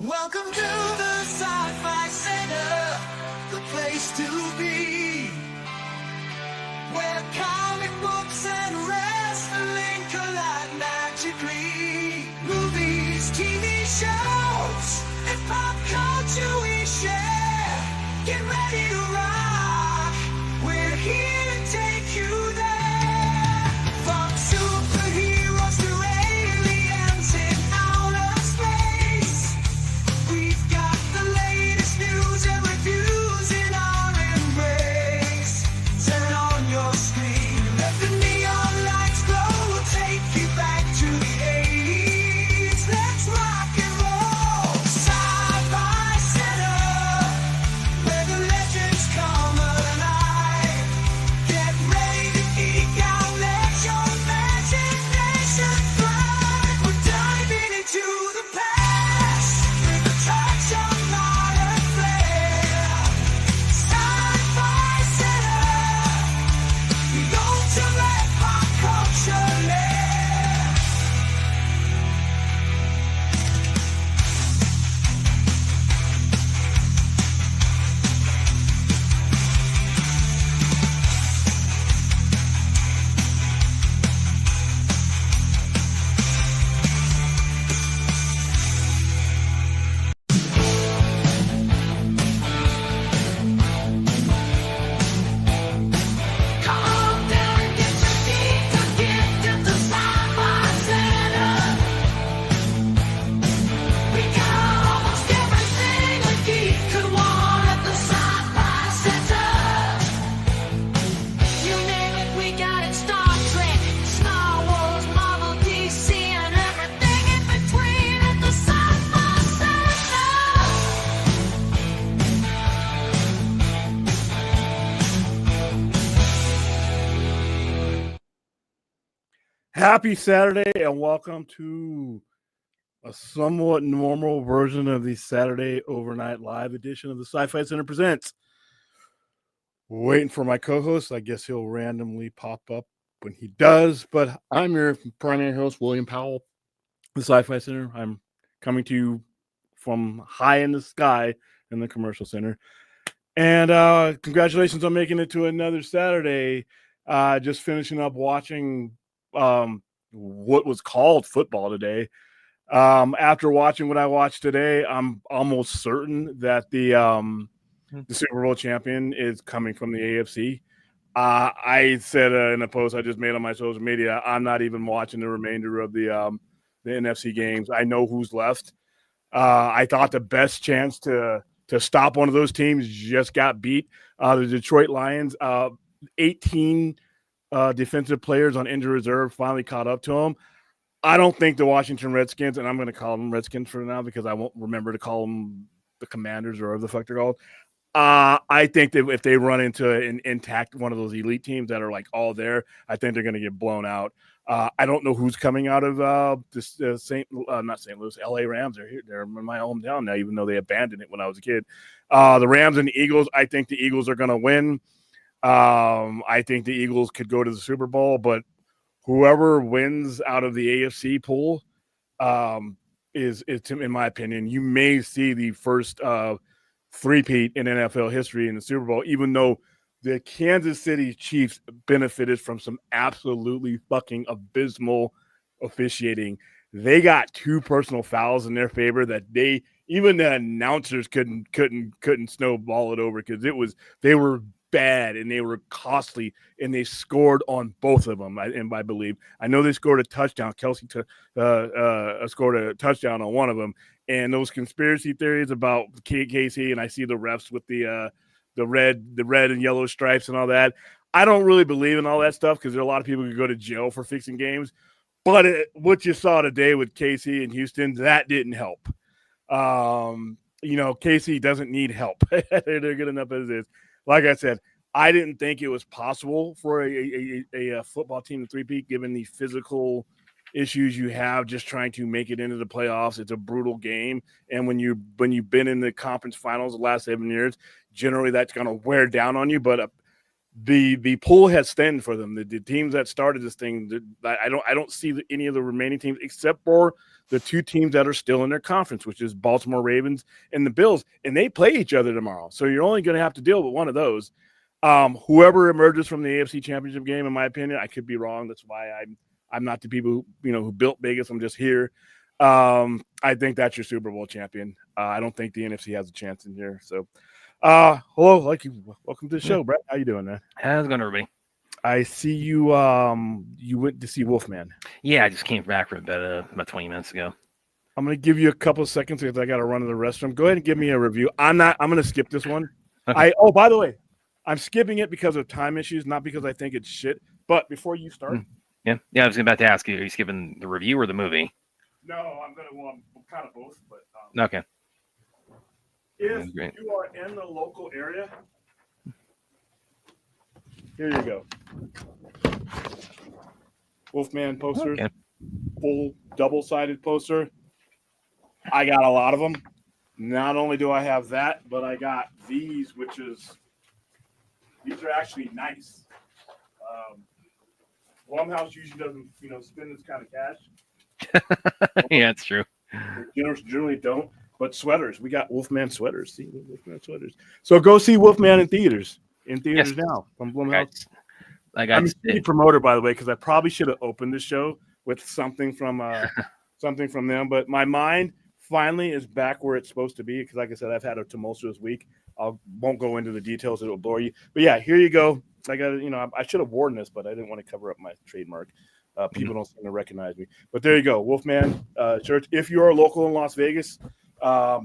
Welcome to the Sci-Fi Center, the place to be, where comic books and wrestling collide magically. Movies, TV shows, and pop culture we share. Get ready to rock, we're here to take you there. From superheroes to aliens in outer space, we've got the latest news and reviews in our embrace. Turn on your screen, let the neon lights glow. We'll take you back to the 80s. Let's rock and roll. Sci-Fi Center, where the legends come alive. Get ready to geek out, let your imagination fly. We're diving into the past with a touch of modern flair. Sci-Fi Center, the ultimate pop culture lair. Calm down and get your feet again at the Sci-Fi Center. We got almost everything a geek could want at the Sci-Fi Center. You name it, we got it. Star Trek, Star Wars, Marvel, DC, and everything in between at the Sci-Fi Center. Happy Saturday and welcome to a somewhat normal version of the Saturday Overnight Live edition of the Sci-Fi Center Presents. Waiting for my co-host. I guess he'll randomly pop up when he does, but I'm your primary host, William Powell, the Sci-Fi Center. I'm coming to you from high in the sky in the commercial center. And congratulations on making it to another Saturday. Just finishing up watching what was called football today. After watching what I watched today, I'm almost certain that the Super Bowl champion is coming from the AFC. I said in a post I just made on my social media, I'm not even watching the remainder of the NFC games. I know who's left. I thought the best chance to stop one of those teams just got beat. The Detroit Lions, 18 defensive players on injured reserve finally caught up to them. I don't think the Washington Redskins, and I'm going to call them Redskins for now because I won't remember to call them the Commanders or whatever the fuck they're called. I think that if they run into an intact one of those elite teams that are like all there, I think they're going to get blown out. I don't know who's coming out of not St. Louis, LA Rams. They're here. They're in my hometown now, even though they abandoned it when I was a kid. The Rams and the Eagles, I think the Eagles are going to win. I think the Eagles could go to the Super Bowl, but whoever wins out of the AFC pool is in my opinion, you may see the first three-peat in NFL history in the Super Bowl, even though the Kansas City Chiefs benefited from some absolutely fucking abysmal officiating. They got two personal fouls in their favor that even the announcers couldn't snowball it over because they were bad and they were costly and they scored on both of them. I believe I know they scored a touchdown. Kelsey scored a touchdown on one of them. And those conspiracy theories about KC, and I see the refs with the red and yellow stripes and all that. I don't really believe in all that stuff because there are a lot of people who go to jail for fixing games. But what you saw today with KC and Houston, that didn't help. KC doesn't need help. They're good enough as it is. Like I said, I didn't think it was possible for a football team to three-peat given the physical issues you have just trying to make it into the playoffs. It's a brutal game. And when you've been in the conference finals the last 7 years, generally that's going to wear down on you. But the pool has thinned for them. The teams that started this thing, I don't see any of the remaining teams except for the two teams that are still in their conference, which is Baltimore Ravens and the Bills, and they play each other tomorrow. So you're only going to have to deal with one of those. Whoever emerges from the AFC Championship game, in my opinion, I could be wrong. That's why I'm not the people who built Vegas. I'm just here. I think that's your Super Bowl champion. I don't think the NFC has a chance in here. So, hello, welcome to the show, Brett. How you doing, man? How's it going, everybody? I see you. You went to see Wolfman. Yeah, I just came back from about 20 minutes ago. I'm gonna give you a couple of seconds because I got to run to the restroom. Go ahead and give me a review. I'm gonna skip this one. Okay. By the way, I'm skipping it because of time issues, not because I think it's shit. But before you start, yeah, I was about to ask you: are you skipping the review or the movie? No, I'm kind of both. But okay. If you are in the local area, here you go. Wolfman posters, full double-sided poster. I got a lot of them. Not only do I have that, but I got these, these are actually nice. Blumhouse usually doesn't, spend this kind of cash. Yeah, it's true. Generally don't. But sweaters, we got Wolfman sweaters. See, Wolfman sweaters. So go see Wolfman in theaters. Now from Blumhouse. I'm a city promoter, by the way, because I probably should have opened the show with something from them. But my mind finally is back where it's supposed to be because, like I said, I've had a tumultuous week. I won't go into the details; it'll bore you. But yeah, here you go. I got I should have worn this, but I didn't want to cover up my trademark. People don't seem to recognize me. But there you go, Wolfman shirts. If you are local in Las Vegas,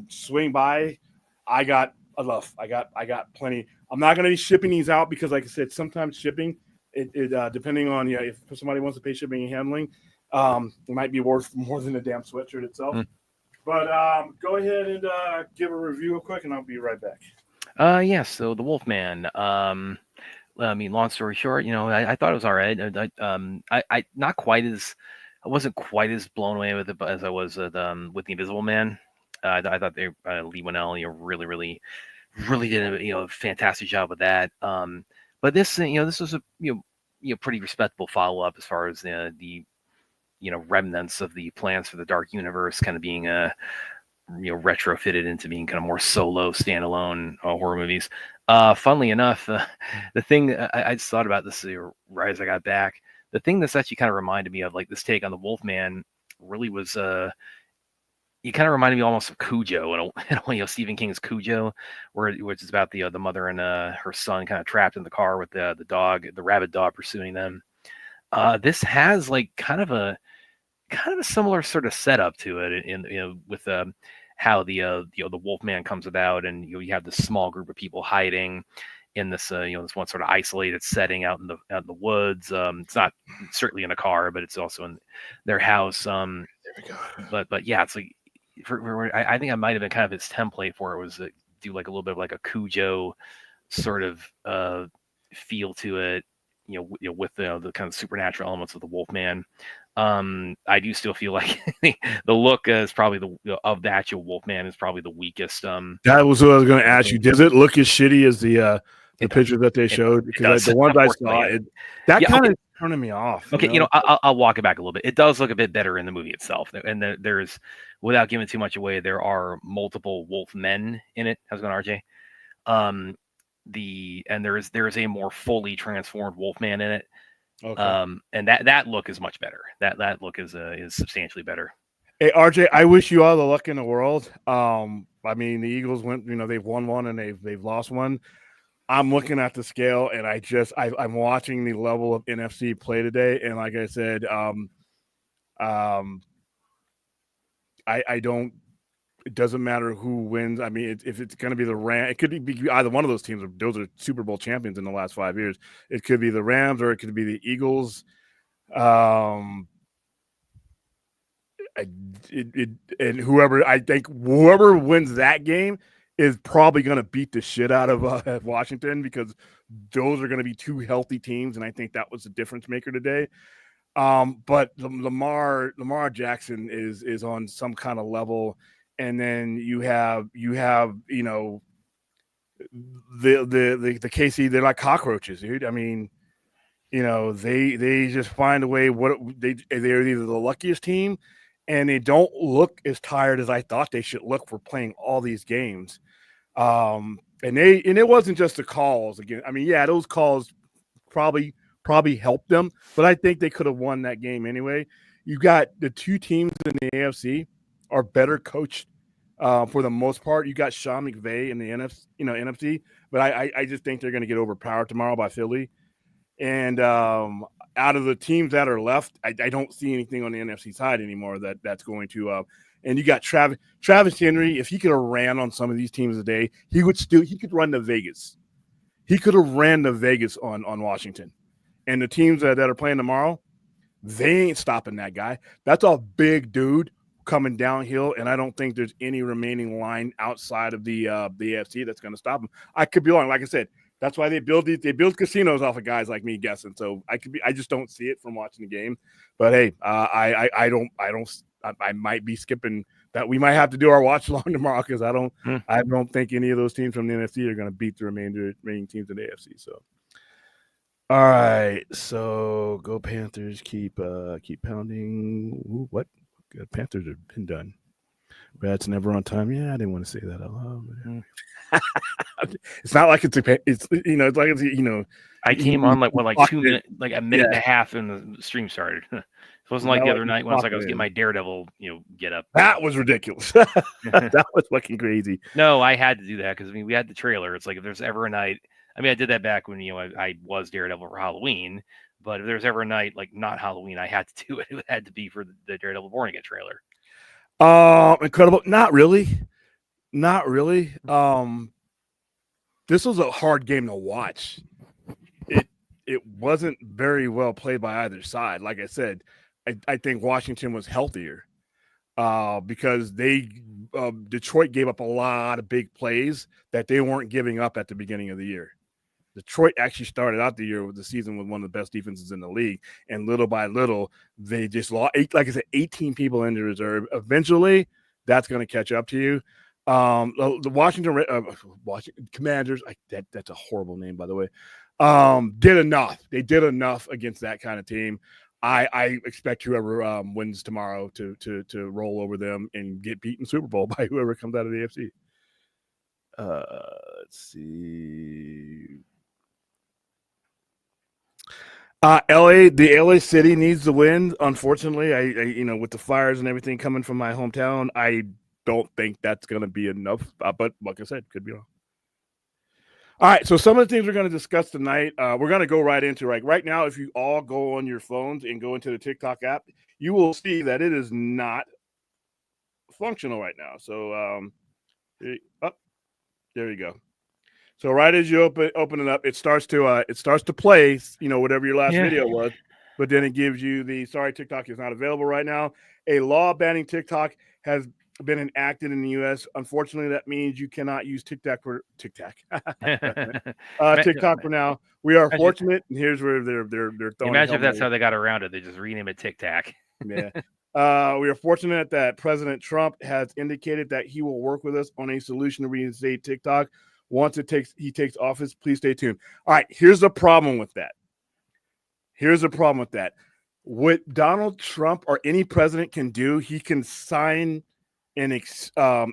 swing by. I got enough. I got plenty. I'm not going to be shipping these out because, like I said, sometimes shipping. It depending on if somebody wants to pay shipping and handling, it might be worth more than the damn sweatshirt itself. But go ahead and give a review real quick, and I'll be right back. Yeah. So the Wolfman. Long story short, I thought it was all right. I wasn't quite as blown away with it as I was with the Invisible Man. I thought Lee Winnell, really did a fantastic job with that. But this, this was a pretty respectable follow up as far as the remnants of the plans for the Dark Universe kind of being retrofitted into being kind of more solo standalone horror movies. Funnily enough, the thing I just thought about this right as I got back, the thing that's actually kind of reminded me of like this take on the Wolfman really was you kind of reminded me almost of Cujo and Stephen King's Cujo, which is about the mother and her son kind of trapped in the car with the dog, the rabid dog pursuing them. This has like kind of a similar sort of setup to it with how the Wolfman comes about, and you have this small group of people hiding in this this one sort of isolated setting out in the woods. It's not certainly in a car, but it's also in their house. There we go. But yeah, it's like I think I might have been kind of his template for it was do like a little bit of like a Cujo sort of feel to it, with the kind of supernatural elements of the Wolfman. I do still feel like the look is probably of the actual Wolfman is probably the weakest. That was what I was going to ask you. Does it look as shitty as the picture that they showed? Because the ones I saw, that kind of turning me off. Okay, I'll walk it back a little bit. It does look a bit better in the movie itself, and there's, without giving too much away, there are multiple Wolfmen in it. How's it going, RJ? And there is a more fully transformed Wolfman in it. Okay. And that look is much better. That look is substantially better. Hey RJ, I wish you all the luck in the world. I mean, the Eagles went, they've won one and they've lost one. I'm looking at the scale, and I'm watching the level of NFC play today, and like I said, I don't. It doesn't matter who wins. I mean, if it's going to be the Rams, it could be either one of those teams. Those are Super Bowl champions in the last 5 years. It could be the Rams or it could be the Eagles. And whoever wins that game is probably going to beat the shit out of Washington, because those are going to be two healthy teams, and I think that was the difference maker today. But Lamar Jackson is on some kind of level, and then you have the KC, they're like cockroaches, dude. I mean, they just find a way. They're either the luckiest team, and they don't look as tired as I thought they should look for playing all these games. And it wasn't just the calls again. I mean, yeah, those calls probably helped them, but I think they could have won that game anyway. You got the two teams in the AFC are better coached for the most part. You got Sean McVay in the NFC, but I just think they're going to get overpowered tomorrow by Philly. And out of the teams that are left, I don't see anything on the NFC side anymore that's going to. And you got Travis Henry. If he could have ran on some of these teams today, he could run to Vegas. He could have ran to Vegas on Washington. And the teams that are playing tomorrow, they ain't stopping that guy. That's a big dude coming downhill, and I don't think there's any remaining line outside of the AFC that's going to stop him. I could be wrong. Like I said, that's why they build casinos off of guys like me guessing. So I just don't see it from watching the game. But hey, I might be skipping that. We might have to do our watch along tomorrow because I don't think any of those teams from the NFC are going to beat the remaining teams in the AFC. So. All right, so go Panthers! Keep pounding. Ooh, what? Good. Panthers have been done. Rats never on time. Yeah, I didn't want to say that out loud. It's not like it's like it's. I came on like 2 minutes, like a minute and a half, and the stream started. It wasn't like the other night when I was getting my Daredevil, get up. That was ridiculous. That was fucking crazy. No, I had to do that because we had the trailer. It's like if there's ever a night. I mean, I did that back when I was Daredevil for Halloween. But if there's ever a night like not Halloween, I had to do it. It had to be for the Daredevil Born Again trailer. Incredible. Not really. This was a hard game to watch. It wasn't very well played by either side. Like I said, I think Washington was healthier because Detroit gave up a lot of big plays that they weren't giving up at the beginning of the year. Detroit actually started out the year with the season with one of the best defenses in the league, and little by little, they just lost. Like I said, 18 people in the reserve. Eventually, that's going to catch up to you. The Washington Commanders, that's a horrible name, by the way, did enough. They did enough against that kind of team. I expect whoever wins tomorrow to roll over them and get beaten Super Bowl by whoever comes out of the AFC. Let's see. The LA City needs the win. Unfortunately, I with the fires and everything coming from my hometown, I don't think that's going to be enough. But like I said, could be wrong. All right, so some of the things we're going to discuss tonight, we're going to go right into right now. If you all go on your phones and go into the TikTok app, you will see that it is not functional right now. So, there you go. So right as you open it up, it starts to play, whatever your last video was, but then it gives you sorry, TikTok is not available right now. A law banning TikTok has been enacted in the U.S. Unfortunately, that means you cannot use TikTok for TikTok for now. We are fortunate, and here's where they're throwing. Imagine if that's how they got around it. They just rename it TikTok. Yeah. We are fortunate that President Trump has indicated that he will work with us on a solution to reinstate TikTok. Once he takes office, please stay tuned. All right, here's the problem with that. What Donald Trump or any president can do, he can sign an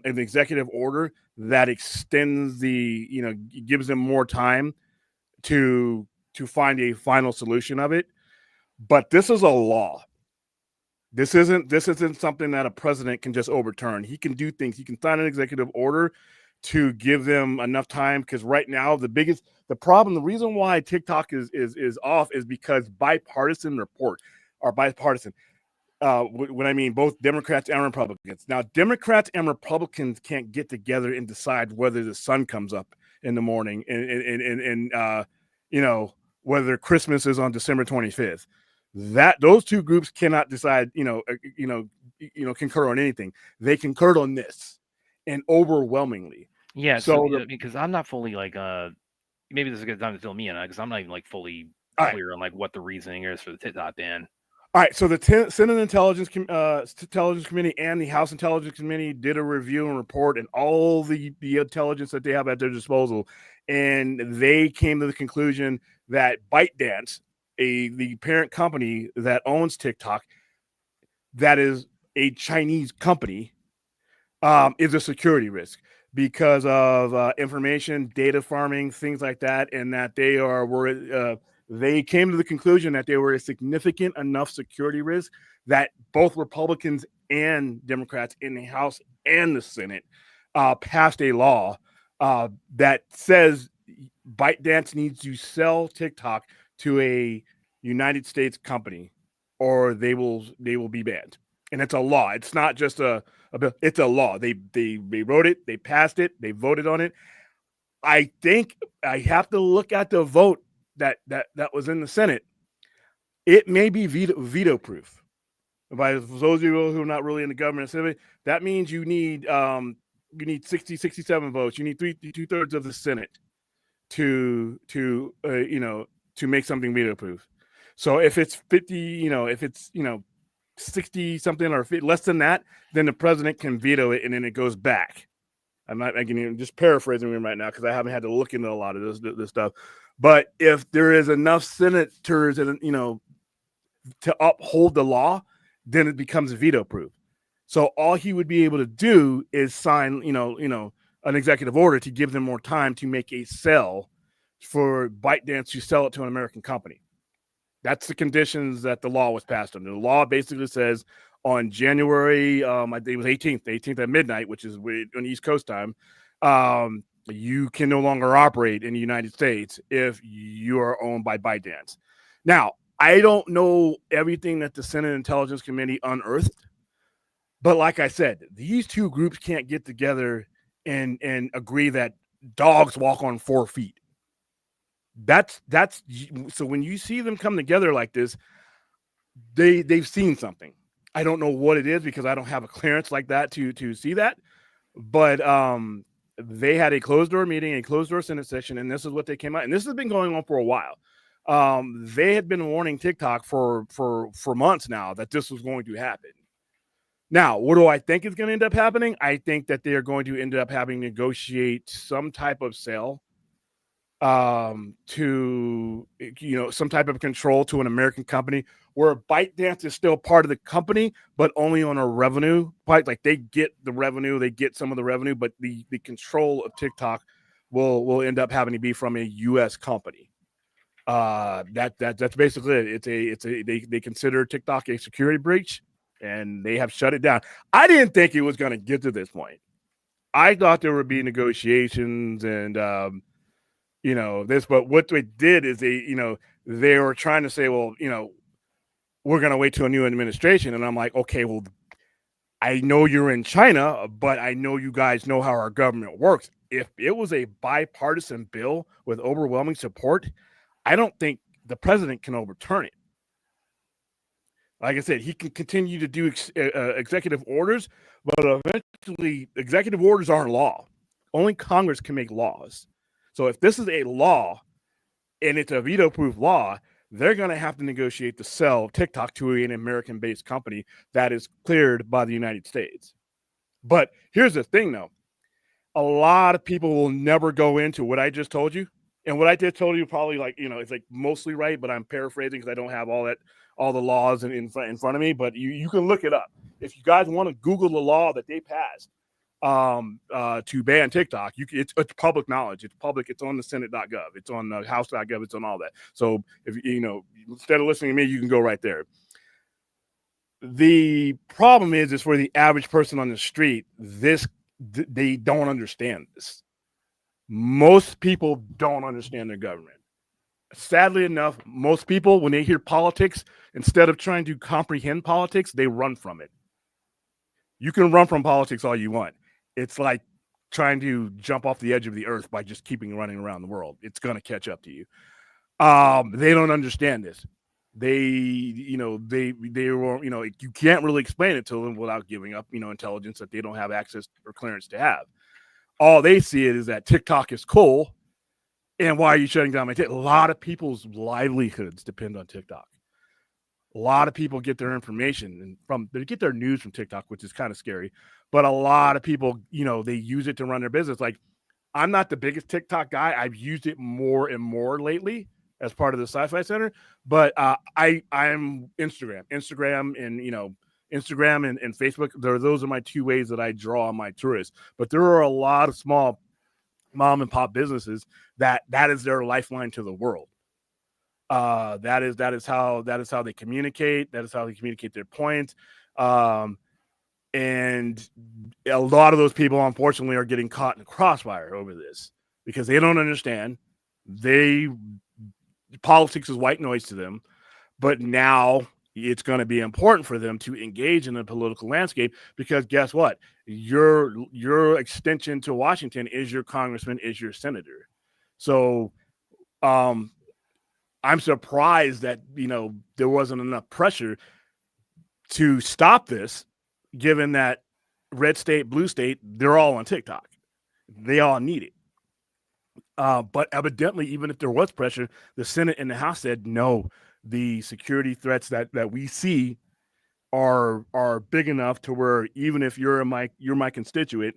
executive order that extends gives them more time to find a final solution of it. But this is a law. This isn't something that a president can just overturn. He can do things. He can sign an executive order to give them enough time, because right now the reason why TikTok is off is because bipartisan when I mean both Democrats and Republicans. Now, Democrats and Republicans can't get together and decide whether the sun comes up in the morning and whether Christmas is on December 25th. Those two groups cannot decide, concur on anything. They concurred on this, and overwhelmingly. Yeah, so because I'm not fully maybe this is a good time to fill me in because I'm not even fully clear on what the reasoning is for the TikTok ban. All right, so the Senate Intelligence Committee and the House Intelligence Committee did a review and report and all the intelligence that they have at their disposal, and they came to the conclusion that ByteDance, the parent company that owns TikTok, that is a Chinese company is a security risk because of information, data farming, things like that, and that they came to the conclusion that they were a significant enough security risk that both Republicans and Democrats in the House and the Senate passed a law that says ByteDance needs to sell TikTok to a United States company, or they will be banned. And it's a law. It's not just a bill. It's a law. They wrote it. They passed it. They voted on it. I think I have to look at the vote that was in the Senate. It may be veto proof. By those of you who are not really in the government, that means you need 60, 67 votes. You need 2/3 of the Senate to make something veto proof. So if it's 50, if it's 60 something or less than that, then the president can veto it and then it goes back. I'm just paraphrasing him right now because I haven't had to look into a lot of this stuff. But if there is enough senators and to uphold the law, then it becomes veto proof. So all he would be able to do is sign, an executive order to give them more time to make a sell for ByteDance to sell it to an American company. That's the conditions that the law was passed under. The law basically says on January, I think it was 18th at midnight, which is on East Coast time, you can no longer operate in the United States if you are owned by ByteDance. Now, I don't know everything that the Senate Intelligence Committee unearthed, but like I said, these two groups can't get together and agree that dogs walk on 4 feet. That's so when you see them come together like this, they've seen something. I don't know what it is because I don't have a clearance like that to see that, but they had a closed door meeting, a closed door Senate session, and this is what they came out. And this has been going on for a while. They had been warning TikTok for months now that this was going to happen. Now, what do I think is going to end up happening? I think that they are going to end up having to negotiate some type of sale to some type of control to an American company where ByteDance is still part of the company, but only on a revenue part. Like they get the revenue, they get some of the revenue, but the control of TikTok will end up having to be from a U.S. company. That's basically it. They consider TikTok a security breach, and they have shut it down. I didn't think it was going to get to this point. I thought there would be negotiations and but what they did is they were trying to say, well, we're going to wait till a new administration. And I'm like, okay, well, I know you're in China, but I know you guys know how our government works. If it was a bipartisan bill with overwhelming support, I don't think the president can overturn it. Like I said, he can continue to do executive orders, but eventually executive orders aren't law. Only Congress can make laws. So if this is a law and it's a veto-proof law, they're going to have to negotiate to sell TikTok to an American-based company that is cleared by the United States. But here's the thing, though. A lot of people will never go into what I just told you. And what I just told you probably it's like mostly right, but I'm paraphrasing because I don't have all the laws in front of me. But you can look it up. If you guys want to Google the law that they passed to ban TikTok, it's public knowledge. It's public. It's on the Senate.gov. It's on the House.gov. It's on all that. So if instead of listening to me, you can go right there. The problem is for the average person on the street, they don't understand this. Most people don't understand their government. Sadly enough, most people, when they hear politics, instead of trying to comprehend politics, they run from it. You can run from politics all you want. It's like trying to jump off the edge of the earth by just keeping running around the world. It's going to catch up to you. They don't understand this. They were, you can't really explain it to them without giving up, intelligence that they don't have access or clearance to have. All they see is that TikTok is cool. And why are you shutting down my TikTok? A lot of people's livelihoods depend on TikTok. A lot of people get their information they get their news from TikTok, which is kind of scary. But a lot of people, they use it to run their business. Like, I'm not the biggest TikTok guy. I've used it more and more lately as part of the Sci-Fi Center. But I'm Instagram, and Instagram and Facebook. Those are my two ways that I draw on my tourists. But there are a lot of small mom and pop businesses that is their lifeline to the world. That is how they communicate. That is how they communicate their points. And a lot of those people, unfortunately, are getting caught in the crossfire over this because they don't understand. Politics is white noise to them, but now it's going to be important for them to engage in the political landscape because guess what? Your extension to Washington is your congressman, is your senator. So, I'm surprised that, there wasn't enough pressure to stop this, given that red state, blue state, they're all on TikTok. They all need it. But evidently, even if there was pressure, the Senate and the House said, no, the security threats that we see are big enough to where even if you're my constituent,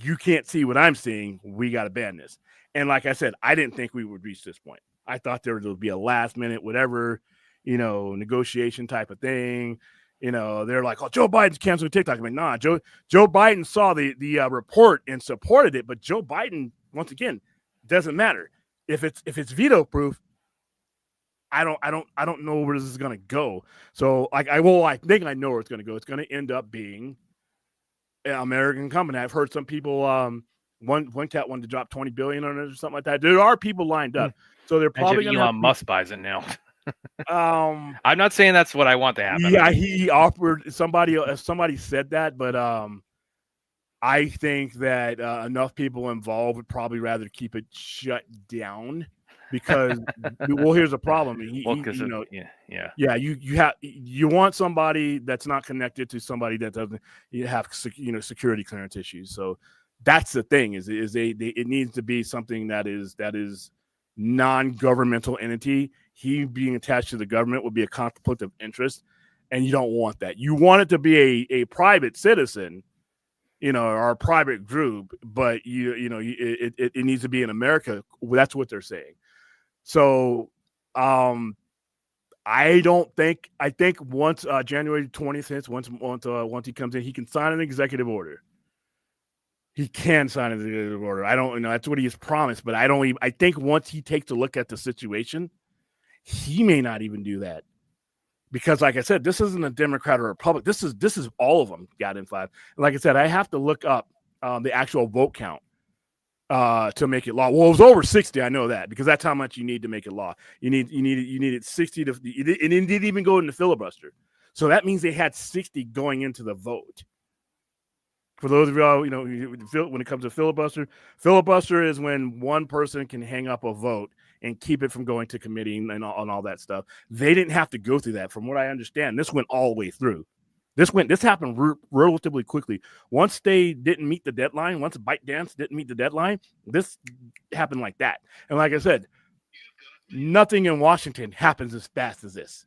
you can't see what I'm seeing. We got to ban this. And like I said, I didn't think we would reach this point. I thought there would be a last minute, whatever, negotiation type of thing. They're like, oh, Joe Biden's canceling TikTok. I mean, nah, Joe Biden saw the report and supported it, but Joe Biden, once again, doesn't matter if it's veto proof. I don't know where this is gonna go. So I think I know where it's gonna go. It's gonna end up being an American company. I've heard some people one cat wanted to drop $20 billion on it or something like that. There are people lined up, so they're probably gonna Elon Musk buys it now. I'm not saying that's what I want to happen. Yeah, he offered somebody said that, but I think that enough people involved would probably rather keep it shut down because here's the problem. You want somebody that's not connected to somebody that doesn't have security clearance issues. So that's the thing it needs to be something that is non-governmental entity. He being attached to the government would be a conflict of interest, and you don't want that. You want it to be a private citizen, or a private group, but it needs to be in America. That's what they're saying. So I think once January 25th, once he comes in, he can sign an executive order. He can sign an executive order. I don't know. That's what he has promised, but I think once he takes a look at the situation, he may not even do that. Because, like I said, this isn't a Democrat or a Republican. This is all of them got in 5. And like I said, I have to look up the actual vote count to make it law. Well, it was over 60. I know that because that's how much you need to make it law. You needed 60 to, and it didn't even go into filibuster. So that means they had 60 going into the vote. For those of y'all, when it comes to filibuster is when one person can hang up a vote and keep it from going to committee and all that stuff. They didn't have to go through that. From what I understand, this went all the way through. This happened relatively quickly. Once they didn't meet the deadline, once ByteDance didn't meet the deadline, this happened like that. And like I said, nothing in Washington happens as fast as this.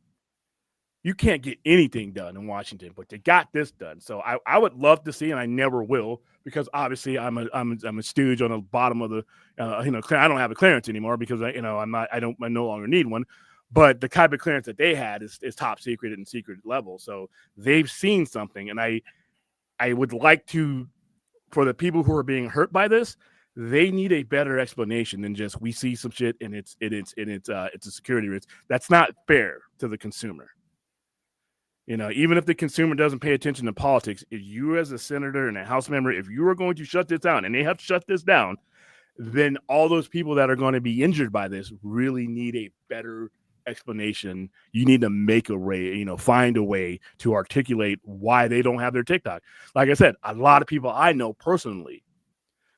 You can't get anything done in Washington, but they got this done. So I would love to see, and I never will, because obviously I'm a stooge on the bottom of the, I don't have a clearance anymore because I no longer need one. But the type of clearance that they had is top secret and secret level. So they've seen something, and I would like to, for the people who are being hurt by this, they need a better explanation than just we see some shit and it's a security risk. That's not fair to the consumer. Even if the consumer doesn't pay attention to politics, if you as a senator and a House member, if you are going to shut this down, and they have to shut this down, then all those people that are going to be injured by this really need a better explanation. You need to make a way, find a way to articulate why they don't have their TikTok. Like I said, a lot of people I know personally,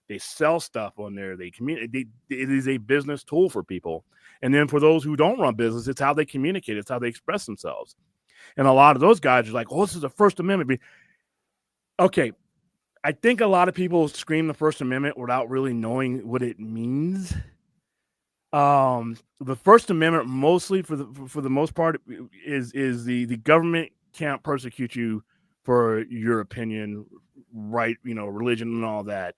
they sell stuff on there. They communicate. It is a business tool for people. And then for those who don't run business, it's how they communicate. It's how they express themselves. And a lot of those guys are like, oh, this is the First Amendment. Okay, I think a lot of people scream the First Amendment without really knowing what it means. The First Amendment, mostly for the most part, is the government can't persecute you for your opinion, right? Religion and all that.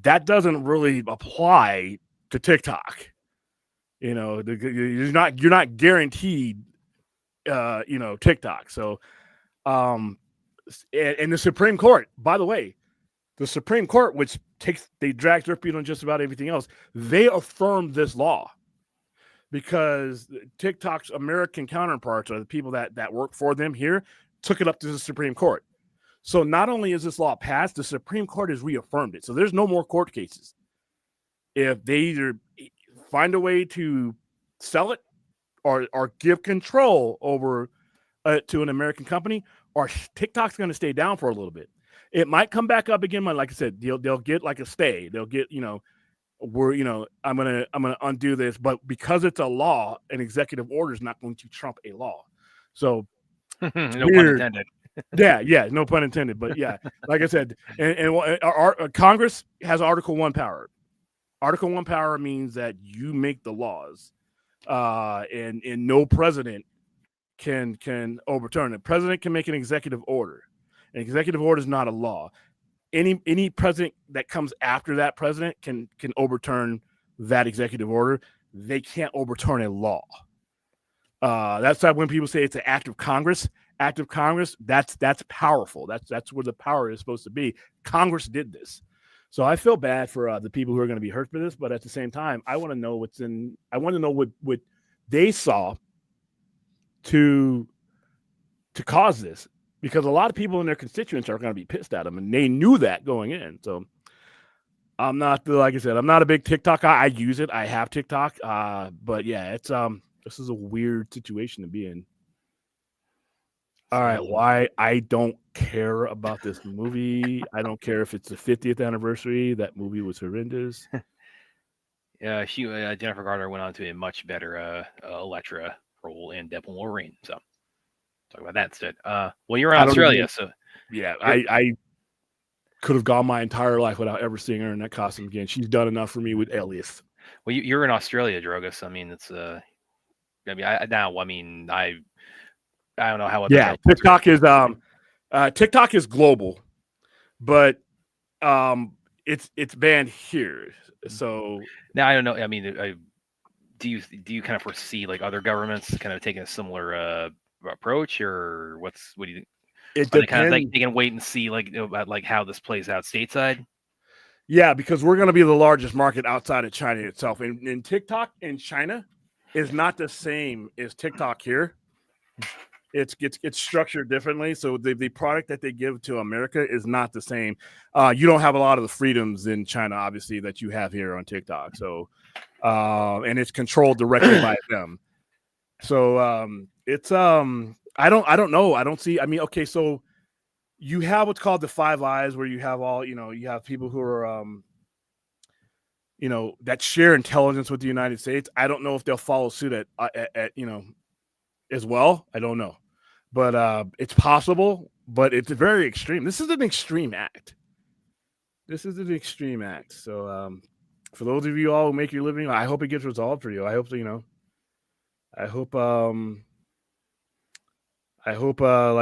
That doesn't really apply to TikTok. You're not guaranteed TikTok. So And the Supreme Court, by the way, the Supreme Court, which they drag their feet on just about everything else, they affirmed this law because TikTok's American counterparts, or the people that work for them here, took it up to the Supreme Court. So not only is this law passed, the Supreme Court has reaffirmed it. So there's no more court cases. If they either find a way to sell it or give control over to an American company, or TikTok's going to stay down for a little bit. It might come back up again, but like I said, they'll get like a stay. They'll get, I'm gonna undo this, but because it's a law, an executive order is not going to trump a law. So no pun intended. yeah, no pun intended. But yeah, like I said, and our Congress has Article 1 power. Article 1 power means that you make the laws, and no president can overturn it. The president can make an executive order. An executive order is not a law. Any president that comes after that president can overturn that executive order. They can't overturn a law. That's why when people say it's an act of Congress, that's powerful. That's where the power is supposed to be. Congress did this. So I feel bad for the people who are going to be hurt by this, but at the same time, I want to know what they saw to cause this, because a lot of people in their constituents are going to be pissed at them, and they knew that going in. So I'm not, like I said, I'm not a big TikTok guy. I use it. I have TikTok. But yeah, it's this is a weird situation to be in. All right, why I don't care about this movie. I don't care if it's the 50th anniversary. That movie was horrendous. Yeah, Jennifer Garner went on to a much better Elektra role in Devil Wolverine. So talk about that instead. Well, you're in Australia, so yeah, I could have gone my entire life without ever seeing her in that costume again. She's done enough for me with Alias. Well, you're in Australia, Drogus. I mean, it's I don't know how. Yeah, TikTok is global, but it's banned here. So now I don't know. I mean, do you kind of foresee like other governments kind of taking a similar approach, or what do you think? It depends. Kind of like they can wait and see about like how this plays out stateside. Yeah, because we're going to be the largest market outside of China itself, and TikTok in China is not the same as TikTok here. It's structured differently. So the product that they give to America is not the same. You don't have a lot of the freedoms in China, obviously, that you have here on TikTok. So, and it's controlled directly by them. So it's I don't know. I don't see. I mean, okay, so you have what's called the Five Eyes, where you have all, you have people who are that share intelligence with the United States. I don't know if they'll follow suit at as well. I don't know. But it's possible, but it's very extreme. This is an extreme act. So for those of you all who make your living, I hope it gets resolved for you. I hope like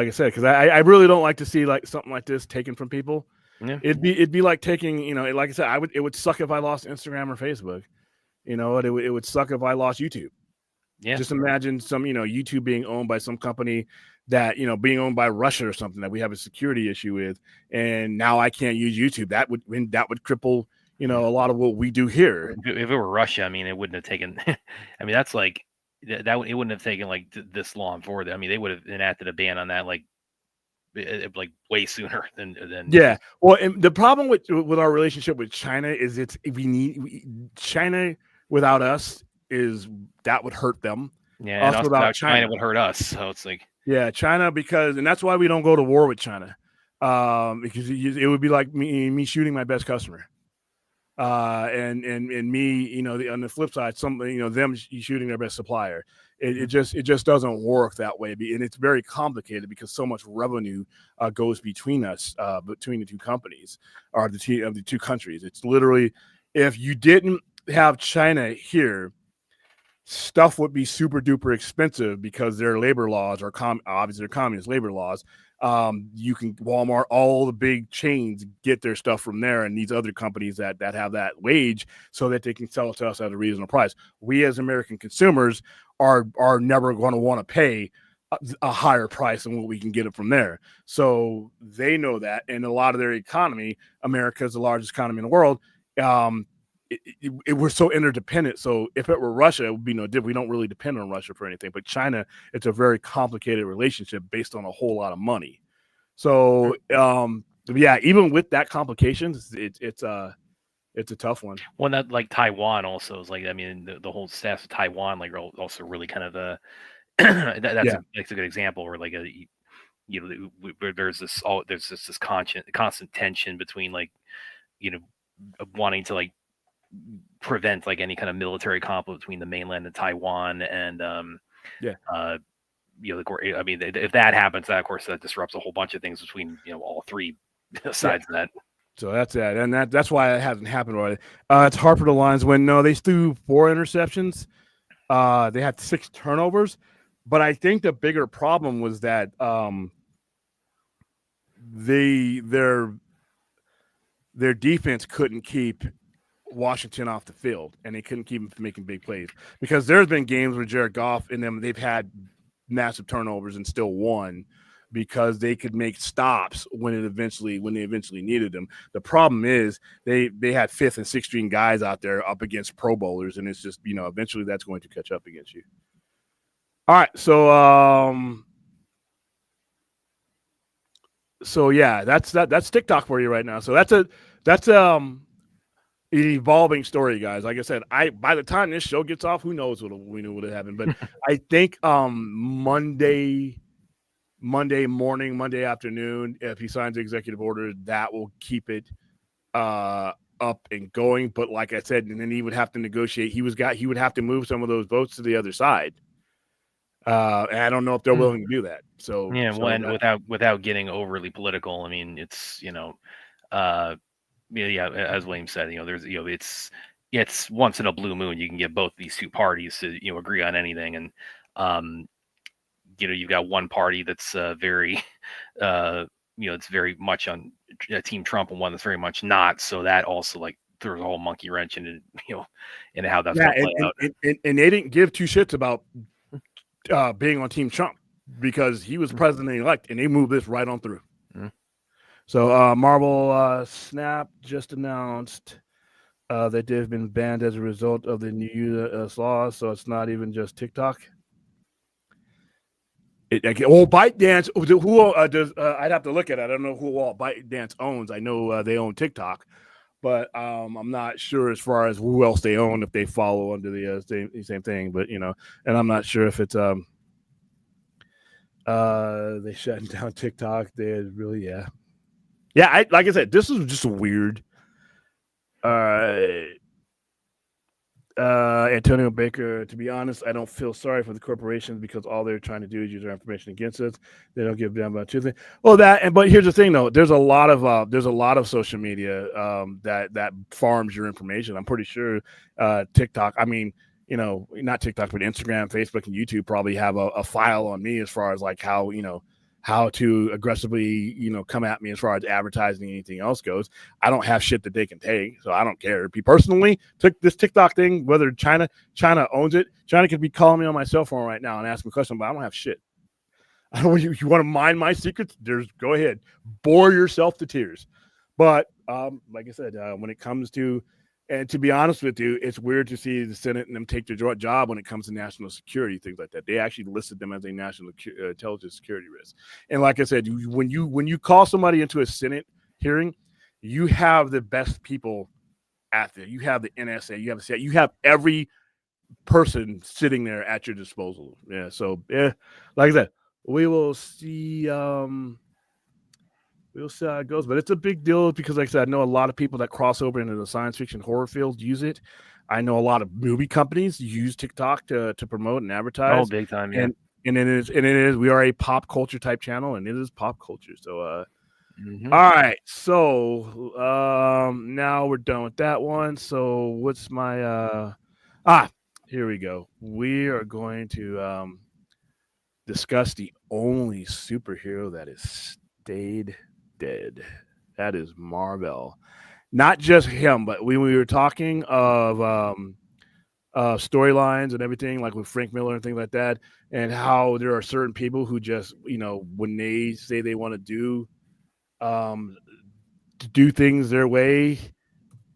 I said, because I really don't like to see like something like this taken from people. Yeah. It'd be like taking, like I said, it would suck if I lost Instagram or Facebook. It would suck if I lost YouTube. Yeah. Just imagine some, YouTube being owned by some company that, being owned by Russia or something that we have a security issue with, and now I can't use YouTube. That would cripple, a lot of what we do here. If it were Russia, I mean, it wouldn't have taken. I mean, that's like it wouldn't have taken like this long for them. I mean, they would have enacted a ban on that like way sooner than. Yeah. Well, and the problem with our relationship with China is China without us that would hurt them. Yeah, and us without China would hurt us. So it's like, yeah, China, and that's why we don't go to war with China, because it would be like me shooting my best customer, and me, on the flip side, them shooting their best supplier. It just doesn't work that way, and it's very complicated because so much revenue goes between us, between the two companies or the two countries. It's literally, if you didn't have China here, stuff would be super duper expensive because their labor laws are obviously they're communist labor laws. You can Walmart, all the big chains get their stuff from there, and these other companies that have that wage so that they can sell it to us at a reasonable price. We as American consumers are never going to want to pay a higher price than what we can get it from there. So they know that, and a lot of their economy, America is the largest economy in the world. We're so interdependent. So if it were Russia, it would be no different. We don't really depend on Russia for anything. But China, it's a very complicated relationship based on a whole lot of money. So yeah, even with that complications, it's a tough one. Well, that like Taiwan also is like, I mean, the whole status of Taiwan like are also really kind of a that's a good example where like where there's this constant tension between like wanting to like prevent like any kind of military conflict between the mainland and Taiwan, and I mean, if that happens, that of course that disrupts a whole bunch of things between all three sides of that. So that's that, and that's why it hasn't happened already. It's Harper the Lions win. No, they threw 4 interceptions. They had 6 turnovers, but I think the bigger problem was that their defense couldn't keep Washington off the field, and they couldn't keep them from making big plays, because there's been games where Jared Goff and them, they've had massive turnovers and still won because they could make stops when they eventually needed them. The problem is they had 5th and 6th string guys out there up against Pro Bowlers, and it's just eventually that's going to catch up against you. All right, so yeah, that's TikTok for you right now. So that's an evolving story, guys. Like I said, by the time this show gets off, who knows what would happen. But I think Monday morning, Monday afternoon, if he signs the executive order, that will keep it up and going. But like I said, and then he would have to negotiate. He would have to move some of those votes to the other side. And I don't know if they're willing to do that. So yeah, without getting overly political. I mean, it's as William said, there's it's once in a blue moon you can get both these two parties to agree on anything, and you've got one party that's very it's very much on Team Trump, and one that's very much not. So that also like throws a whole monkey wrench into into how that's going to play out. And they didn't give 2 shits about being on Team Trump because he was president-elect, and they moved this right on through. Mm-hmm. So Marvel Snap just announced that they've been banned as a result of the new laws. So it's not even just TikTok. ByteDance. Who does? I'd have to look at it. I don't know who all ByteDance owns. I know they own TikTok, but I'm not sure as far as who else they own if they follow under the same thing. But and I'm not sure if it's they shutting down TikTok. They really like I said, this is just a weird. Antonio Baker, to be honest, I don't feel sorry for the corporations because all they're trying to do is use our information against us. They don't give a damn about truth. Well, but here's the thing though, there's a lot of social media that farms your information. I'm pretty sure TikTok, I mean, not TikTok, but Instagram, Facebook, and YouTube probably have a file on me as far as like how to aggressively, come at me as far as advertising and anything else goes. I don't have shit that they can take, so I don't care. Personally, this TikTok thing, whether China owns it, China could be calling me on my cell phone right now and asking me questions, but I don't have shit. I don't. You want to mine my secrets? Go ahead, bore yourself to tears. But like I said, when it comes to, and to be honest with you, it's weird to see the Senate and them take their job when it comes to national security, things like that. They actually listed them as a national intelligence security risk. And like I said, when you call somebody into a Senate hearing, you have the best people at there. You have the NSA, you have the CIA, you have every person sitting there at your disposal. Yeah. So like I said, we will see. We'll see how it goes, but it's a big deal because, like I said, I know a lot of people that cross over into the science fiction horror field use it. I know a lot of movie companies use TikTok to promote and advertise. Oh, big time, yeah. And it is. We are a pop culture type channel, and it is pop culture. So, all right. So, now we're done with that one. So, what's my here we go. We are going to discuss the only superhero that has stayed dead. That is Marvell. Not just him, but when we were talking of storylines and everything, like with Frank Miller and things like that, and how there are certain people who just, when they say they want to do things their way,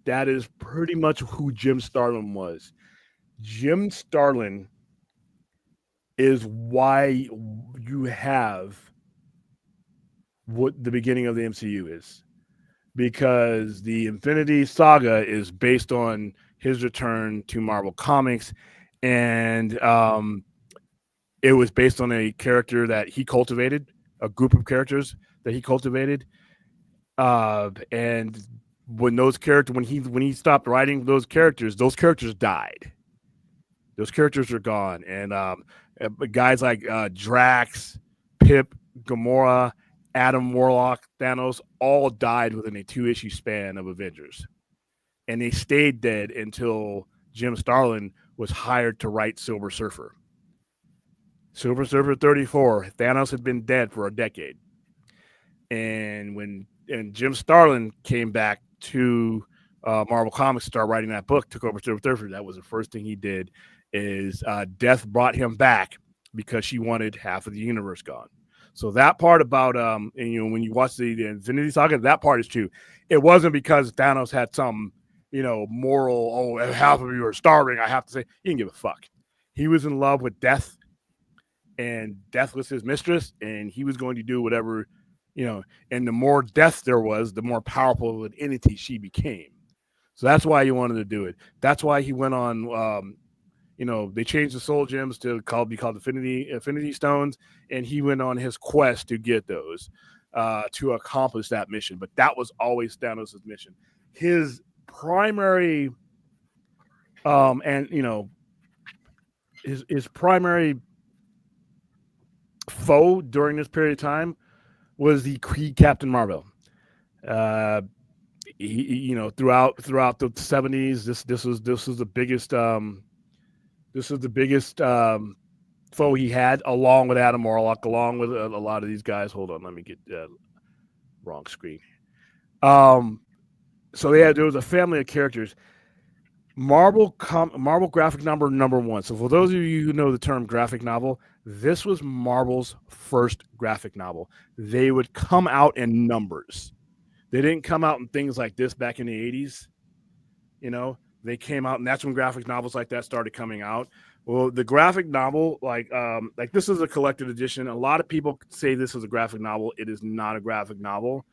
that is pretty much who Jim Starlin was. Jim Starlin is why you have what the beginning of the MCU is, because the Infinity Saga is based on his return to Marvel Comics, and it was based on a character that he cultivated, a group of characters that he cultivated, and when he stopped writing those characters died. Those characters are gone, and guys like Drax, Pip, Gamora, Adam Warlock, Thanos all died within a 2-issue span of Avengers, and they stayed dead until Jim Starlin was hired to write Silver Surfer. Silver Surfer 34, Thanos had been dead for a decade, and Jim Starlin came back to Marvel Comics to start writing that book, took over Silver Surfer, that was the first thing he did. Is Death brought him back because she wanted half of the universe gone. So that part about and when you watch the Infinity Saga, that part is true. It wasn't because Thanos had some moral, half of you are starving, I have to say. He didn't give a fuck. He was in love with Death, and Death was his mistress, and he was going to do whatever, and the more Death there was, the more powerful of an entity she became. So that's why he wanted to do it. That's why he went on they changed the soul gems to be called Infinity Stones, and he went on his quest to get those to accomplish that mission. But that was always Thanos' mission. His primary his primary foe during this period of time was the Captain Marvell. He throughout the 70s, this was the biggest foe he had, along with Adam Warlock, along with a lot of these guys. Hold on, let me get wrong screen. So there was a family of characters. Marvel graphic novel number 1. So for those of you who know the term graphic novel, this was Marvel's first graphic novel. They would come out in numbers. They didn't come out in things like this back in the 80s. They came out, and that's when graphic novels like that started coming out. Well, the graphic novel, like this is a collected edition. A lot of people say this is a graphic novel. It is not a graphic novel.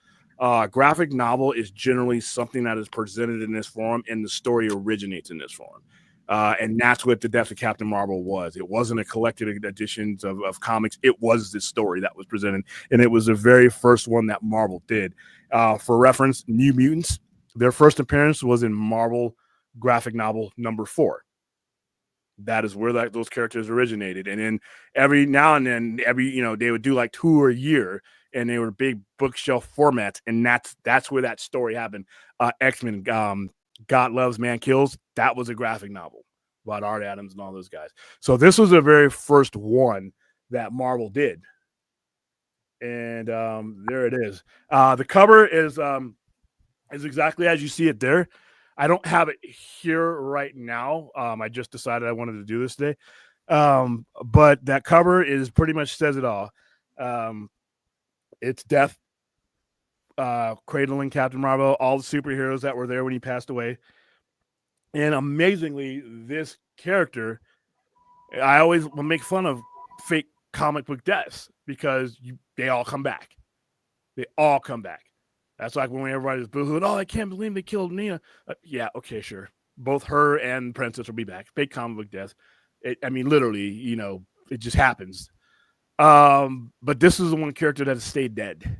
Graphic novel is generally something that is presented in this form, and the story originates in this form. And that's what the Death of Captain Marvel was. It wasn't a collected editions of comics. It was this story that was presented, and it was the very first one that Marvel did. For reference, New Mutants, their first appearance was in Marvel graphic novel number 4. That is where those characters originated. And then every now and then, they would do like 2 a year, and they were big bookshelf formats, and that's where that story happened. X-Men, God Loves, Man Kills, that was a graphic novel about Art Adams and all those guys. So this was the very first one that Marvel did. And there it is. The cover is exactly as you see it there. I don't have it here right now. I just decided I wanted to do this today. But that cover is pretty much says it all. It's Death cradling Captain Marvel, all the superheroes that were there when he passed away. And amazingly, this character, I always will make fun of fake comic book deaths because they all come back. They all come back. That's like when everybody's boohooing, oh, I can't believe they killed Nina. Yeah, okay, sure. Both her and Princess will be back. Fake comic book death. Literally, it just happens. But this is the one character that has stayed dead.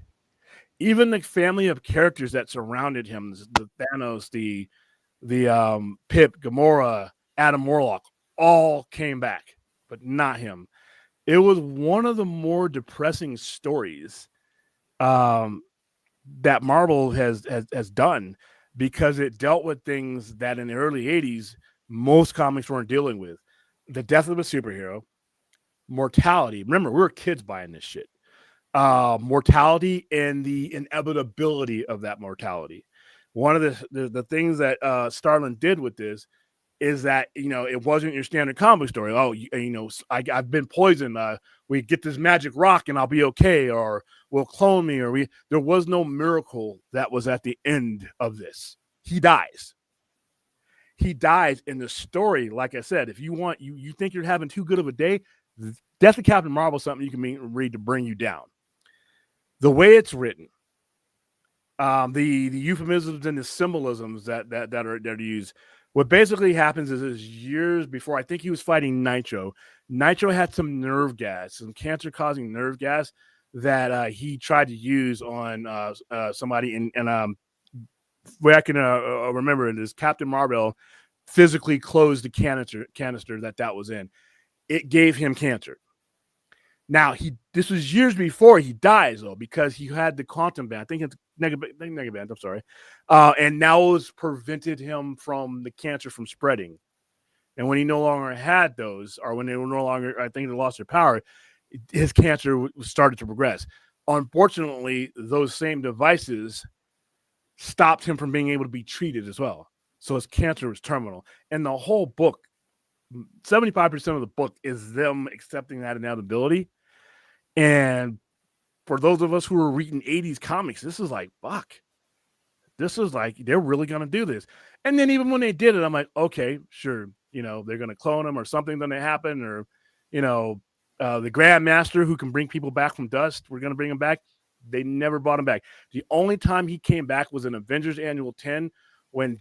Even the family of characters that surrounded him, the Thanos, the Pip, Gamora, Adam Warlock, all came back, but not him. It was one of the more depressing stories that Marvel has done, because it dealt with things that in the early 80s most comics weren't dealing with. The death of a superhero, mortality. Remember, we were kids buying this shit. Mortality and the inevitability of that mortality. One of the things that Starlin did with this is that, it wasn't your standard comic story. Oh, I've been poisoned. We get this magic rock and I'll be okay, or will clone me, or there was no miracle that was at the end of this. He dies. He dies in the story. Like I said, if you want, you think you're having too good of a day, Death of Captain Marvel is something you can read to bring you down. The way it's written, the euphemisms and the symbolisms that are used. What basically happens is years before, I think he was fighting Nitro. Nitro had some nerve gas, some cancer-causing nerve gas that he tried to use on somebody. And way I can remember it is Captain Marvell physically closed the canister that was in. It gave him cancer. Now, this was years before he dies, though, because he had the quantum band. I think it's negative band, I'm sorry. And now it's prevented him from the cancer from spreading. And when he no longer had those, or when they were no longer, I think they lost their power, his cancer started to progress. Unfortunately, those same devices stopped him from being able to be treated as well. So his cancer was terminal. And the whole book, 75% of the book is them accepting that inevitability. And for those of us who were reading 80s comics, this is like, fuck. This is like, they're really going to do this. And then even when they did it, I'm like, okay, sure. They're going to clone him or something's going to happen. Or, the Grandmaster who can bring people back from dust, we're going to bring him back. They never brought him back. The only time he came back was in Avengers Annual 10 when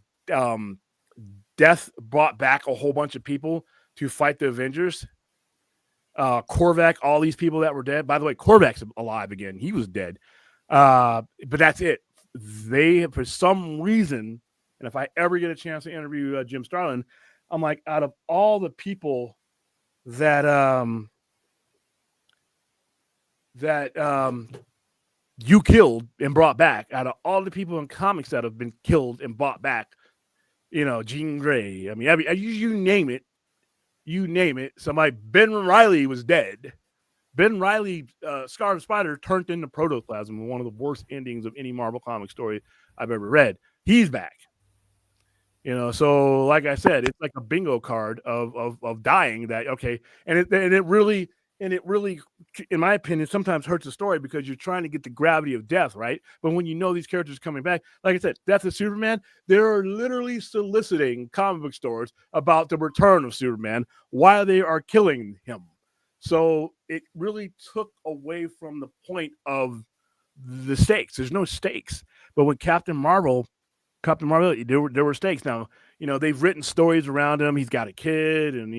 Death brought back a whole bunch of people to fight the Avengers. Korvac, all these people that were dead. By the way, Korvac's alive again. He was dead. But that's it. They, for some reason, and if I ever get a chance to interview Jim Starlin, I'm like, out of all the people that you killed and brought back, out of all the people in comics that have been killed and brought back, Jean Grey, I mean, you name it, somebody, Ben Reilly was dead. Ben Reilly, Scarlet Spider, turned into protoplasm, one of the worst endings of any Marvel comic story I've ever read. He's back. So like I said, it's like a bingo card of dying that, okay. And it really, in my opinion, sometimes hurts the story because you're trying to get the gravity of death, right? But when these characters coming back, like I said, Death of Superman, they're literally soliciting comic book stores about the return of Superman while they are killing him. So it really took away from the point of the stakes. There's no stakes. But when Captain Marvel, there were stakes. Now, they've written stories around him. He's got a kid, and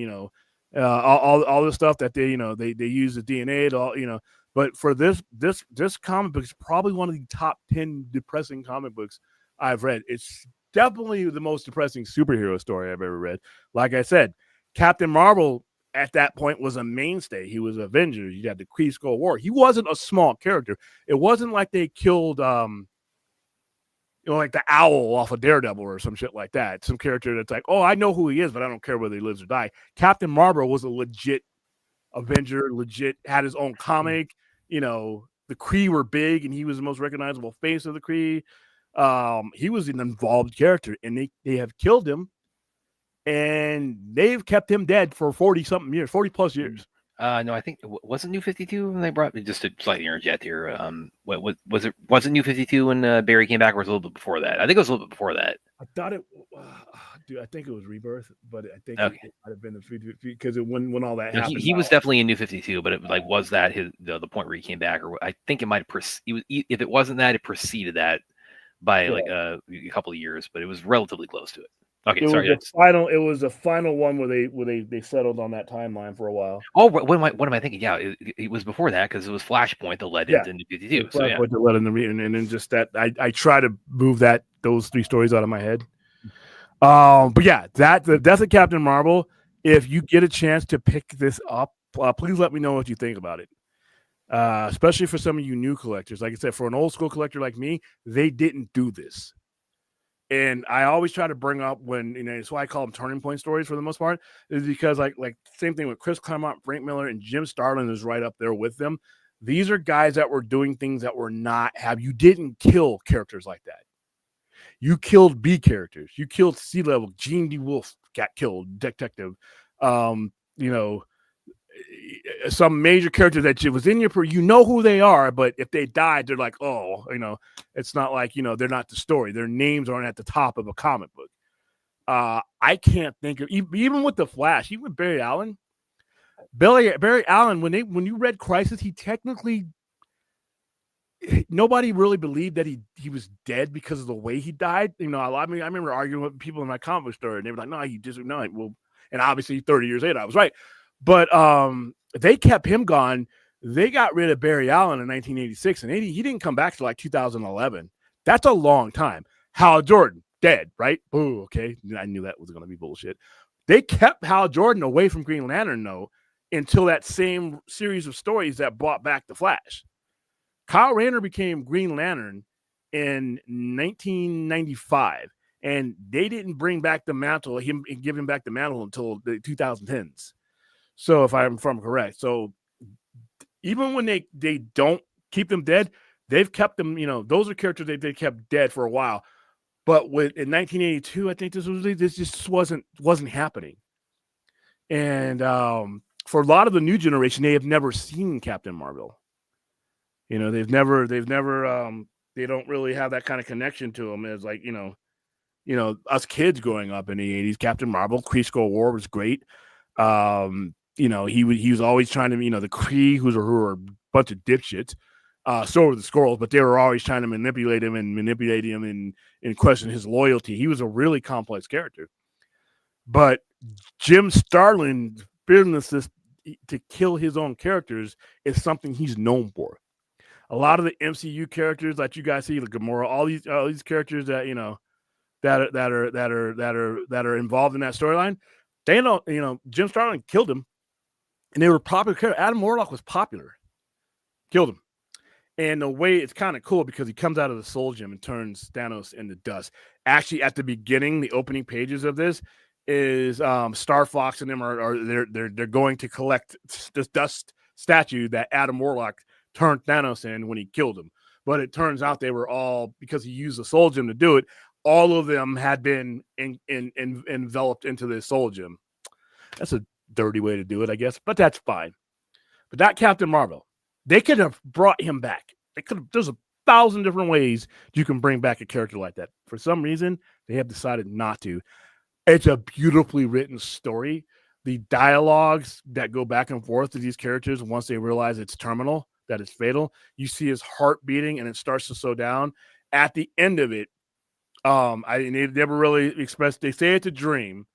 all the stuff that they use the DNA to all, But for this comic book is probably one of the top 10 depressing comic books I've read. It's definitely the most depressing superhero story I've ever read. Like I said, Captain Marvel at that point was a mainstay. He was Avenger. You had the Kree Skull War. He wasn't a small character. It wasn't like they killed like the Owl off of Daredevil or some shit like that. Some character that's like, oh, I know who he is, but I don't care whether he lives or die. Captain Marvel was a legit Avenger, had his own comic. The Kree were big, and he was the most recognizable face of the Kree. He was an involved character, and they have killed him, and they've kept him dead for 40-something years, 40 plus years. No, I think wasn't New 52 when they brought, just to slightly interject here. Was it New 52 when Barry came back, or was it a little bit before that? I think it was a little bit before that. I thought it. Dude, I think it was Rebirth, but I think it might have been the 52 because when all that happened. He was definitely in New 52, but was that the point where he came back, or I think it might have if it wasn't that, it preceded that by a couple of years, but it was relatively close to it. Okay, sorry. It was the final one where they settled on that timeline for a while. Oh, what am I thinking? Yeah, it was before that because it was Flashpoint that led into New 52. So Flashpoint that led into and then just that I try to move those three stories out of my head. But yeah, the Death of Captain Marvel. If you get a chance to pick this up, please let me know what you think about it. Especially for some of you new collectors. Like I said, for an old school collector like me, they didn't do this. And I always try to bring up when, it's why I call them turning point stories for the most part, is because like same thing with Chris Claremont, Frank Miller, and Jim Starlin is right up there with them. These are guys that were doing things that were you didn't kill characters like that. You killed B characters. You killed C-level, Gene DeWolf got killed, detective. Some major character that was in your, you know who they are, but if they died, they're like, oh, it's not like, they're not the story. Their names aren't at the top of a comic book. I can't think of, even with the Flash, even with Barry Allen. Barry Allen, when you read Crisis, he technically, nobody really believed that he was dead because of the way he died. I remember arguing with people in my comic book store, and they were like, no, he just, no, well, and obviously 30 years later, I was right. But they kept him gone. They got rid of Barry Allen in 1986 and 80. He didn't come back to like 2011. That's a long time. Hal Jordan, dead, right? Ooh, okay. I knew that was going to be bullshit. They kept Hal Jordan away from Green Lantern, though, until that same series of stories that brought back the Flash. Kyle Rayner became Green Lantern in 1995, and they didn't bring back the mantle, give him back the mantle until the 2010s. So if I'm correct. So even when they don't keep them dead, they've kept them, those are characters they kept dead for a while. But in 1982, I think this just wasn't happening. And for a lot of the new generation, they have never seen Captain Marvel. They've never they don't really have that kind of connection to them as like, us kids growing up in the 80s. Captain Marvel, Kree Skull War was great. He was always trying to, the Kree, who are a bunch of dipshits. So were the Skrulls, but they were always trying to manipulate him and question his loyalty. He was a really complex character. But Jim Starlin's business to kill his own characters is something he's known for. A lot of the MCU characters that you guys see, like Gamora, all these characters that that are involved in that storyline, they don't, Jim Starlin killed him, and they were popular. Adam Warlock was popular, killed him, and the way it's kind of cool because he comes out of the Soul Gem and turns Thanos into dust. Actually, at the beginning, the opening pages of this is Star Fox and them they're going to collect this dust statue that Adam Warlock turned Thanos in when he killed him. But it turns out they were all, because he used the Soul Gem to do it, all of them had been enveloped into the Soul Gem. That's a dirty way to do it, I guess, but that's fine. But that Captain Marvel, they could have brought him back. There's 1,000 different ways you can bring back a character like that. For some reason, they have decided not to. It's a beautifully written story. The dialogues that go back and forth to these characters once they realize it's terminal, that it's fatal, you see his heart beating and it starts to slow down. At the end of it, they never really expressed, they say it's a dream,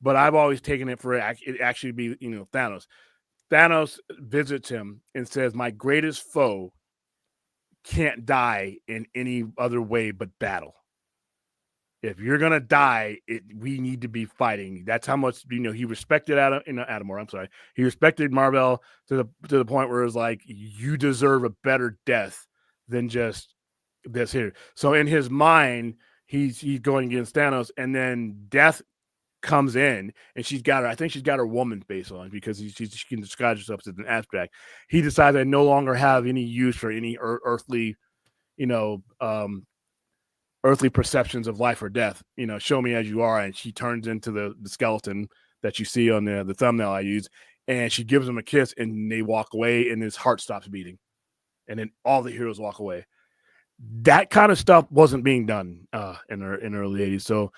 but I've always taken it for it actually be, Thanos. Thanos visits him and says, my greatest foe can't die in any other way but battle. If you're gonna die, we need to be fighting. That's how much he respected he respected Marvell to the point where it's like, you deserve a better death than just this here. So in his mind, he's going against Thanos, and then Death comes in, and she's got her woman face on because she can disguise herself as an abstract. He decides I no longer have any use for any earthly, earthly perceptions of life or death. Show me as you are. And she turns into the skeleton that you see on the thumbnail I use, and she gives him a kiss, and they walk away, and his heart stops beating, and then all the heroes walk away. That kind of stuff wasn't being done in the early 80s. So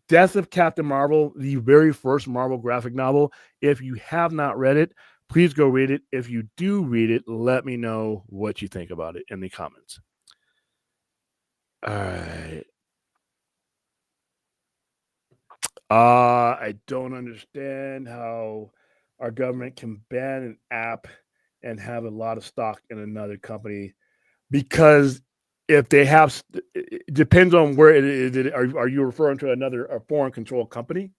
Death of Captain Marvel, the very first Marvel graphic novel, if you have not read it, please go read it. If you do read it, let me know what you think about it in the comments. All right. I don't understand how our government can ban an app and have a lot of stock in another company, because if they have, it depends on where it is. Are you referring to a foreign controlled company?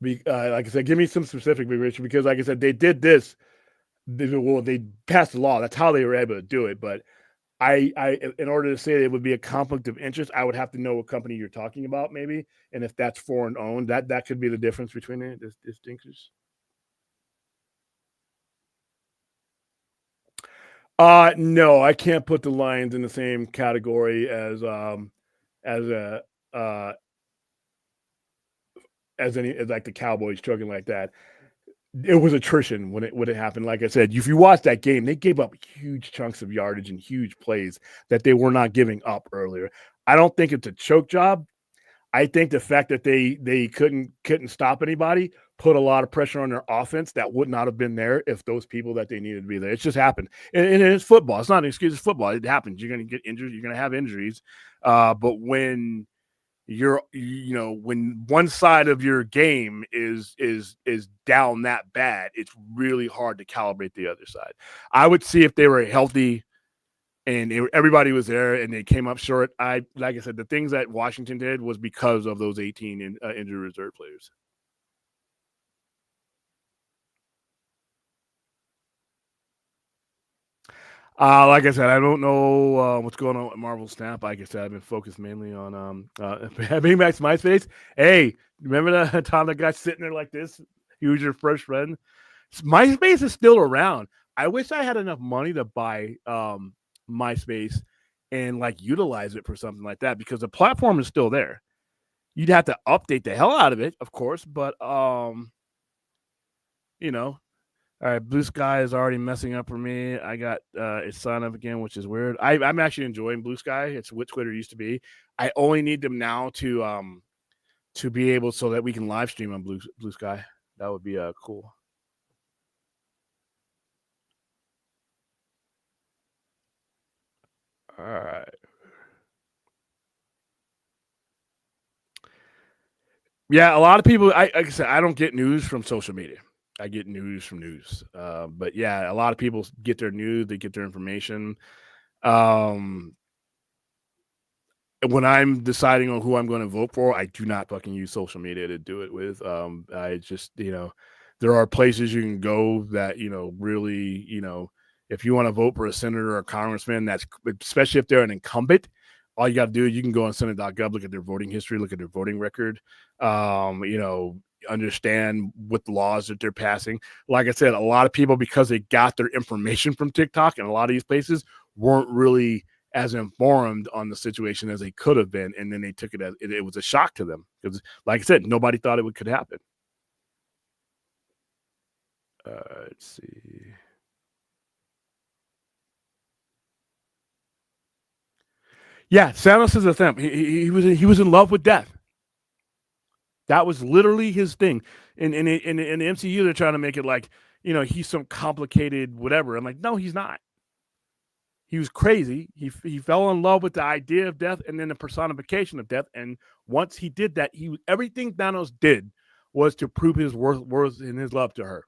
Like I said, give me some specific information, because like I said, they did this. They passed the law. That's how they were able to do it. But I, in order to say it would be a conflict of interest, I would have to know what company you're talking about, maybe, and if that's foreign owned, that could be the difference between the distinctions. No, I can't put the Lions in the same category as a as like the Cowboys struggling like that. It was attrition when it happened. Like I said, if you watch that game, they gave up huge chunks of yardage and huge plays that they were not giving up earlier. I don't think it's a choke job. I think the fact that they couldn't stop anybody put a lot of pressure on their offense that would not have been there if those people that they needed to be there. It's just happened, and it's football. It's not an excuse. It's football. It happens. You're going to get injured. You're going to have injuries. But when when one side of your game is down that bad, it's really hard to calibrate the other side. I would see if they were healthy and everybody was there and they came up short. Like I said, the things that Washington did was because of those 18 injured reserve players. Like I said, I don't know what's going on with Marvel Snap. Like I said, I've been focused mainly on being back to MySpace. Hey, remember the time that guy sitting there like this? He was your first friend. MySpace is still around. I wish I had enough money to buy MySpace and like utilize it for something like that because the platform is still there. You'd have to update the hell out of it, of course, but all right, Blue Sky is already messing up for me. I got its sign up again, which is weird. I'm actually enjoying Blue Sky. It's what Twitter used to be. I only need them now to be able so that we can live stream on Blue Sky. That would be cool. All right. Yeah, a lot of people. Like I said, I don't get news from social media. I get news from news. But yeah, a lot of people get their news. They get their information. When I'm deciding on who I'm going to vote for, I do not fucking use social media to do it with. I just, there are places you can go that, really, if you want to vote for a senator or a congressman, that's especially if they're an incumbent, all you got to do is you can go on Senate.gov, look at their voting history, look at their voting record, understand what the laws that they're passing. Like I said, a lot of people, because they got their information from TikTok and a lot of these places, weren't really as informed on the situation as they could have been, and then they took it as it was a shock to them because, like I said, nobody thought it could happen. Let's see. Yeah, Thanos is a thing. He was in love with death. That was literally his thing. In the MCU, they're trying to make it like he's some complicated whatever. I'm like, no, he's not. He was crazy. He fell in love with the idea of death and then the personification of death. And once he did that, everything Thanos did was to prove his worth and his love to her.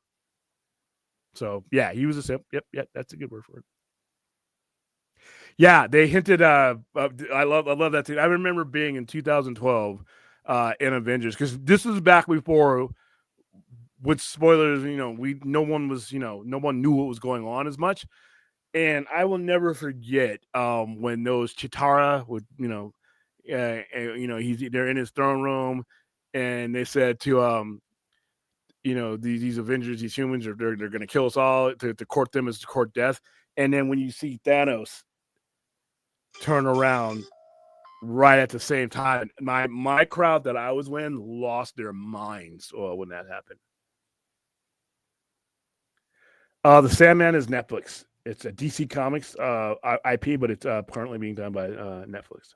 So yeah, he was a simp. Yep, that's a good word for it. Yeah, they hinted. I love that too. I remember being in 2012 in Avengers because this was back before. With spoilers, no one knew what was going on as much. And I will never forget when those Chitara would, they're in his throne room, and they said to these Avengers, these humans they're going to kill us all. To court them is to court death. And then when you see Thanos turn around right at the same time, my crowd that I was with lost their minds when that happened. The Sandman is Netflix. It's a DC Comics IP, but it's currently being done by Netflix.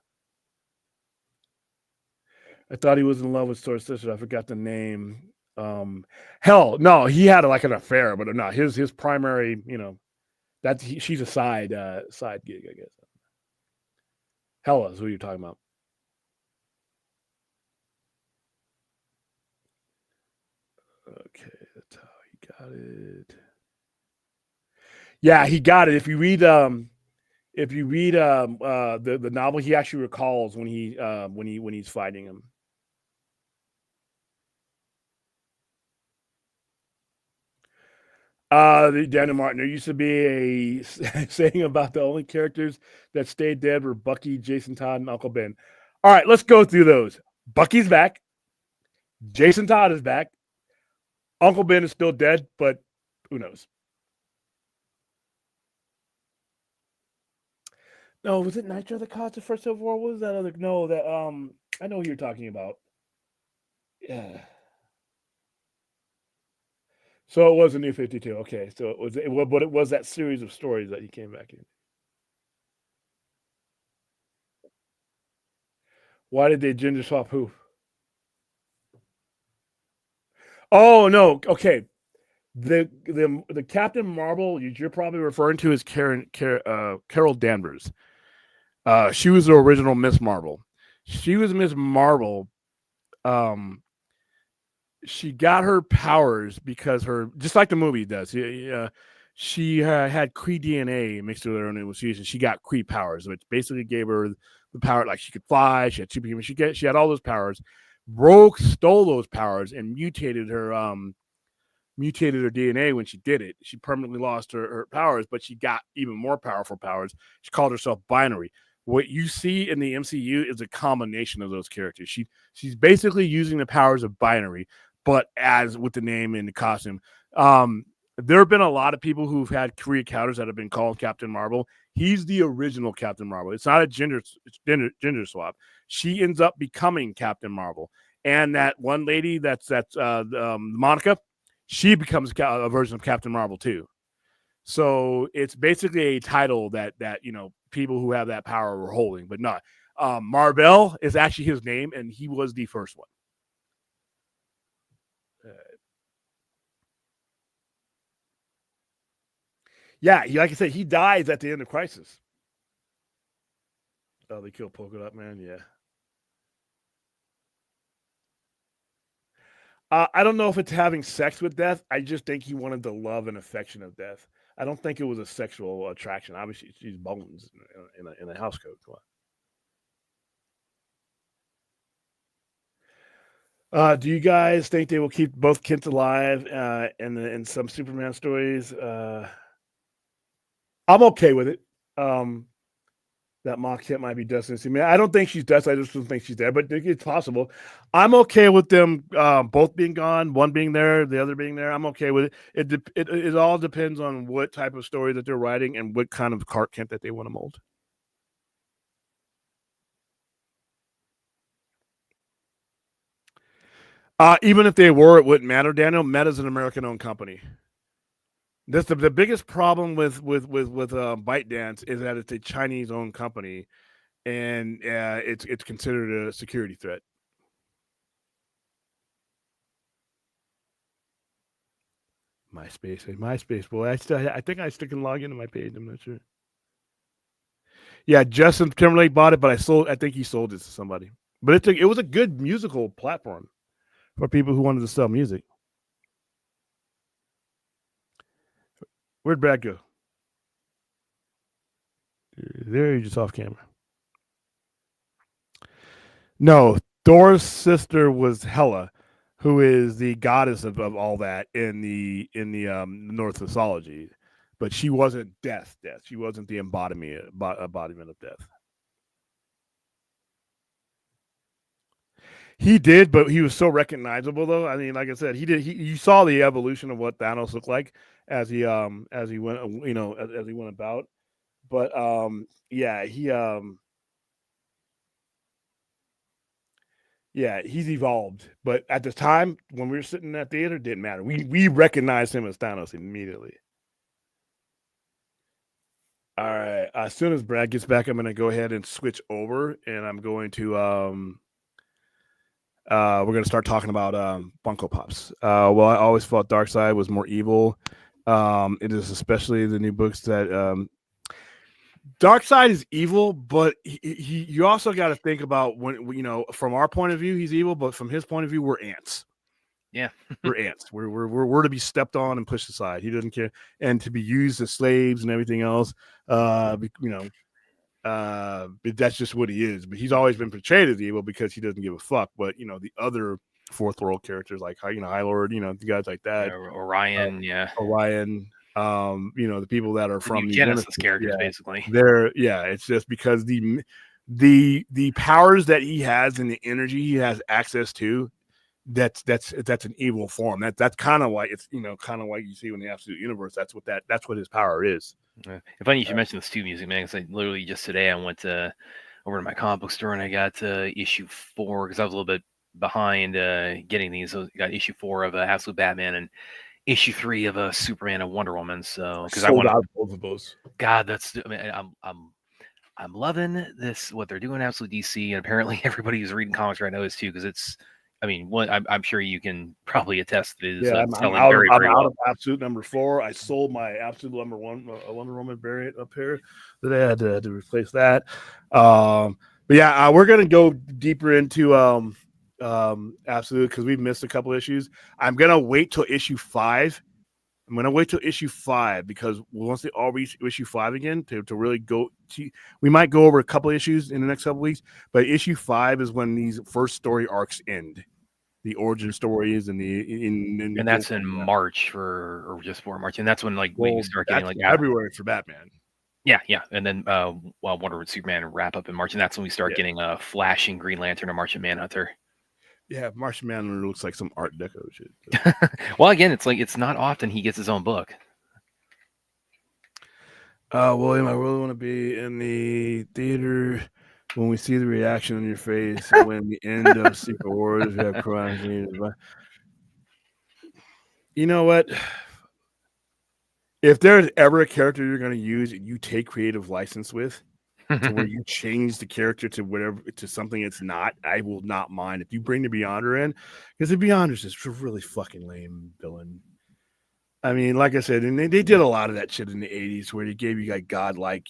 I thought he was in love with Sword Sister. I forgot the name. Hell, no, he had like an affair, but no, his primary, she's a side gig, I guess. Hella is who you're talking about. Okay, that's how he got it. Yeah, he got it. If you read the novel, he actually recalls when he's fighting him. Daniel Martin. There used to be a saying about the only characters that stayed dead were Bucky, Jason Todd, and Uncle Ben. All right, let's go through those. Bucky's back. Jason Todd is back. Uncle Ben is still dead, but who knows? No, was it Nitro that caused the first Civil War? What was that other? No, that I know who you're talking about. Yeah. So it was a New 52. Okay, so but it was that series of stories that he came back in. Why did they gender swap who? Oh no, okay. The Captain Marvel you're probably referring to is Carol Danvers. She was the original Miss Marvel. She was Miss Marvel. Um, she got her powers because her just like the movie does. She had Kree DNA mixed with her own evolution. She got Kree powers, which basically gave her the power, like she could fly. She had superhuman. She had all those powers. Rogue stole those powers and mutated her DNA when she did it. She permanently lost her powers, but she got even more powerful powers. She called herself Binary. What you see in the MCU is a combination of those characters. She's basically using the powers of Binary, but as with the name and the costume. There have been a lot of people who've had career encounters that have been called Captain Marvel. He's the original Captain Marvel. It's not a gender swap. She ends up becoming Captain Marvel, and that one lady that's Monica, she becomes a version of Captain Marvel too. So it's basically a title that people who have that power were holding, but not. Marvell is actually his name, and he was the first one. Yeah, like I said, he dies at the end of Crisis. Oh, they killed Polka Dot Man. Yeah. I don't know if it's having sex with death. I just think he wanted the love and affection of death. I don't think it was a sexual attraction. Obviously, she's bones in a house coat. Come on. Do you guys think they will keep both kids alive in some Superman stories? I'm okay with it. That mock hit might be Destiny. I mean, I don't think she's Destiny. I just don't think she's there, but it's possible. I'm okay with them both being gone, one being there, the other being there. I'm okay with it. It all depends on what type of story that they're writing and what kind of Clark Kent that they want to mold. Even if they were, it wouldn't matter, Daniel. Meta's an American-owned company. That's the biggest problem with ByteDance is that it's a Chinese-owned company, and it's considered a security threat. MySpace, boy. I think I still can log into my page. I'm not sure. Yeah, Justin Timberlake bought it, but I think he sold it to somebody. But it was a good musical platform for people who wanted to sell music. Where'd Brad go? There, you're just off camera. No, Thor's sister was Hela, who is the goddess of all that in the Norse mythology. But she wasn't death. She wasn't the embodiment of death. He did, but he was so recognizable, though. I mean, like I said, he did. You saw the evolution of what Thanos looked like as he went, as he went about. But yeah, he's evolved. But at the time when we were sitting in that theater, it didn't matter. We recognized him as Thanos immediately. All right. As soon as Brad gets back, I'm going to go ahead and switch over, and I'm going to we're going to start talking about Funko Pops. Well, I always thought Darkseid was more evil. It is especially the new books that Darkseid is evil, but you also got to think about when from our point of view he's evil, but from his point of view we're ants. Yeah, we're ants. We're to be stepped on and pushed aside. He doesn't care, and to be used as slaves and everything else. But that's just what he is. But he's always been portrayed as evil because he doesn't give a fuck. But the other fourth world characters like High Lord, the guys like that, Orion, Orion. The people that are from Genesis characters, basically. It's just because the powers that he has and the energy he has access to, that's an evil form. That's kind of why it's kind of like you see in the Absolute Universe. That's what his power is. Funny you should mention the Stu music, man. Because I literally just today I went over to my comic book store and I got issue 4 because I was a little bit behind getting these. So I got issue 4 of Absolute Batman, and issue 3 of Superman and Wonder Woman. So because I Sold want out both of those. God, that's I mean, I'm loving this what they're doing. Absolute DC, and apparently everybody who's reading comics right now is too because it's. I mean, I'm sure you can probably attest that it is Yeah, I'm selling out very, of very well. Absolute number 4. I sold my Absolute number 1 Wonder Woman variant up here that I had to replace that. But yeah, we're gonna go deeper into Absolute because we've missed a couple issues. I'm gonna wait till issue 5. I'm gonna wait till issue 5 because once they all reach issue 5 again to really go. We might go over a couple issues in the next couple weeks, but issue 5 is when these first story arcs end. The origin stories and and that's in March or just before March, and that's when like we start getting like February for Batman. Yeah, and then Wonder Woman, Superman wrap up in March, and that's when we start getting Flash and Green Lantern and Martian Manhunter. Yeah, Martian Manhunter looks like some Art Deco shit. Well, again, it's like it's not often he gets his own book. William, I really want to be in the theater when we see the reaction on your face when the end of Secret Wars we have crying. You know what? If there's ever a character you're going to use, you take creative license with, to where you change the character to whatever to something it's not, I will not mind if you bring the Beyonder in, because the Beyonder is just a really fucking lame villain. I mean, like I said, and they did a lot of that shit in the 80s where they gave you like godlike,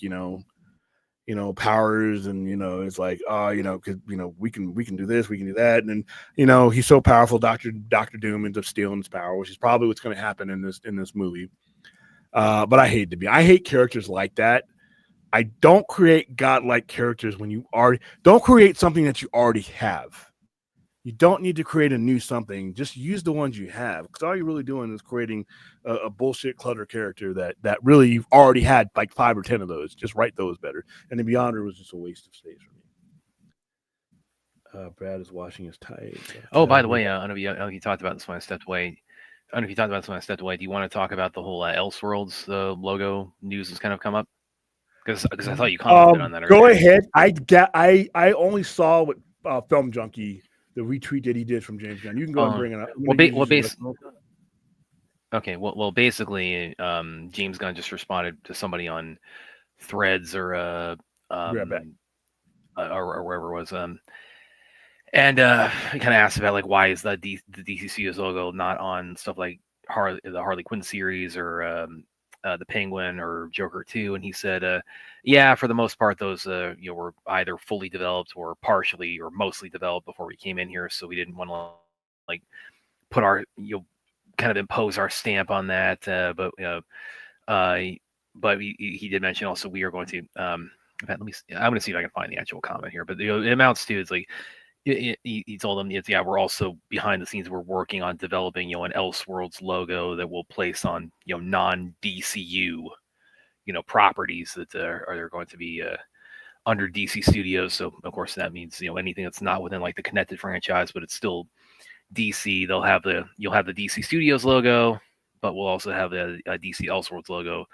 powers, and it's like, because we can do this, we can do that, and then he's so powerful, Doctor Doom ends up stealing his power, which is probably what's going to happen in this movie. But I hate characters like that. I don't create godlike characters don't create something that you already have. You don't need to create a new something. Just use the ones you have, because all you're really doing is creating a bullshit clutter character that really you've already had like 5 or 10 of those. Just write those better. And the Beyonder was just a waste of space for me. Brad is washing his tie. Oh, by the way, I don't know if you talked about this when I stepped away. Do you want to talk about the whole Elseworlds logo news that's kind of come up? Because I thought you commented on that earlier. Go ahead. I only saw what Film Junkie, the retweet that he did from James Gunn. You can go and bring it up. Basically, James Gunn just responded to somebody on Threads or wherever it was, and he kind of asked about like why is the DC Studios logo not on stuff like the Harley Quinn series or the Penguin or Joker 2, and he said, yeah, for the most part, those were either fully developed or partially or mostly developed before we came in here, so we didn't want to like put our kind of impose our stamp on that. But he did mention also we are going to. I'm going to see if I can find the actual comment here, but it amounts to it's like. He told them, yeah, we're also behind the scenes. We're working on developing, an Elseworlds logo that we'll place on, non-DCU, properties that are going to be under DC Studios. So, of course, that means, anything that's not within like the connected franchise, but it's still DC. You'll have the DC Studios logo, but we'll also have the DC Elseworlds logo.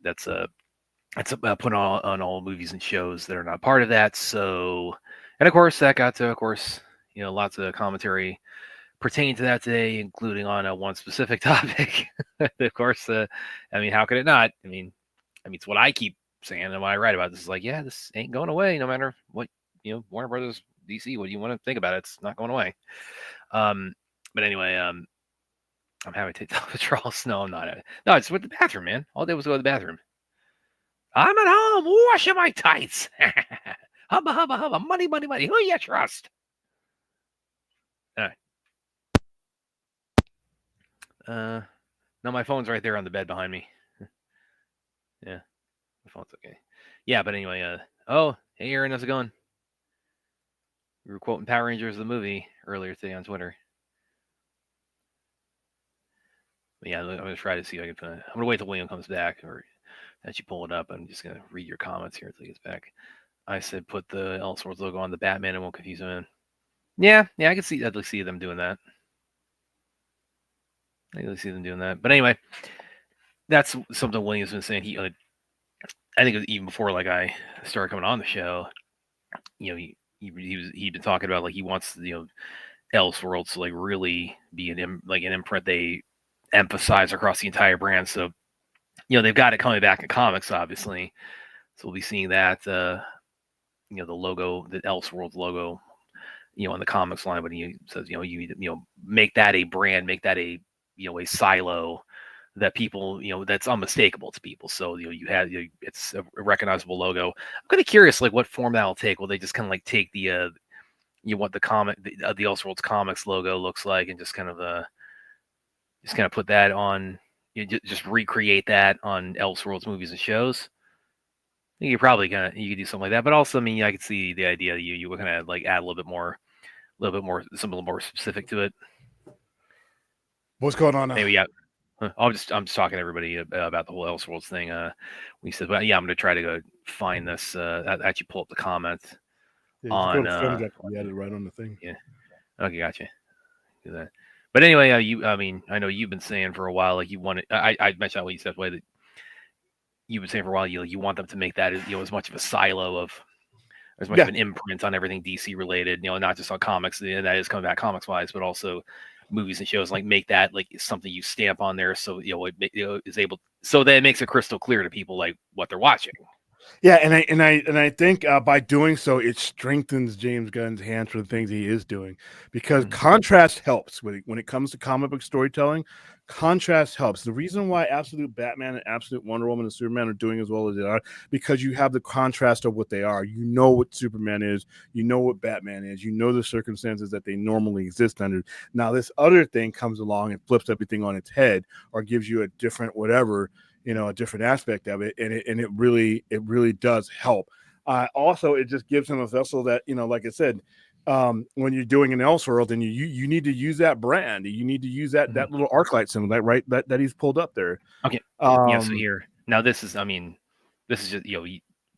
That's put on all movies and shows that are not part of that. So. And of course, that got to, lots of commentary pertaining to that today, including on one specific topic. Of course, how could it not? I mean, it's what I keep saying, and when I write about this, is like, yeah, this ain't going away, no matter what, Warner Brothers, DC, what do you want to think about it? It's not going away. But anyway, I'm having to take the withdrawals. No, I'm not. No, it's with the bathroom, man. All day was go to the bathroom. I'm at home washing my tights. Hubba, hubba, hubba, money, money, money. Who you trust? All right. No, my phone's right there on the bed behind me. Yeah, my phone's okay. Yeah, but anyway, oh, hey, Aaron, how's it going? We were quoting Power Rangers, the movie, earlier today on Twitter. But yeah, I'm going to try to see if I can I'm going to wait till William comes back, or as you pull it up. I'm just going to read your comments here until he gets back. I said put the Elseworlds logo on the Batman and won't confuse him in. Yeah, I could see them doing that. But anyway, that's something William's been saying. I think even before like I started coming on the show, he'd been talking about like he wants Elseworlds to like really be an imprint they emphasize across the entire brand. So, they've got it coming back in comics, obviously. So we'll be seeing that, the logo, the Elseworlds logo, in the comics line, but he says, you need to, make that a brand, make that a silo that people, that's unmistakable to people. So, it's a recognizable logo. I'm kind of curious, like what form that'll take. Will they just kind of like take the, what the Elseworlds comics logo looks like and just kind of put that on, just recreate that on Elseworlds movies and shows? I think you could do something like that. But also, I mean, I could see the idea that you would kind of like add a little bit more, something a little more specific to it. What's going on now? Maybe, yeah. I'm just talking to everybody about the whole Elseworlds thing. We said, well, yeah, I'm going to try to go find this. Actually, pull up the comment on. You had it right on the thing. Yeah. Okay, gotcha. Do that. But anyway, I know you've been saying for a while, like you wanted. I mentioned what you said, that you've been saying for a while, you want them to make that as much of a silo of, as much of an imprint on everything DC related, not just on comics, and that is coming back comics wise, but also movies and shows, like make that like something you stamp on there, so it is able, so that it makes it crystal clear to people like what they're watching. Yeah, and I think by doing so, it strengthens James Gunn's hands for the things he is doing, because contrast helps when it comes to comic book storytelling. Contrast helps. The reason why Absolute Batman and Absolute Wonder Woman and Superman are doing as well as they are, because you have the contrast of what they are. You know what Superman is. You know what Batman is. You know the circumstances that they normally exist under. Now, this other thing comes along and flips everything on its head, or gives you a different whatever, a different aspect of it, and it really does help. Also, it just gives him a vessel that, like I said, when you're doing an Elseworld, and you need to use that brand, you need to use that little ArcLight symbol, that he's pulled up there. Okay. So here now, this is just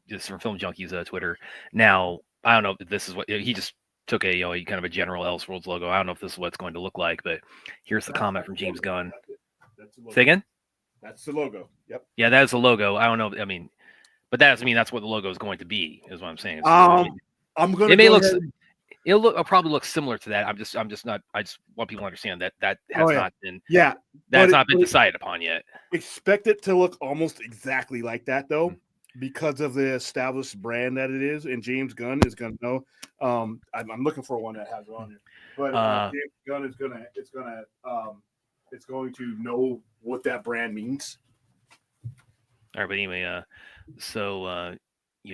just from Film Junkies Twitter. Now, I don't know if this is what he just took, a kind of a general Elseworlds logo. I don't know if this is what it's going to look like, but here's the comment from James Gunn. Say again. That's the logo. Yep. Yeah, that is the logo. I don't know. I mean, but that's what the logo is going to be, is what I'm saying. I'm going to. It may look. It'll probably look similar to that. I just want people to understand that has not been. Yeah. That's not been decided upon yet. Expect it to look almost exactly like that, though, because of the established brand that it is, and James Gunn is going to know. I'm looking for one that has it on here, but James Gunn is going to know what that brand means. All right, but anyway,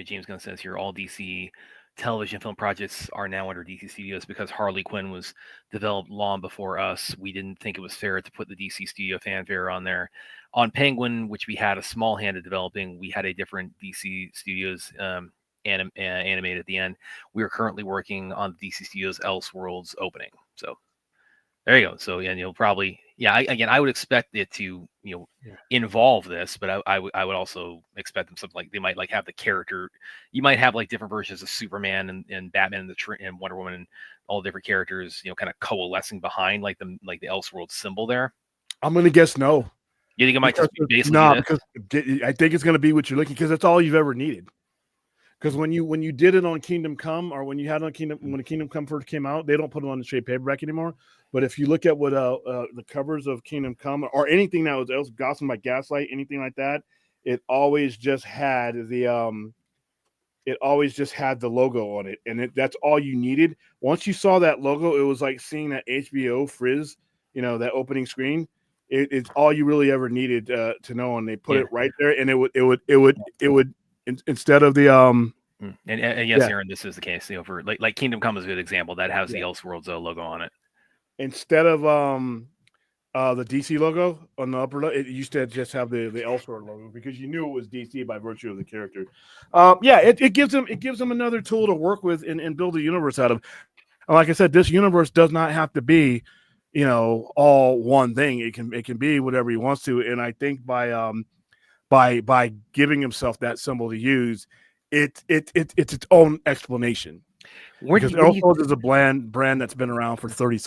James Gunn says here, all DC television film projects are now under DC Studios because Harley Quinn was developed long before us. We didn't think it was fair to put the DC Studio fanfare on there. On Penguin, which we had a small hand in developing, we had a different DC Studios animated at the end. We are currently working on DC Studios Elseworlds opening. So there you go. So, and you'll probably, I would expect it to, involve this, but I would also expect them something like they might like have the character. You might have like different versions of Superman and Batman and Wonder Woman and all the different characters, kind of coalescing behind like the Elseworld symbol there. I'm gonna guess no. You think it might just be basically because I think it's gonna be what you're looking, because that's all you've ever needed. Because when you did it on Kingdom Come, or when you had on when Kingdom Come first came out, they don't put it on the trade paperback anymore. But if you look at what the covers of Kingdom Come, or anything that was Gotham by Gaslight, anything like that, it always just had the logo on it, and that's all you needed. Once you saw that logo, it was like seeing that HBO Frizz, that opening screen. It's all you really ever needed to know, and they put it right there, and it would instead of the and yes, Aaron, this is the case. For like Kingdom Come is a good example that has the Elseworlds logo on it. Instead of the DC logo on the upper left, it used to just have the Elseworld logo, because you knew it was DC by virtue of the character. It gives them another tool to work with and build a universe out of. And like I said, this universe does not have to be, all one thing. It can be whatever he wants to. And I think by giving himself that symbol to use, it's its own explanation. Because Elseworlds is a brand that's been around for 30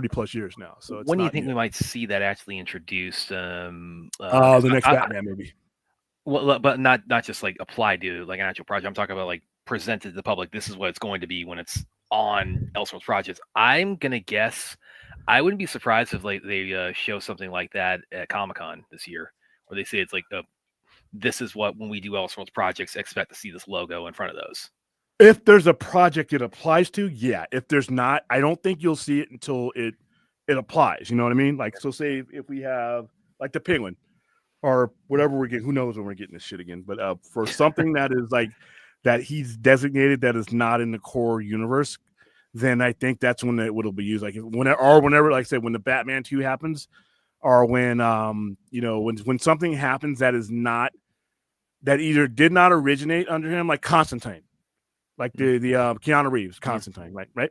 plus years now. So when do you think we might see that actually introduced? The next Batman movie. Well, but not just like applied to like an actual project. I'm talking about like presented to the public. This is what it's going to be when it's on Elseworlds projects. I'm gonna guess. I wouldn't be surprised if like they show something like that at Comic-Con this year, where they say it's like this is what when we do Elseworlds projects, expect to see this logo in front of those. If there's a project it applies to, yeah. If there's not, I don't think you'll see it until it applies. You know what I mean? Like, so say if we have like the Penguin or whatever we're getting, who knows when we're getting this shit again, but for something that is like that he's designated that is not in the core universe, then I think that's when it'll be used. Like whenever, like I said, when the Batman 2 happens, or when when something happens that is not, that either did not originate under him, like Constantine, like the Keanu Reeves Constantine, right?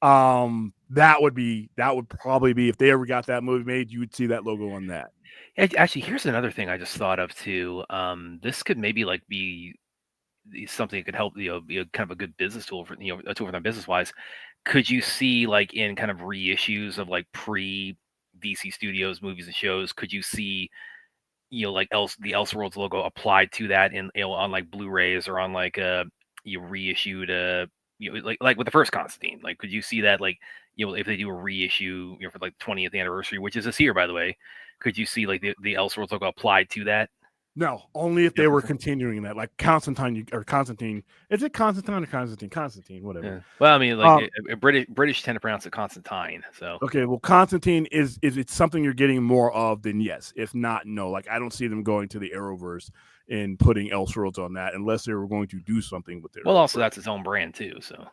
That would probably be, if they ever got that movie made, you would see that logo on that. Actually, here's another thing I just thought of too. This could maybe like be something that could help, be a kind of a good business tool for, a tool for them business wise. Could you see like in kind of reissues of like pre DC Studios movies and shows, could you see like the Elseworlds logo applied to that in on like Blu-rays or on like reissued like with the first Constantine? Like, could you see that, like, if they do a reissue, for like 20th anniversary, which is this year, by the way, could you see like the Elseworlds logo applied to that? No, only if they were continuing that, like Constantine or Constantine. Is it Constantine or Constantine? Constantine, whatever. Yeah. Well, I mean, like British tend to pronounce it Constantine. So okay, well, Constantine is it's something you're getting more of than yes. If not, no. Like, I don't see them going to the Arrowverse and putting Elseworlds on that unless they were going to do something with it. Well, also that's its own brand too. So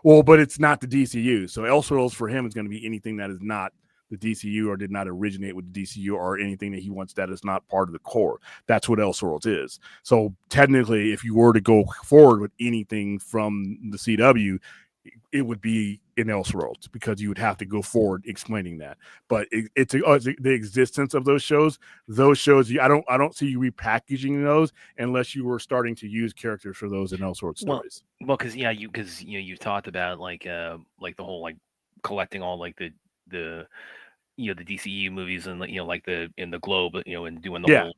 well, but it's not the DCU. So Elseworlds for him is going to be anything that is not the DCU or did not originate with the DCU or anything that he wants that is not part of the core. That's what Elseworlds is. So technically, if you were to go forward with anything from the CW, it would be in Elseworlds because you would have to go forward explaining that. But it's the existence of those shows. Those shows, I don't see you repackaging those unless you were starting to use characters for those in Elseworlds stories. Well, because you talked about like the whole like collecting all like the the DCEU movies and like in the Globe, and doing the whole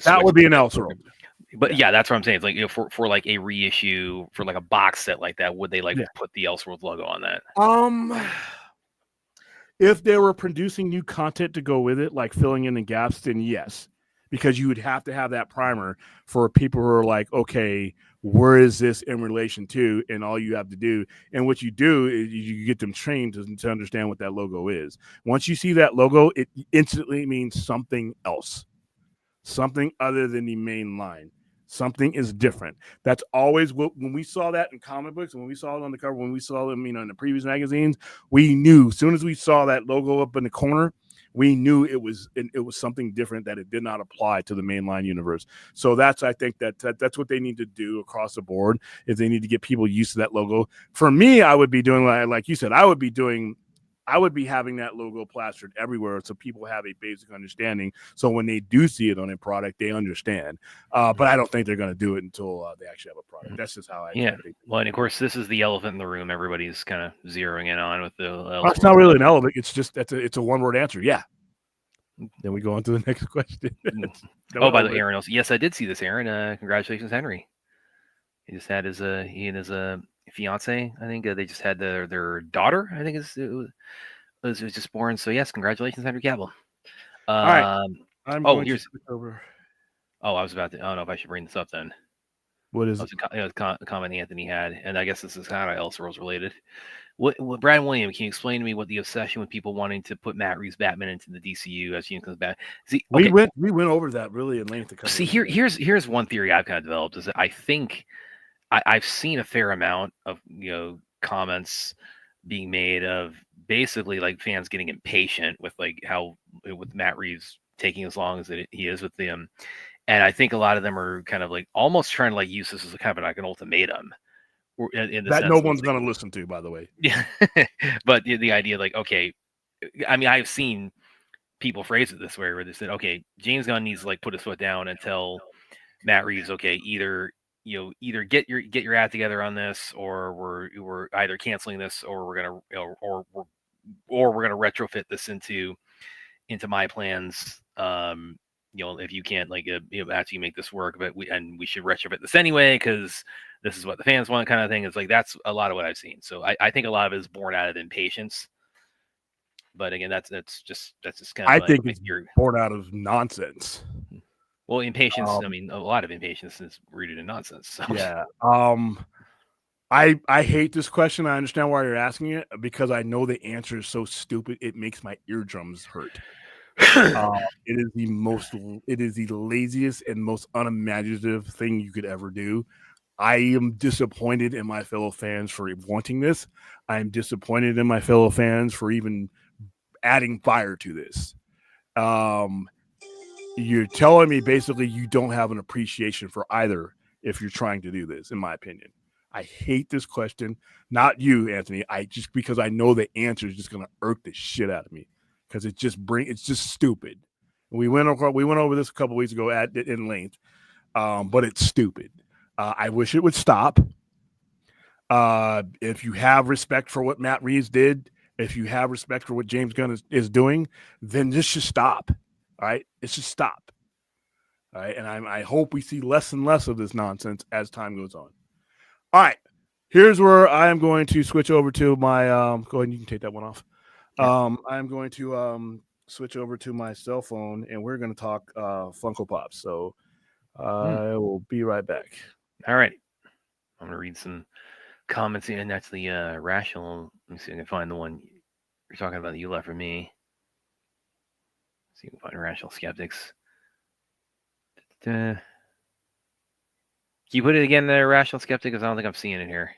that would be an Elseworld. But yeah, that's what I'm saying. It's like for like a reissue for like a box set like that, would they put the Elseworlds logo on that? If they were producing new content to go with it, like filling in the gaps, then yes, because you would have to have that primer for people who are like, okay, where is this in relation to? And all you have to do, and what you do is you get them trained to understand what that logo is. Once you see that logo, it instantly means something else, something other than the main line. Something is different. That's always when we saw that in comic books, when we saw it on the cover, when we saw them, in the previous magazines, we knew as soon as we saw that logo up in the corner, we knew it was something different, that it did not apply to the mainline universe. So I think that's what they need to do across the board, is they need to get people used to that logo. For me, I would be doing like you said, I would be having that logo plastered everywhere so people have a basic understanding. So when they do see it on a product, they understand. But I don't think they're going to do it until they actually have a product. That's just how I think. Well, and of course, this is the elephant in the room everybody's kind of zeroing in on with the. It's not really an elephant. It's just it's a one-word answer. Yeah. Then we go on to the next question. By the way, Aaron, yes, I did see this, Aaron. Congratulations, Henry. He just had he and his fiance. I think they just had their daughter. I think it was just born. So yes, congratulations, Henry Cavill. All right. I'm going to switch over. Oh, I was about to. I don't know if I should bring this up then. What is it? Was a comment Anthony had, and I guess this is kind of Elseworlds related. What Brad William, can you explain to me what the obsession with people wanting to put Matt Reeves' Batman into the DCU as Gene comes back? See, okay. we went over that really in length. See, here's one theory I've kind of developed, is that I think I've seen a fair amount of comments being made of basically like fans getting impatient with like how with Matt Reeves taking as long as he is with them, and I think a lot of them are kind of like almost trying to like use this as a kind of like an ultimatum. In the that no one's going to listen to, by the way. Yeah, but the idea, like, okay, I mean, I've seen people phrase it this way, where they said, okay, James Gunn needs to like put his foot down and tell Matt Reeves, okay, either get your act together on this, or we're either canceling this, or we're gonna or we're gonna retrofit this into my plans. if you can't actually make this work, but we should retrofit this anyway because this is what the fans want, kind of thing. It's like that's a lot of what I've seen. So I think a lot of it is born out of impatience. But again, that's just kind of. I think it's born out of nonsense. Well, impatience. I mean, a lot of impatience is rooted in nonsense. So. Yeah. I hate this question. I understand why you're asking it because I know the answer is so stupid. It makes my eardrums hurt. It is the laziest and most unimaginative thing you could ever do. I am disappointed in my fellow fans for wanting this. I am disappointed in my fellow fans for even adding fire to this. You're telling me basically you don't have an appreciation for either if you're trying to do this, in my opinion. I hate this question. Not you, Anthony. Because I know the answer is just going to irk the shit out of me because it's just stupid. We went over this a couple weeks ago in length, but it's stupid. I wish it would stop. If you have respect for what Matt Reeves did, if you have respect for what James Gunn is doing, then this should stop. All right, it should stop. All right, and I hope we see less and less of this nonsense as time goes on. All right, here's where I am going to switch over to my. Go ahead, you can take that one off. I'm going to switch over to my cell phone, and we're going to talk Funko Pops. So I will be right back. All right, I'm going to read some comments here, and that's the rational. Let me see if I can find the one you're talking about that you left for me. Let's see if we can find rational skeptics. Can you put it again there, rational skeptic? Because I don't think I'm seeing it here.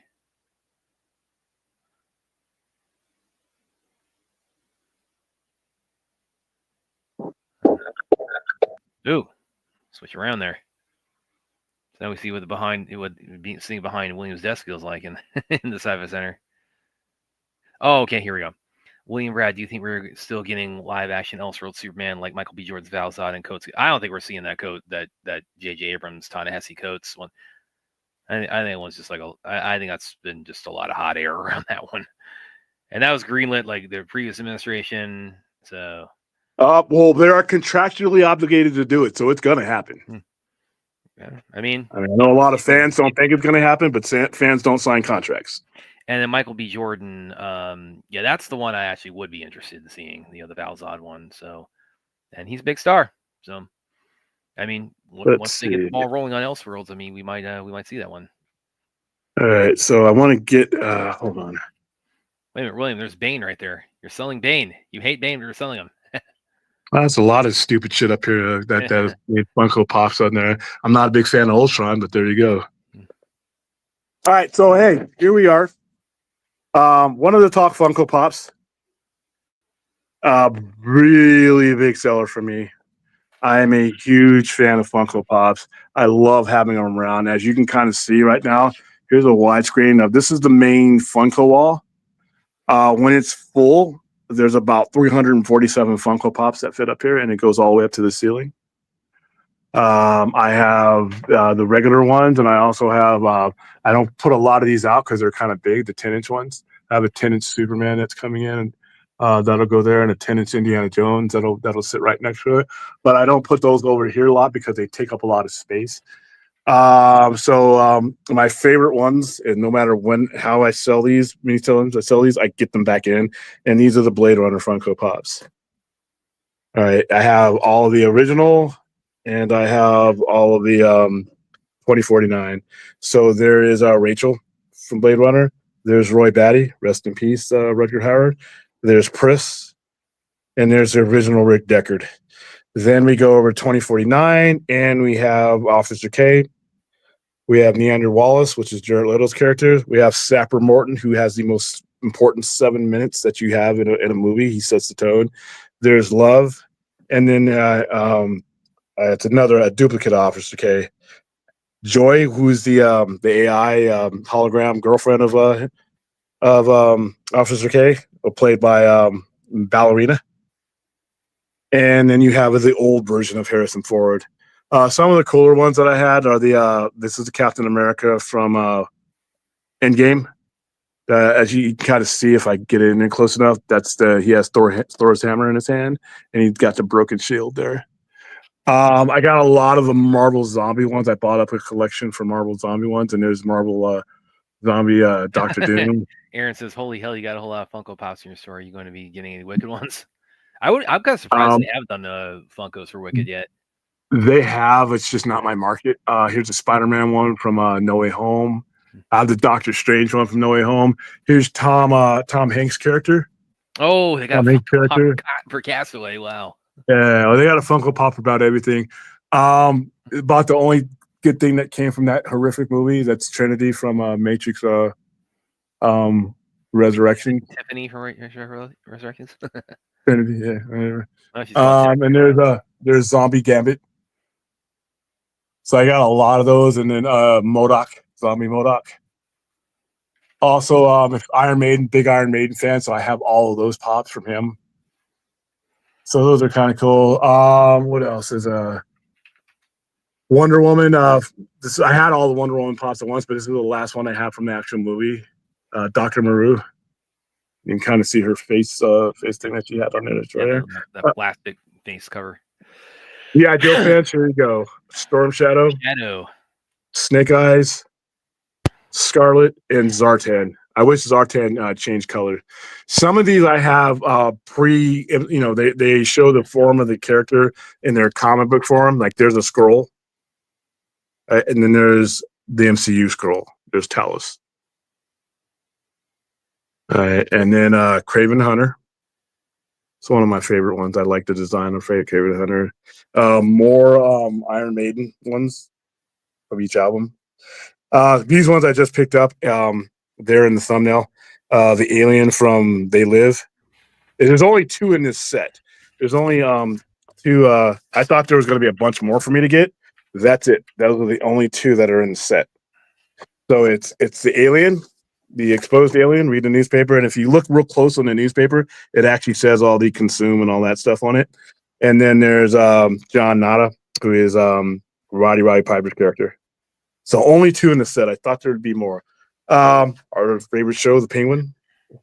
Ooh, switch around there. So now we see what sitting behind William's desk feels like in in the Sci-Fi Center. Oh, okay, here we go. William Brad, do you think we're still getting live action Elseworld Superman like Michael B. Jordan's Val Zod and Coates? I don't think we're seeing that coat that J.J. Abrams, Ta-Nehisi Coates one. I think it was just I think that's been just a lot of hot air around that one, and that was greenlit like the previous administration. So, well, they are contractually obligated to do it, so it's gonna happen. Yeah, I mean, I know a lot of fans don't think it's gonna happen, but fans don't sign contracts. And then Michael B. Jordan, yeah, that's the one I actually would be interested in seeing, the Val Zod one. So, and he's a big star. So, I mean, once they get the ball rolling on Elseworlds, I mean, we might see that one. All right, so I want to get. Hold on. Wait a minute, William. There's Bane right there. You're selling Bane. You hate Bane, but you're selling him. That's a lot of stupid shit up here that Funko Pops on there. I'm not a big fan of Ultron, but there you go. All right, so hey, here we are. One of the Talk Funko Pops. Really big seller for me. I am a huge fan of Funko Pops. I love having them around. As you can kind of see right now, here's a widescreen of this is the main Funko wall. When it's full, there's about 347 Funko Pops that fit up here, and it goes all the way up to the ceiling. I have the regular ones, and I also have, I don't put a lot of these out because they're kind of big, the 10-inch ones. I have a 10-inch Superman that's coming in, and that'll go there, and a 10-inch Indiana Jones that'll sit right next to it. But I don't put those over here a lot because they take up a lot of space. So my favorite ones, and no matter how I sell these, I get them back in, and these are the Blade Runner Funko Pops. All right, I have all of the original, and I have all of the 2049. So there is Rachel from Blade Runner. There's Roy Batty, rest in peace, Rutger Hauer. There's Pris, and there's the original Rick Deckard. Then we go over 2049, and we have Officer K. We have Neander Wallace, which is Jared Leto's character. We have Sapper Morton, who has the most important 7 minutes that you have in a movie. He sets the tone. There's Love, and then it's a duplicate of Officer K. Joy, who's the AI hologram girlfriend of Officer K, played by Ballerina. And then you have the old version of Harrison Ford. Some of the cooler ones that I had are this is the Captain America from Endgame. As you can kind of see, if I get it in there close enough, he has Thor's hammer in his hand, and he's got the broken shield there. I got a lot of the Marvel zombie ones. I bought up a collection for Marvel zombie ones, and there's Marvel zombie Doctor Doom. Aaron says, "Holy hell, you got a whole lot of Funko Pops in your store. Are you going to be getting any Wicked ones?" I'm kind of surprised they haven't done Funkos for Wicked yet. They have. It's just not my market. Here's a Spider-Man one from No Way Home. I have the Doctor Strange one from No Way Home. Here's Tom Hanks' character. Oh, they got Tom Hanks character for Castaway. Wow. Yeah, they got a Funko Pop about everything. About the only good thing that came from that horrific movie, that's Trinity from Matrix Resurrection. Tiffany from Resurrections. Trinity, yeah. Whatever. Oh, and there's Zombie Gambit. So I got a lot of those, and then MODOK, Zombie MODOK. Also, if big Iron Maiden fan, so I have all of those pops from him. So those are kind of cool. What else is Wonder Woman? I had all the Wonder Woman pops at once, but this is the last one I have from the actual movie. Dr. Maru. You can kind of see her face thing that she had on it. Right there. That plastic face cover. Yeah, Joe fans, here you go. Storm Shadow, Snake Eyes, Scarlet, and Zartan. I wish Zartan changed color. Some of these I have they show the form of the character in their comic book form. Like there's a scroll, and then there's the MCU scroll. There's Talos. All right, and then Kraven Hunter. It's one of my favorite ones. I like the design of Kraven Hunter. More Iron Maiden ones of each album. These ones I just picked up. There in the thumbnail. The alien from They Live. There's only 2 in this set. There's only 2. I thought there was going to be a bunch more for me to get. That's it. Those are the only 2 that are in the set. So it's the alien, the exposed alien. Read the newspaper, and if you look real close on the newspaper, it actually says all the consume and all that stuff on it. And then there's John Nada, who is Roddy Piper's character. So only 2 in the set. I thought there would be more. Our favorite show, The Penguin.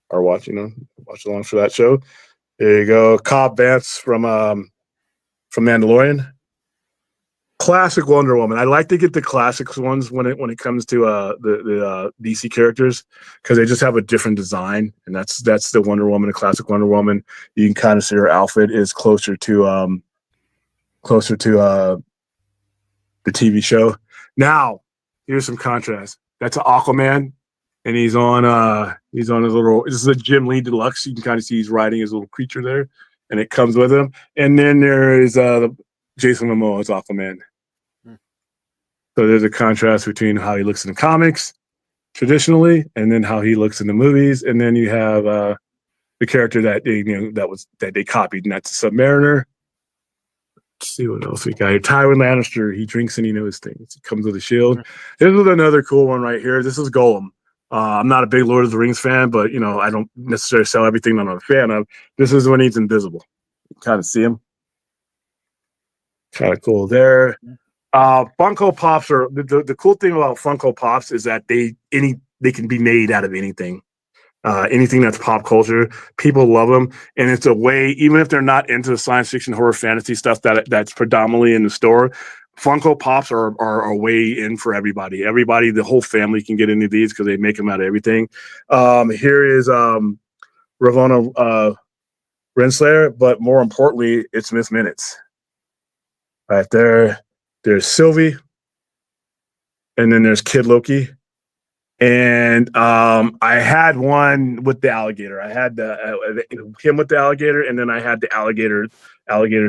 Watch along for that show. There you go. Cobb Vanth from Mandalorian. Classic Wonder Woman. I like to get the classics ones when it comes to the DC characters, because they just have a different design, and that's the Wonder Woman, the classic Wonder Woman. You can kind of see her outfit is closer to the TV show. Now, here's some contrast. That's an Aquaman, and he's on his little. This is a Jim Lee Deluxe. You can kind of see he's riding his little creature there, and it comes with him. And then there is Jason Momoa as Aquaman. So there's a contrast between how he looks in the comics traditionally, and then how he looks in the movies. And then you have the character that they copied, and that's the Submariner. Let's see what else we got here. Tywin Lannister, he drinks and he knows things. He comes with a shield. This is another cool one right here. This is Golem. I'm not a big Lord of the Rings fan, but I don't necessarily sell everything that I'm a fan of. This is when he's invisible. You kind of see him. Kind of cool there. Funko Pops are the cool thing about Funko Pops is that they can be made out of anything. Anything that's pop culture, people love them, and it's a way, even if they're not into the science fiction, horror, fantasy stuff that's predominantly in the store. Funko Pops are a way in for everybody. Everybody, the whole family can get into these because they make them out of everything. Here is Ravonna Renslayer, but more importantly, it's Miss Minutes. Right there, there's Sylvie, and then there's Kid Loki. And I had one with the alligator. I had him with the alligator, and then I had the alligator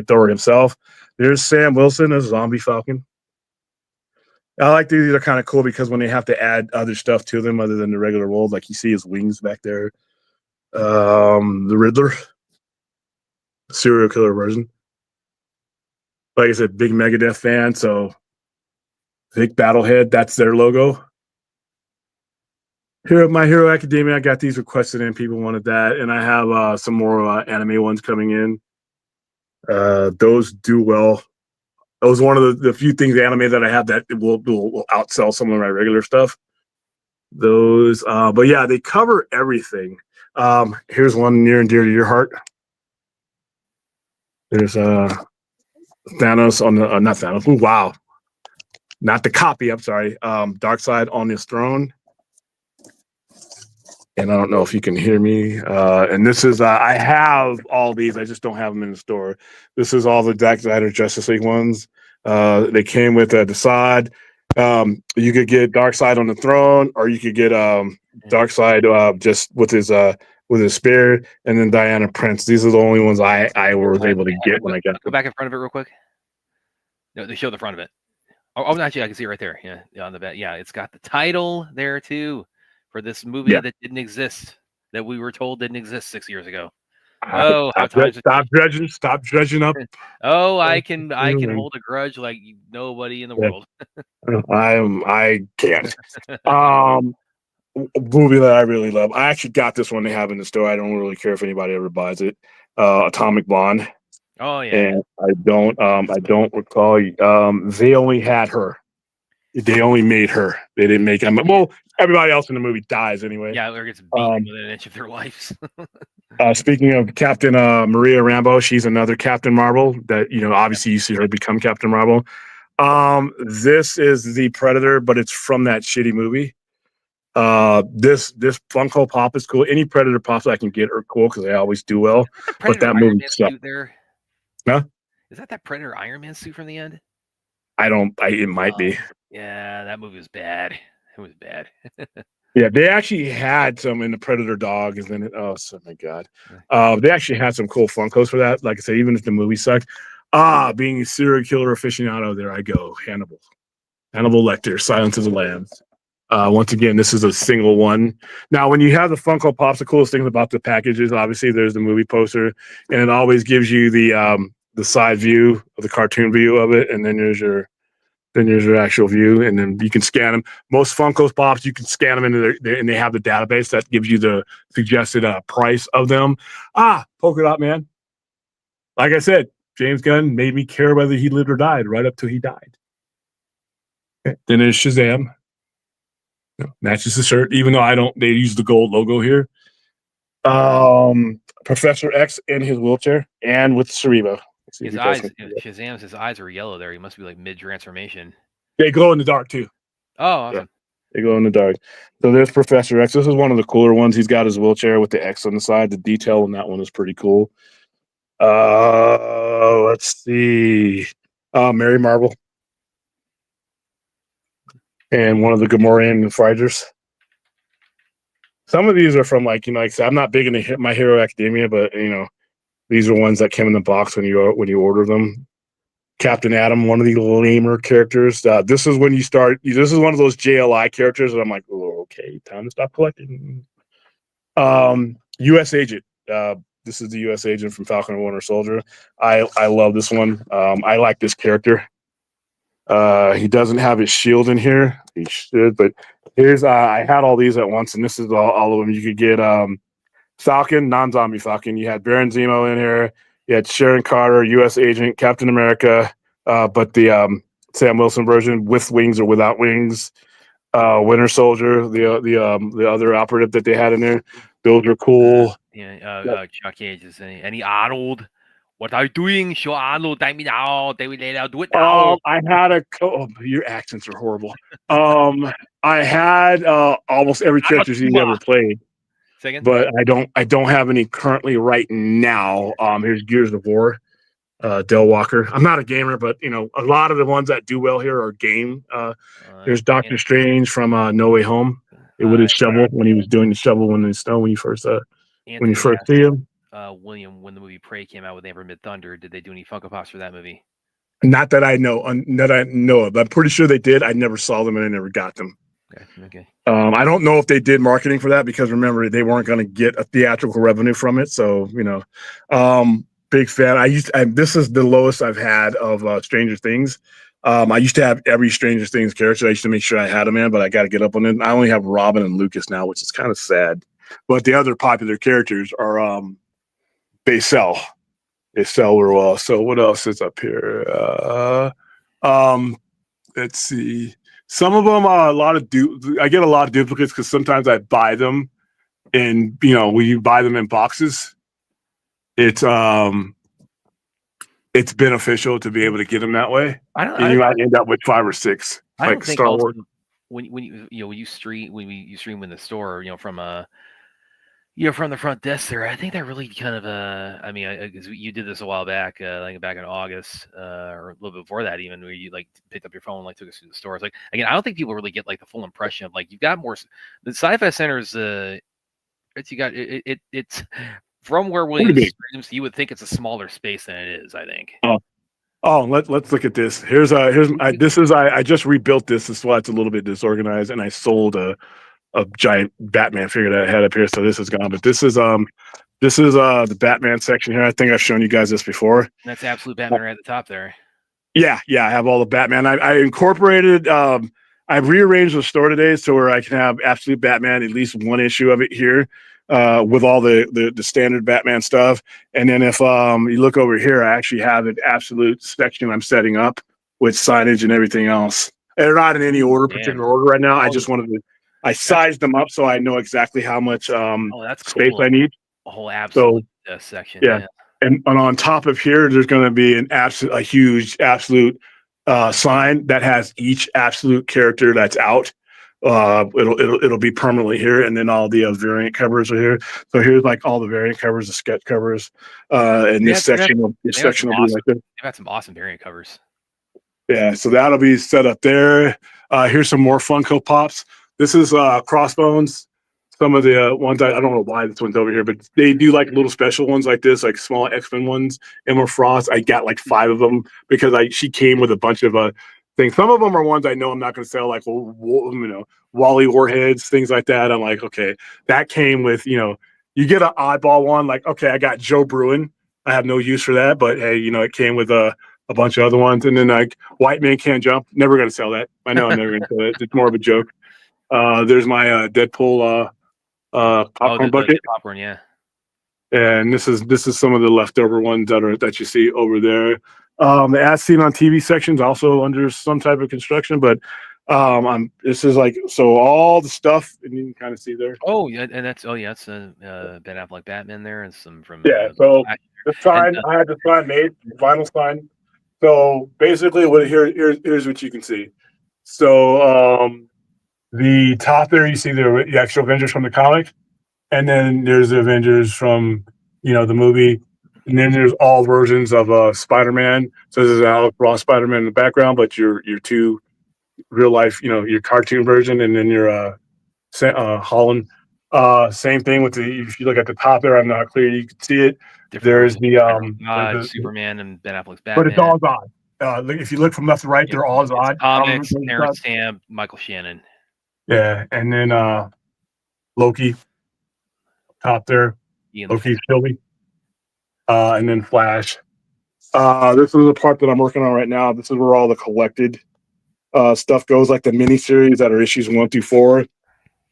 Thor himself. There's Sam Wilson as Zombie Falcon. I like these are kind of cool because when they have to add other stuff to them other than the regular wolves, like you see his wings back there. The Riddler, serial killer version. Like I said, big Megadeth fan, so big Battlehead, that's their logo. Here at My Hero Academia, I got these requested in. People wanted that, and I have some more anime ones coming in. Those do well. That was one of the few things anime that I have that will outsell some of my regular stuff. Those, but yeah, they cover everything. Here's one near and dear to your heart. There's Thanos on the not Thanos. Ooh, wow, not the copy. I'm sorry. Darkseid on his throne. And I don't know if you can hear me. And this is I have all these. I just don't have them in the store. This is all the Zack Snyder Justice League ones. They came with Decide. You could get Darkseid on the throne, or you could get Darkseid just with his spear, and then Diana Prince. These are the only ones I was able to get when I got Go them. back in front of it real quick. No, they show the front of it. Oh, actually, I can see it right there. Yeah, on the back. Yeah, it's got the title there too for this movie that didn't exist, that we were told didn't exist 6 years ago. Oh, how times Stop dredging up. Oh, I can hold a grudge like nobody in the world. I can't. Movie that I really love. I actually got this one they have in the store. I don't really care if anybody ever buys it. Atomic Blonde. Oh yeah. And I don't recall. They only had her. They only made her. They didn't make him. Well, everybody else in the movie dies anyway. Yeah, or gets beaten within an inch of their lives. Speaking of Captain Maria Rambeau, she's another Captain Marvel that obviously you see her become Captain Marvel. This is the Predator, but it's from that shitty movie. This Funko Pop is cool. Any Predator pops I can get are cool because they always do well. But that movie sucked. Huh? Is that Predator Iron Man suit from the end? It might be. Yeah, that movie was bad. It was bad. Yeah, they actually had some in the Predator dog, and then oh my god, they actually had some cool Funkos for that. Like I said, even if the movie sucked, being a serial killer aficionado, there I go, Hannibal Lecter, Silence of the Lambs. Once again, this is a single one. Now, when you have the Funko Pops, the coolest thing about the packages, obviously, there's the movie poster, and it always gives you the side view of the cartoon view of it, and then there's your actual view, and then you can scan them. Most Funko Pops, you can scan them into and they have the database that gives you the suggested price of them. Polka Dot Man. Like I said, James Gunn made me care whether he lived or died right up till he died. Okay. Then there's Shazam. Matches the shirt, even though they use the gold logo here. Professor X in his wheelchair and with Cerebo. His eyes, Shazam's his eyes are yellow there. He must be like mid-transformation. They glow in the dark too. Oh, awesome. Yeah, they glow in the dark. So there's Professor X. This is one of the cooler ones. He's got his wheelchair with the X on the side. The detail on that one is pretty cool. Let's see. Mary Marvel. And one of the Gamorrean fighters. Some of these are from like I said, I'm not big into My Hero Academia, but these are ones that came in the box when you order them. Captain Atom, one of the lamer characters. This is when you start. This is one of those JLI characters, and I'm like, oh, okay, time to stop collecting. U.S. Agent. This is the U.S. Agent from Falcon and Winter Soldier. I love this one. I like this character. He doesn't have his shield in here. He should, but here's I had all these at once, and this is all of them. You could get Falcon, non-zombie Falcon. You had Baron Zemo in here. You had Sharon Carter, U.S. Agent, Captain America, but the Sam Wilson version with wings or without wings. Winter Soldier, the other operative that they had in there. Those are cool. Chuck Cage is any Arnold. What are you doing? Show Arnold, time me now. They will let out do it now. I had your accents are horrible. I had almost every character he's ever played. Second? But I don't have any currently right now. Here's Gears of War, Del Walker. I'm not a gamer, but a lot of the ones that do well here are game. There's Doctor Strange from No Way Home. With his shovel when he was doing the shovel in the snow when you first see him. William, when the movie Prey came out with Amber Mid Thunder, did they do any Funko Pops for that movie? Not that I know. That I know of. I'm pretty sure they did. I never saw them and I never got them. Okay. I don't know if they did marketing for that because remember they weren't going to get a theatrical revenue from it. So big fan. This is the lowest I've had of Stranger Things. I used to have every Stranger Things character. I used to make sure I had them in, but I got to get up on it. I only have Robin and Lucas now, which is kind of sad. But the other popular characters are they sell real well. So what else is up here? Let's see. Some of them are I get a lot of duplicates because sometimes I buy them, and when you buy them in boxes, it's it's beneficial to be able to get them that way. I don't. And you might end up with 5 or 6, I like don't think Star also Wars. when you stream in the store, from from the front desk there. I think that really kind of I mean, 'cause you did this a while back, like back in August, or a little bit before that, even where you like picked up your phone, like took us to the store. It's like, again, I don't think people really get like the full impression of like you've got more. The Sci-Fi Center's it's from where Pretty Williams big. streams, you would think it's a smaller space than it is. I think. Oh, let's look at this. I just rebuilt this. This is why it's a little bit disorganized, and I sold a giant Batman figure that I had up here, so this is gone. But this is the Batman section here. I think I've shown you guys this before. That's absolute Batman right at the top there. Yeah, I have all the Batman. I incorporated. I rearranged the store today so where I can have absolute Batman, at least one issue of it here, with all the standard Batman stuff. And then if you look over here, I actually have an absolute section I'm setting up with signage and everything else. They're not in any particular order right now. I just wanted to. I sized them up so I know exactly how much that's space cool. I need. A whole absolute section. Yeah. And on top of here, there's going to be a huge absolute sign that has each absolute character that's out. It'll be permanently here, and then all the variant covers are here. So here's like all the variant covers, the sketch covers, and this section will be like this. They've got some awesome variant covers. Yeah, so that'll be set up there. Here's some more Funko Pops. This is Crossbones. Some of the ones I don't know why this one's over here, but they do like little special ones like this, like small X-Men ones. Emma Frost, I got like 5 of them because she came with a bunch of things. Some of them are ones I know I'm not going to sell, like Wally Warheads, things like that. I'm like, okay, that came with you get an oddball one, like okay, I got Joe Bruin. I have no use for that, but hey, it came with a bunch of other ones, and then like White Man Can't Jump. Never going to sell that. I know I'm never going to sell it. It's more of a joke. There's my Deadpool. Popcorn bucket. Popcorn, yeah. And this is some of the leftover ones that you see over there. The as seen on TV section's also under some type of construction, but this is like so all the stuff, and you can kind of see there. Oh yeah, and that's Ben Affleck Batman there, and some from so the sign I had the sign made, vinyl sign. So basically, here's what you can see. So the top there, you see the actual Avengers from the comic, and then there's the Avengers from the movie, and then there's all versions of Spider-Man. So this is Alex Ross Spider-Man in the background, but your 2 real life, your cartoon version, and then your Holland. Same thing with if you look at the top there, I'm not clear, you can see it. There's the Superman and Ben Affleck's Batman, but it's all Zod. If you look from left to right, they're all Zod. Comics, Aaron Sam, Michael Shannon. Yeah, and then Loki, top there, Loki, Sylvie, and then Flash. This is the part that I'm working on right now. This is where all the collected stuff goes, like the miniseries that are issues 1 through 4.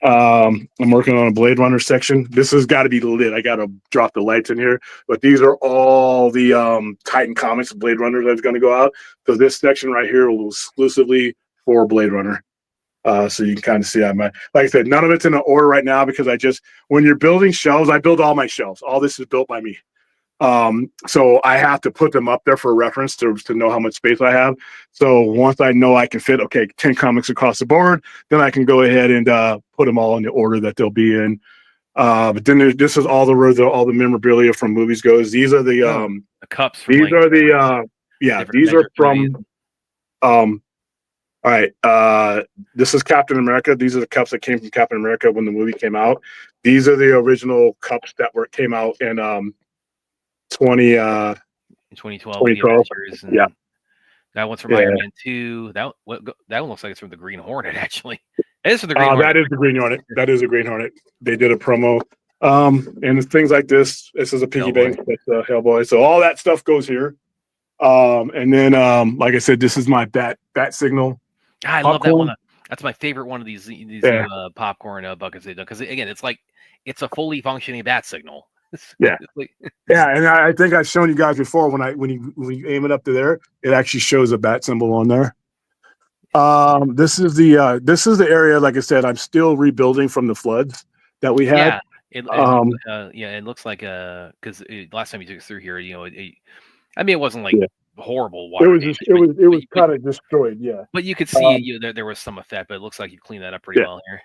I'm working on a Blade Runner section. This has got to be lit. I got to drop the lights in here, but these are all the Titan Comics Blade Runner that's going to go out. So this section right here will exclusively for Blade Runner. So you can kind of see like I said, none of it's in an order right now because when you're building shelves, I build all my shelves. All this is built by me. So I have to put them up there for reference to know how much space I have. So once I know I can fit, 10 comics across the board, then I can go ahead and put them all in the order that they'll be in. But then this is all the memorabilia from movies goes. These are the cups. These are the these are from all right. This is Captain America. These are the cups that came from Captain America when the movie came out. These are the original cups that came out in 2012. 2012. Yeah. That one's from Iron Man 2. That one looks like it's from the Green Hornet, actually. It is from the Green Hornet. That is the Green Hornet. That is a Green Hornet. They did a promo. And things like this. This is a piggy bank. That's Hellboy. So all that stuff goes here. And then, like I said, this is my bat signal. I love that one. That's my favorite one of these popcorn buckets they've done, because again, it's a fully functioning bat signal. Yeah, and I think I've shown you guys before when you aim it up to there, it actually shows a bat symbol on there. This is the area, like I said, I'm still rebuilding from the floods that we had. It looks like because last time you took us through here, I mean, it wasn't like Yeah. horrible It water was damage, just, it was but kind of destroyed. Yeah. you could see Um, there was some effect, but it looks like you cleaned that up pretty yeah. well here.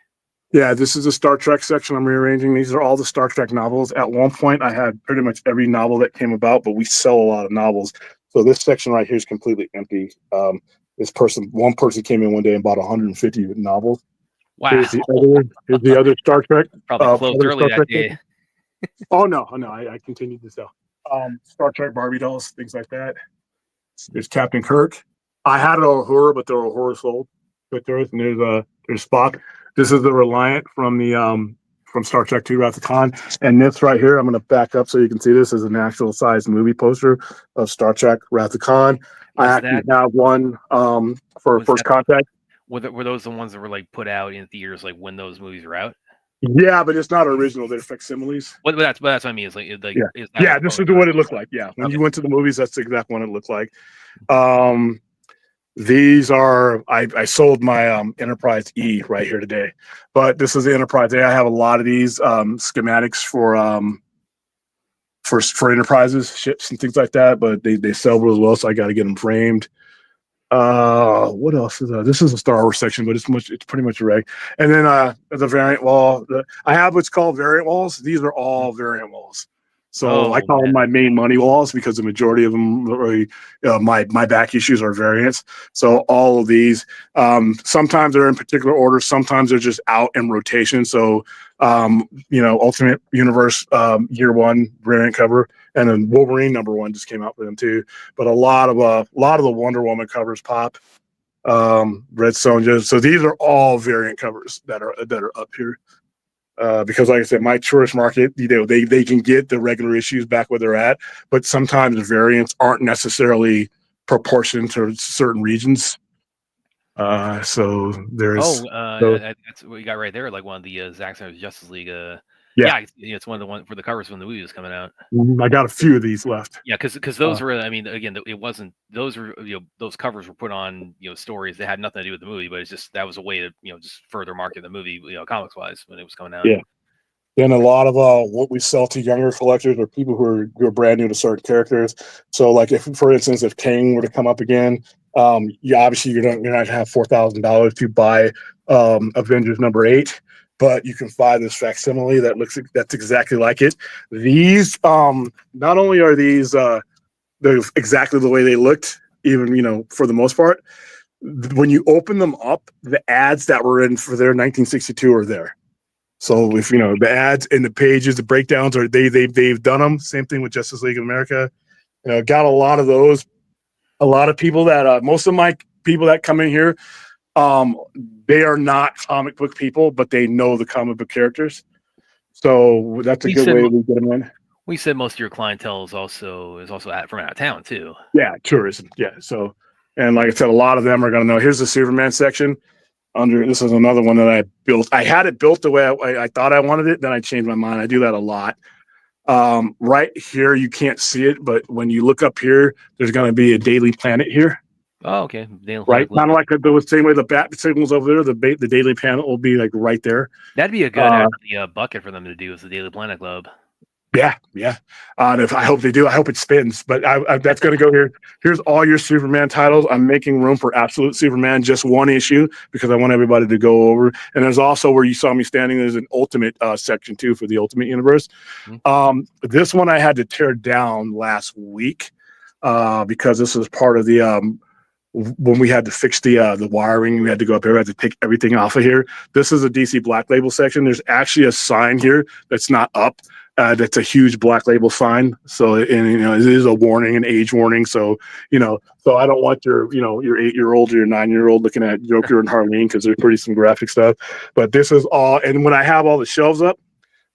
Yeah, this is the Star Trek section I'm rearranging. These are all the Star Trek novels. At one point, I had pretty much every novel that came about, but we sell a lot of novels. So this section right here is completely empty. One person came in one day and bought 150 novels. Wow. Here's the other Star Trek. Probably closed other early Star that Trek day. section. Oh no, I continued to sell. Star Trek Barbie dolls, things like that. There's Captain Kirk. I had an Uhura, but the Uhura sold. But there's Spock. This is the Reliant from Star Trek 2 Wrath of Khan. And this right here, I'm gonna back up so you can see this is an actual size movie poster of Star Trek Wrath of Khan. I actually have one for First Contact. Were those the ones that were like put out in theaters like when those movies were out? Yeah, but it's not original. They're facsimiles. But that's what I mean. Is like This is what it looked like. Yeah, when you went to the movies, that's the exact one it looked like. These are I sold my Enterprise E right here today, but this is the Enterprise A. I have a lot of these schematics for Enterprises, ships and things like that, but they sell real well, so I got to get them framed. What else is this is a Star Wars section, but it's pretty much a reg. And then the variant wall, I have what's called variant walls. These are all variant walls. So I call them my main money walls because the majority of them my back issues are variants. So all of these sometimes they're in particular order, sometimes they're just out in rotation. So Ultimate Universe year 1 variant cover, and then Wolverine #1 just came out for them too. But a lot of the Wonder Woman covers pop. Red Sonja. So these are all variant covers that are up here. Because like I said, my tourist market, they can get the regular issues back where they're at, but sometimes the variants aren't necessarily proportioned to certain regions. So there's that's what you got right there, like one of the Zack Snyder's Justice League. It's one of the ones for the covers when the movie was coming out. I got a few of these left. Yeah, because those were, I mean, again, it wasn't those were those covers were put on stories that had nothing to do with the movie, but it's just that was a way to just further market the movie comics wise when it was coming out. Yeah. Then a lot of what we sell to younger collectors are people who are brand new to certain characters. So like if, for instance, if Kang were to come up again, obviously you're not gonna have $4,000 to buy Avengers #8. But you can buy this facsimile that's exactly like it. These not only are these they're exactly the way they looked, even for the most part. When you open them up, the ads that were in for their 1962 are there. So if the ads and the pages, the breakdowns are they've done them. Same thing with Justice League of America. Got a lot of those. A lot of people that most of my people that come in here. They are not comic book people, but they know the comic book characters. So that's a good way we get them in. We said most of your clientele is also from out of town too. Yeah, tourism. Yeah. So, and like I said, a lot of them are going to know. Here's the Superman section. This is another one that I built. I had it built the way I thought I wanted it. Then I changed my mind. I do that a lot. Right here, you can't see it, but when you look up here, there's going to be a Daily Planet here. Oh, okay. Right, kind of like the same way the bat signals over there. The Daily Planet will be like right there. That'd be a good bucket for them to do, is the Daily Planet Club. Yeah. If I hope they do, I hope it spins. But that's going to go here. Here's all your Superman titles. I'm making room for Absolute Superman, just one issue, because I want everybody to go over. And there's also where you saw me standing. There's an Ultimate section too for the Ultimate Universe. Mm-hmm. This one I had to tear down last week because this is part of the. When we had to fix the wiring, we had to go up here. We had to take everything off of here. This is a DC Black Label section. There's actually a sign here that's not up. That's a huge Black Label sign. So, it is a warning, an age warning. So, so I don't want your 8-year-old or your 9-year-old looking at Joker and Harleen because there's pretty some graphic stuff. But this is all. And when I have all the shelves up,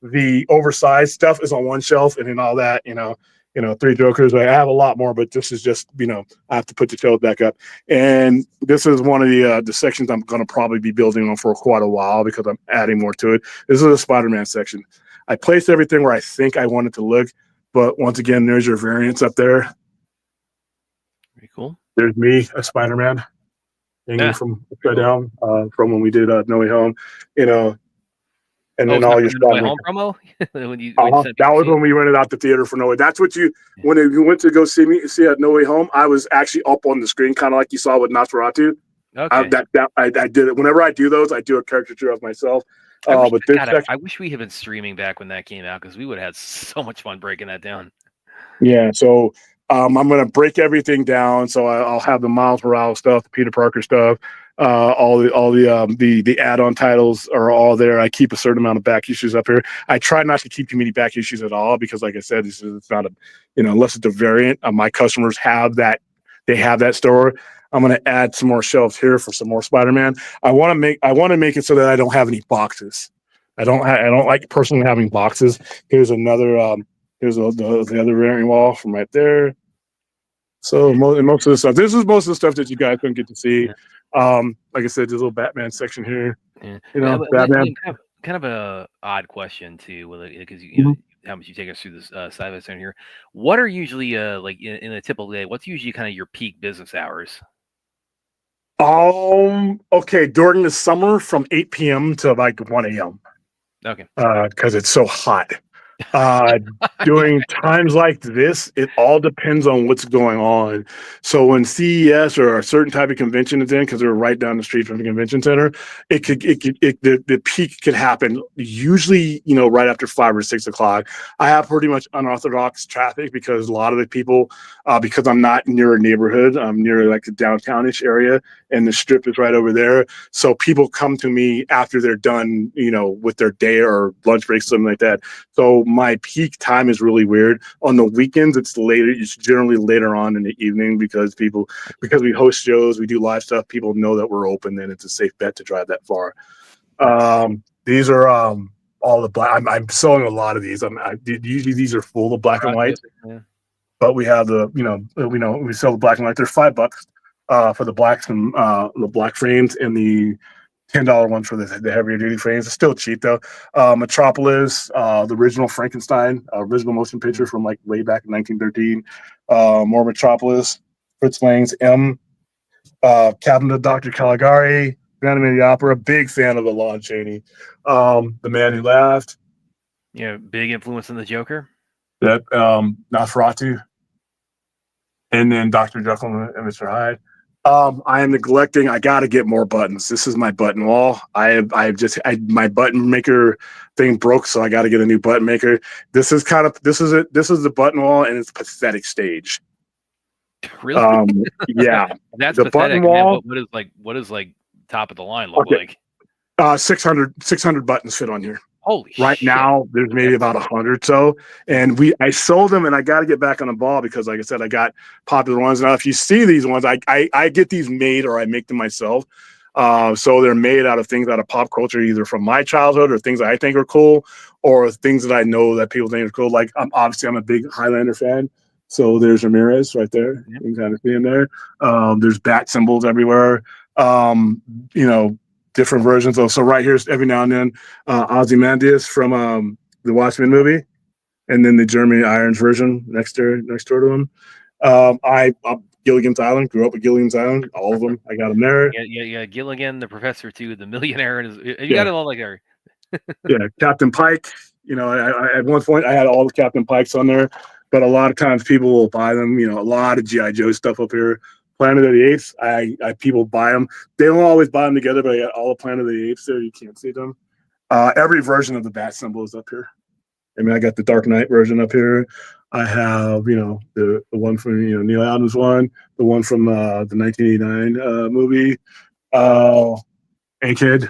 the oversized stuff is on one shelf, and then all that, 3 Jokers. I have a lot more, but this is just, I have to put the shelves back up. And this is one of the sections I'm going to probably be building on for quite a while because I'm adding more to it. This is a Spider-Man section. I placed everything where I think I want it to look, but once again, there's your variants up there. Very cool. There's me, a Spider-Man, hanging from upside down from when we did No Way Home. and Oh, then for all your the No Way Spider-Man. Home promo. When you said That you was see it? when we rented out the theater for No Way. That's what when you went to go see at No Way Home. I was actually up on the screen, kind of like you saw with Nosferatu. Okay. I did it. Whenever I do those, I do a caricature of myself. But this section, I wish we had been streaming back when that came out because we would have had so much fun breaking that down. yeah. So I'm gonna break everything down. So I'll have the Miles Morales stuff, the Peter Parker stuff, all the add-on titles are all there. I keep a certain amount of back issues up here. I try not to keep too many back issues at all because, like I said, it's not unless it's a variant. My customers have that. They have that store. I'm gonna add some more shelves here for some more Spider-Man. I want to make it so that I don't have any boxes. I don't like personally having boxes. Here's another. Here's the other variant wall from right there. So most of the stuff. This is most of the stuff that you guys couldn't get to see. Yeah. Like I said, there's a little Batman section here. Yeah. Batman. Kind of a odd question too, because how much you take us through this side center here. What are usually like in a typical day? What's usually kind of your peak business hours? Okay, during the summer from 8 p.m. to like 1 a.m. Okay. Because it's so hot. During times like this, it all depends on what's going on. So when CES or a certain type of convention is in, because we're right down the street from the convention center, the peak could happen usually, right after 5 or 6 o'clock. I have pretty much unorthodox traffic because a lot of the people, because I'm not near a neighborhood, I'm near like the downtownish area, and the strip is right over there. So people come to me after they're done, with their day or lunch break, something like that. So my peak time is really weird. On the weekends, it's later. It's generally later on in the evening because we host shows, we do live stuff. People know that we're open, then it's a safe bet to drive that far. These are all the black. I'm selling a lot of these. Usually these are full of black and white, but we have we sell the black and white. They're $5 for the blacks and the black frames and the $10 one for the heavier duty frames. It's still cheap though. Metropolis, the original Frankenstein, original motion picture from like way back in 1913. More Metropolis, Fritz Lang's M, Cabinet of Dr. Caligari, Phantom of the Opera. Big fan of the Lon Chaney. The Man Who Laughed. Yeah, big influence on the Joker. That Nosferatu, and then Dr. Jekyll and Mr. Hyde. I am neglecting. I got to get more buttons. This is my button wall. My button maker thing broke, so I got to get a new button maker. This is it. This is the button wall, and it's pathetic stage. Really? Yeah. That's the pathetic. Button wall. What is like top of the line look like? 600 buttons fit on here. Holy right shit. now there's maybe about 100 so, and I sold them, and I got to get back on the ball because, like I said, I got popular ones. Now if you see these ones, I get these made or I make them myself. So they're made out of things out of pop culture, either from my childhood or things that I think are cool, or things that I know that people think are cool. Like I'm a big Highlander fan, so there's Ramirez right there. You can kind of see him there. There's bat symbols everywhere. Different versions of. So right here's every now and then Ozymandias from the Watchmen movie, and then the Jeremy Irons version next door to him. I'm Gilligan's Island. Grew up at Gilligan's Island. All of them. I got them there. Yeah. Gilligan, the professor too, the millionaire, and you got it all like there. Yeah, Captain Pike. I at one point I had all the Captain Pikes on there, but a lot of times people will buy them. A lot of GI Joe stuff up here. Planet of the Apes, people buy them. They don't always buy them together, but I got all the Planet of the Apes there. You can't see them. Every version of the bat symbol is up here. I got the Dark Knight version up here. I have, the one from Neil Adams one, the one from the 1989 movie. A-Kid.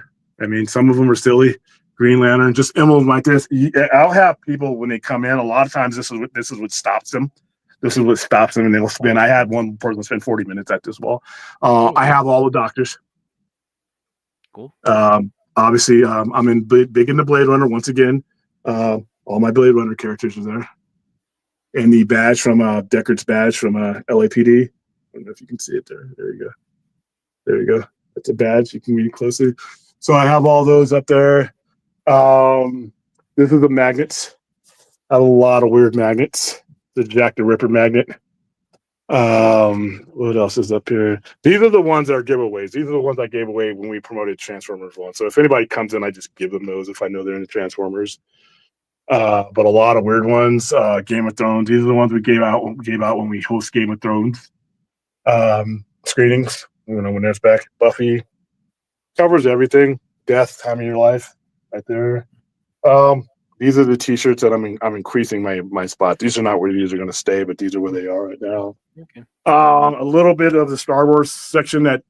Some of them are silly. Green Lantern, just emblems like this. I'll have people when they come in. A lot of times, this is what stops them. This is what stops them, and they'll spend. I had one person spend 40 minutes at this wall. I have all the doctors. Cool. Obviously, I'm big into Blade Runner once again. All my Blade Runner characters are there, and the badge from Deckard's badge from LAPD. I don't know if you can see it there. There you go. That's a badge. You can read it closely. So I have all those up there. This is the magnets. I have a lot of weird magnets. The Jack the Ripper magnet. What else is up here? These are the ones that are giveaways. These are the ones I gave away when we promoted Transformers one. So if anybody comes in, I just give them those if I know they're into Transformers. But a lot of weird ones. Game of Thrones. These are the ones we gave out when we host Game of Thrones screenings. You know, when that's back. Buffy covers everything. Death, time of your life, right there. These are the T-shirts that I'm increasing my spot. These are not where these are going to stay, but these are where they are right now. Okay. A little bit of the Star Wars section. That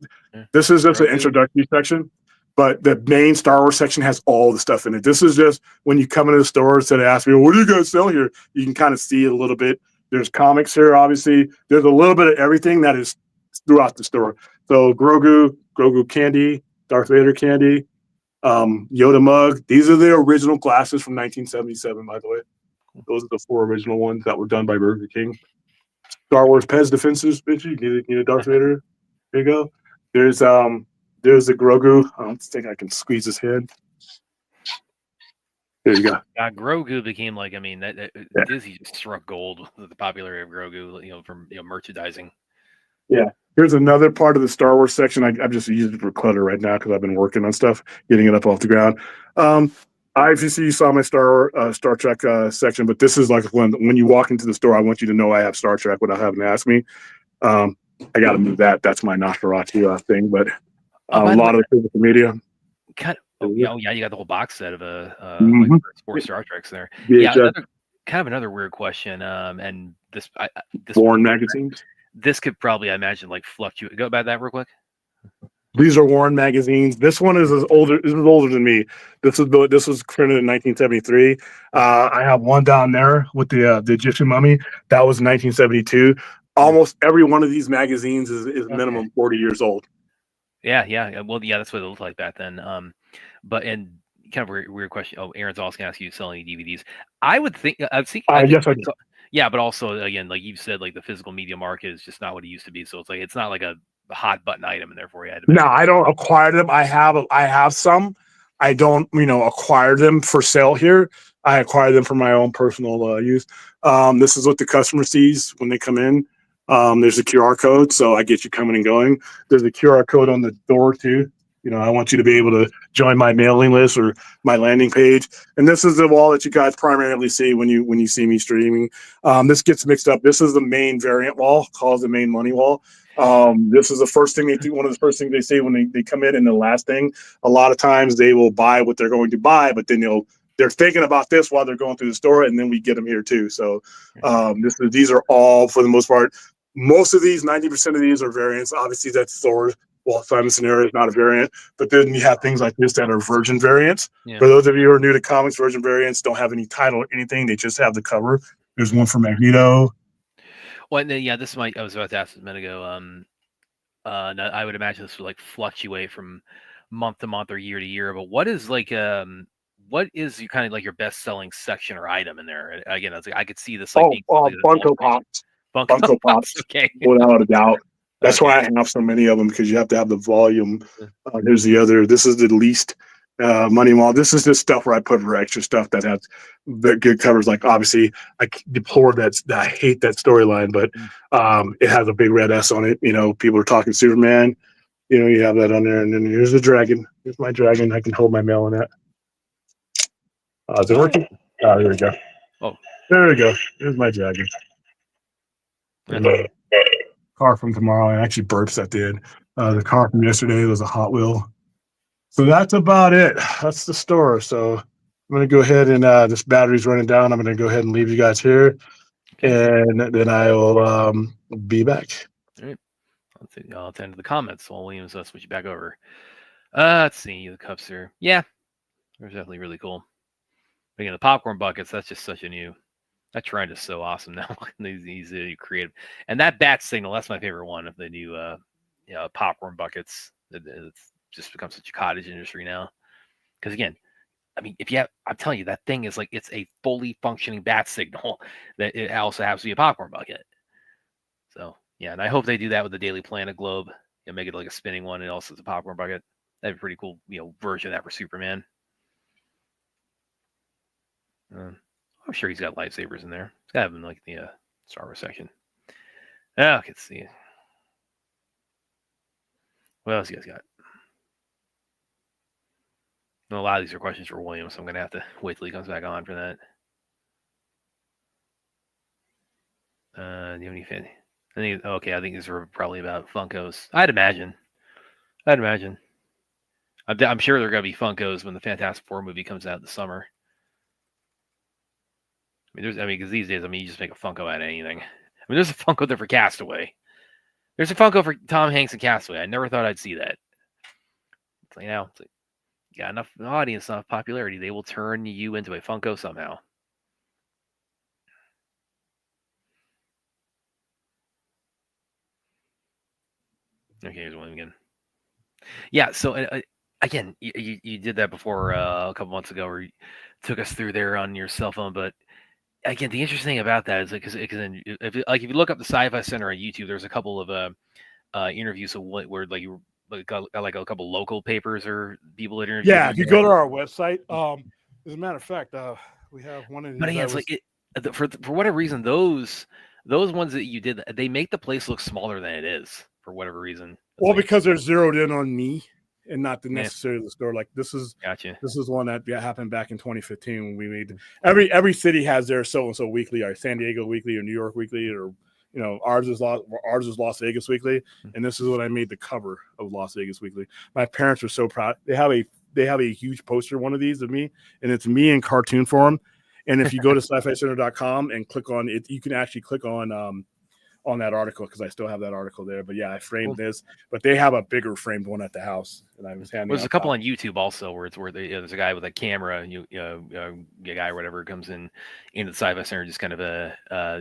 this is just an introductory section, but the main Star Wars section has all the stuff in it. This is just when you come into the store instead of asking me, "What do you guys sell here?" You can kind of see it a little bit. There's comics here, obviously. There's a little bit of everything that is throughout the store. So Grogu candy, Darth Vader candy. Yoda mug. These are the original glasses from 1977, by the way. Those are the 4 original ones that were done by Burger King. Star Wars Pez defenses, bitch. You need a Darth Vader. There you go. There's the Grogu. I don't think I can squeeze his head. There you go. Grogu became like, Yeah. Disney just struck gold with the popularity of Grogu, from merchandising. Yeah. Here's another part of the Star Wars section. I'm just using it for clutter right now because I've been working on stuff, getting it up off the ground. Obviously, you saw my Star Trek section, but this is like when you walk into the store, I want you to know I have Star Trek without having to ask me. I got to move that. That's my Nosferatu thing, but a lot of the physical media. You got the whole box set of Mhm. like 4 Star Treks there. VHS. Yeah, another weird question. And this Born magazines. This could probably, I imagine, like fluctuate. Go about that real quick. These are Warren magazines. This one is older. This is older than me. This was printed in 1973. I have one down there with the Egyptian mummy. That was 1972. Almost every one of these magazines is minimum 40 years old. Yeah. Well, yeah, that's what it looked like back then. But and kind of weird question. Oh, Aaron's also gonna ask you to sell any DVDs. I would think. Yes, I do. Yeah, but also again, like you've said, like the physical media market is just not what it used to be. So it's not like a hot button item, and therefore you had to. No, I don't acquire them. I have some. I don't, acquire them for sale here. I acquire them for my own personal use. This is what the customer sees when they come in. There's a QR code, so I get you coming and going. There's a QR code on the door too. I want you to be able to join my mailing list or my landing page. And this is the wall that you guys primarily see when you see me streaming. This gets mixed up. This is the main variant wall, called the main money wall. This is the first thing they do. One of the first things they say when they come in, and the last thing. A lot of times they will buy what they're going to buy, but then they're thinking about this while they're going through the store, and then we get them here too. So these are all, for the most part, most of these, 90% of these are variants. Obviously, that's Thor. Well, Simon Scenario is not a variant, but then you have things like this that are virgin variants. Yeah. For those of you who are new to comics, virgin variants don't have any title or anything. They just have the cover. There's one for Magneto. Well, and then, I was about to ask this a minute ago. I would imagine this would like fluctuate from month to month or year to year. But what is like what is your kind of like your best selling section or item in there? Again, I could see this like Funko Pops. Funko Pops. Okay, without a doubt. That's why I have so many of them, because you have to have the volume. Here's the other. This is the least money wall. This is just stuff where I put for extra stuff that has good covers. Like, obviously, I deplore that. I hate that storyline, but it has a big red S on it. People are talking Superman. You have that on there, and then here's the dragon. Here's my dragon. I can hold my mail in that. Is it working? Oh, there we go. Oh, there we go. Here's my dragon. Car from tomorrow. I actually burps at the end. The car from yesterday was a Hot Wheel. So that's about it. That's the store. So I'm going to go ahead and this battery's running down. I'm going to go ahead and leave you guys here. And then I will be back. All right. I'll attend to the comments while Williams switch you back over. Let's see. The cups here. Yeah. They're definitely really cool. But again, the popcorn buckets, that's just such a new. That trend is so awesome now. These creative, and that bat signal, that's my favorite one of the new popcorn buckets. It's just become such a cottage industry now. Because again, I'm telling you, that thing is like, it's a fully functioning bat signal that it also has to be a popcorn bucket. So yeah, and I hope they do that with the Daily Planet globe. Make it like a spinning one, and also it's a popcorn bucket. That'd be pretty cool, version of that for Superman. I'm sure he's got lightsabers in there. He's got them in like the Star Wars section. Yeah, I can see it. What else you guys got? A lot of these are questions for William, so I'm gonna have to wait till he comes back on for that. Do you have anything? I think these are probably about Funkos. I'd imagine. I'm sure they're gonna be Funkos when the Fantastic Four movie comes out this summer. Because these days, you just make a Funko out of anything. There's a Funko there for Castaway. There's a Funko for Tom Hanks and Castaway. I never thought I'd see that. It's like, you got enough audience, enough popularity, they will turn you into a Funko somehow. Okay, here's one again. Yeah, so again, you did that before a couple months ago, where you took us through there on your cell phone. But again, the interesting thing about that is because if you look up the Sci-Fi Center on YouTube, there's a couple of interviews where got like a couple local papers or people that interviewed. Yeah, if you go to our website, as a matter of fact, we have one of these. But again, for whatever reason, those ones that you did, they make the place look smaller than it is for whatever reason. Well, because they're zeroed in on me and not necessarily the store. Like this is one that happened back in 2015 when we made every city has their so and so weekly, or San Diego weekly, or New York weekly, or ours is Las Vegas weekly, and this is what I made the cover of Las Vegas weekly. My parents are so proud. They have a huge poster, one of these of me, and it's me in cartoon form. And if you go to sci-fi-center.com and click on it, you can actually click on that article, because I still have that artitle there. But yeah, I framed this, but they have a bigger framed one at the house, and I was handing. There's a couple on YouTube also where there's a guy with a camera, a guy or whatever comes into the Sci-Fi Center, just kind of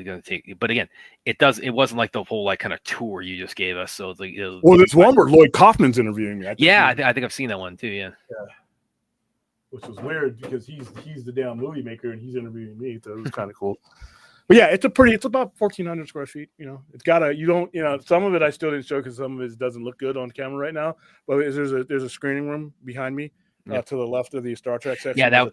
going to take. But again, it wasn't like the whole kind of tour you just gave us. So it's like, well, there's one where Lloyd Kaufman's interviewing me. I think I've seen that one too. Yeah. Which was weird because he's the damn movie maker and he's interviewing me, so it was kind of cool. But yeah, it's about 1,400 square feet. It's got some of it I still didn't show because some of it doesn't look good on camera right now. But there's a screening room behind me to the left of the Star Trek section. Yeah,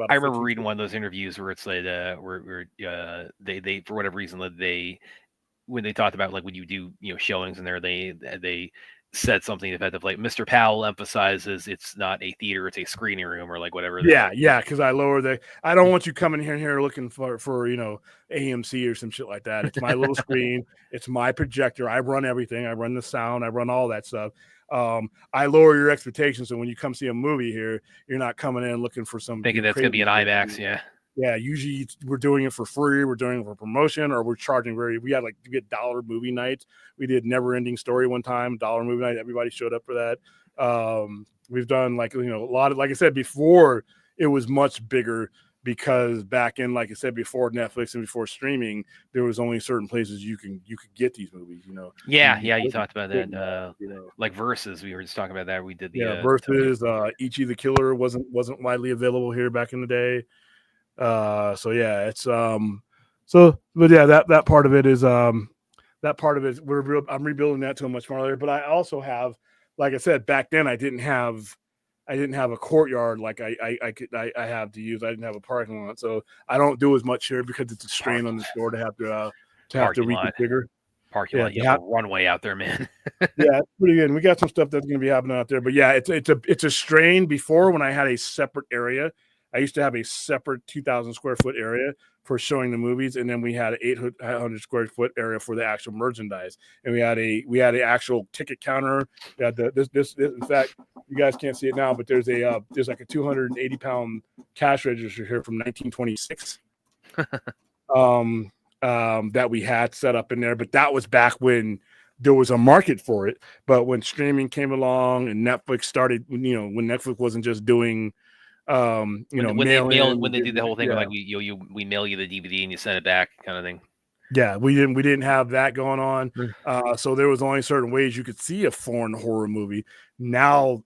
I remember reading one of those interviews where it's like where they for whatever reason when they talked about when you do showings in there, they said something effective like Mr. Powell emphasizes it's not a theater, it's a screening room, or whatever. Yeah, because I don't want you coming here looking for AMC or some shit like that. It's my little screen, it's my projector. I run everything. I run the sound. I run all that stuff. I lower your expectations, so when you come see a movie here, you're not coming in looking for some thinking that's gonna be an IMAX. Yeah, usually we're doing it for free, we're doing it for promotion, or we're charging we had $1 movie nights. We did Never Ending Story one time, $1 movie night. Everybody showed up for that. We've done a lot of, like I said before, it was much bigger because back in, like I said, before Netflix and before streaming, there was only certain places you could get these movies, You talked about that. Like Versus, we were just talking about that. We did the Versus, Ichi the Killer wasn't widely available here back in the day. So yeah, it's but yeah, that part of it is I'm rebuilding that to a much more later. But I also have, like I said, back then I didn't have a courtyard like I have to use. I didn't have a parking lot, so I don't do as much here because it's a strain on the store to have to reconfigure. Parking lot, you have a runway out there, man. Yeah, it's pretty good. And we got some stuff that's going to be happening out there, but yeah, it's a strain. Before, when I had a separate area, I used to have a separate 2,000 square foot area for showing the movies, and then we had an 800 square foot area for the actual merchandise. And we had an actual ticket counter. We had this. In fact, you guys can't see it now, but there's like a 280 pound cash register here from 1926. That we had set up in there, but that was back when there was a market for it. But when streaming came along and Netflix started, when Netflix wasn't just doing, when they did the whole thing where we mail you the DVD and you send it back kind of thing. Yeah, we didn't have that going on. So there was only certain ways you could see a foreign horror movie. Now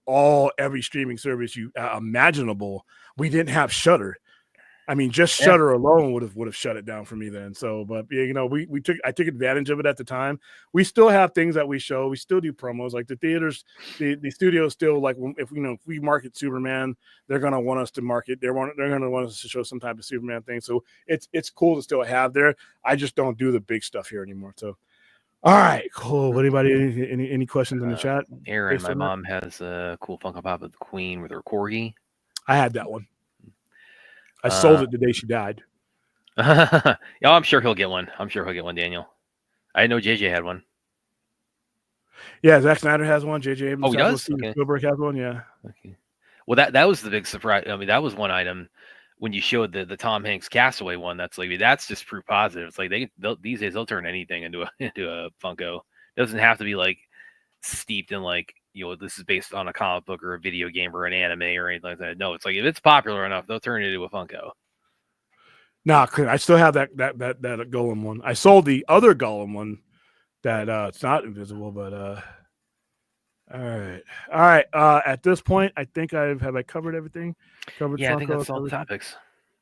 every streaming service you imaginable, we didn't have Shudder. I mean, just Shudder alone would have shut it down for me then. So, but I took advantage of it at the time. We still have things that we show. We still do promos. Like the theaters, the studios still, like, if we market Superman, they're gonna want us to market. They're gonna want us to show some type of Superman thing. So it's cool to still have there. I just don't do the big stuff here anymore. So, All right, cool. Anybody, any questions in the chat? Aaron, based my on that? mom has a cool Funko Pop of the Queen with her corgi. I had that one. I sold it the day she died. Yeah, I'm sure he'll get one. Daniel. I know JJ had one. Yeah, Zack Snyder has one. JJ Abrams Oh, he has one. does? Steven Okay. Spielberg has one. Yeah. Okay. Well, that was the big surprise. I mean, that was one item when you showed the Tom Hanks Castaway one. That's like that's just proof positive. It's like these days they'll turn anything into a Funko. It doesn't have to be like steeped in like this is based on a comic book or a video game or an anime or anything like that. No, it's like if it's popular enough, they'll turn it into a Funko. Nah, I still have that Golem one. I sold the other Golem one that it's not invisible, but all right. At this point, I think have I covered everything. Covered Yeah, Funko, I think that's all the covered... topics.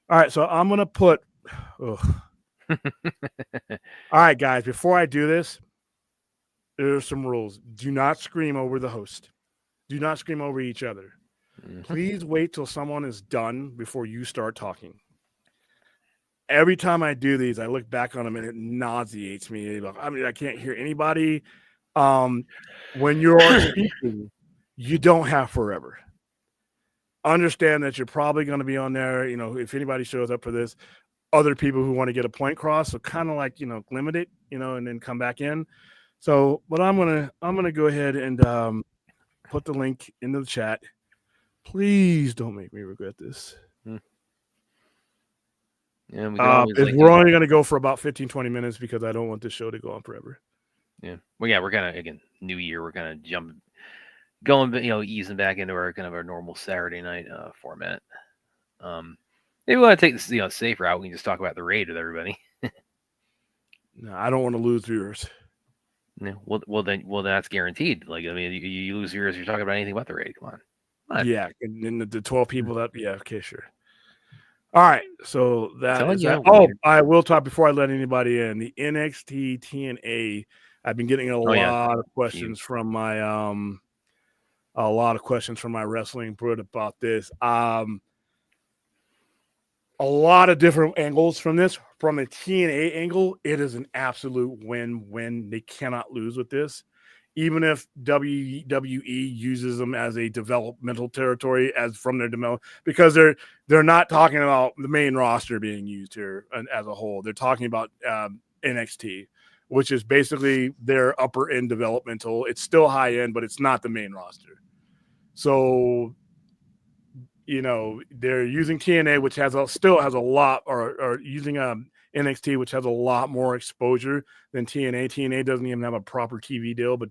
All right, so I'm gonna put. All right, guys. Before I do this, there's some rules. Do not scream over the host. Do not scream over each other. Please wait till someone is done before you start talking. Every time I do these, I look back on them and it nauseates me. I mean, I can't hear anybody. When you're speaking, you don't have forever. Understand that you're probably going to be on there. If anybody shows up for this, other people who want to get a point cross. So kind of like, limit it, and then come back in. So what I'm gonna go ahead and put the link into the chat. Please don't make me regret this. Yeah, we're only going to go for about 15-20 minutes because I don't want this show to go on forever. Yeah. Well, yeah, we're gonna again New Year. We're gonna going easing back into our kind of our normal Saturday night format. Maybe we want to take this safe route. We can just talk about the raid with everybody. No, I don't want to lose viewers. Yeah, well, then that's guaranteed. Like, I mean, you lose viewers. You're talking about anything but the raid. Come on. Yeah, and the 12 people that. Yeah, okay, sure. All right, so that is that. Oh, I will talk before I let anybody in. The NXT TNA. I've been getting a lot of questions from my wrestling group about this. A lot of different angles from this. From a TNA angle, it is an absolute win-win. They cannot lose with this. Even if WWE uses them as a developmental territory as from their development, because they're not talking about the main roster being used here as a whole. They're talking about NXT, which is basically their upper end developmental. It's still high end, but it's not the main roster. So, they're using TNA, which still has a lot, or using NXT, which has a lot more exposure than TNA. TNA doesn't even have a proper TV deal, but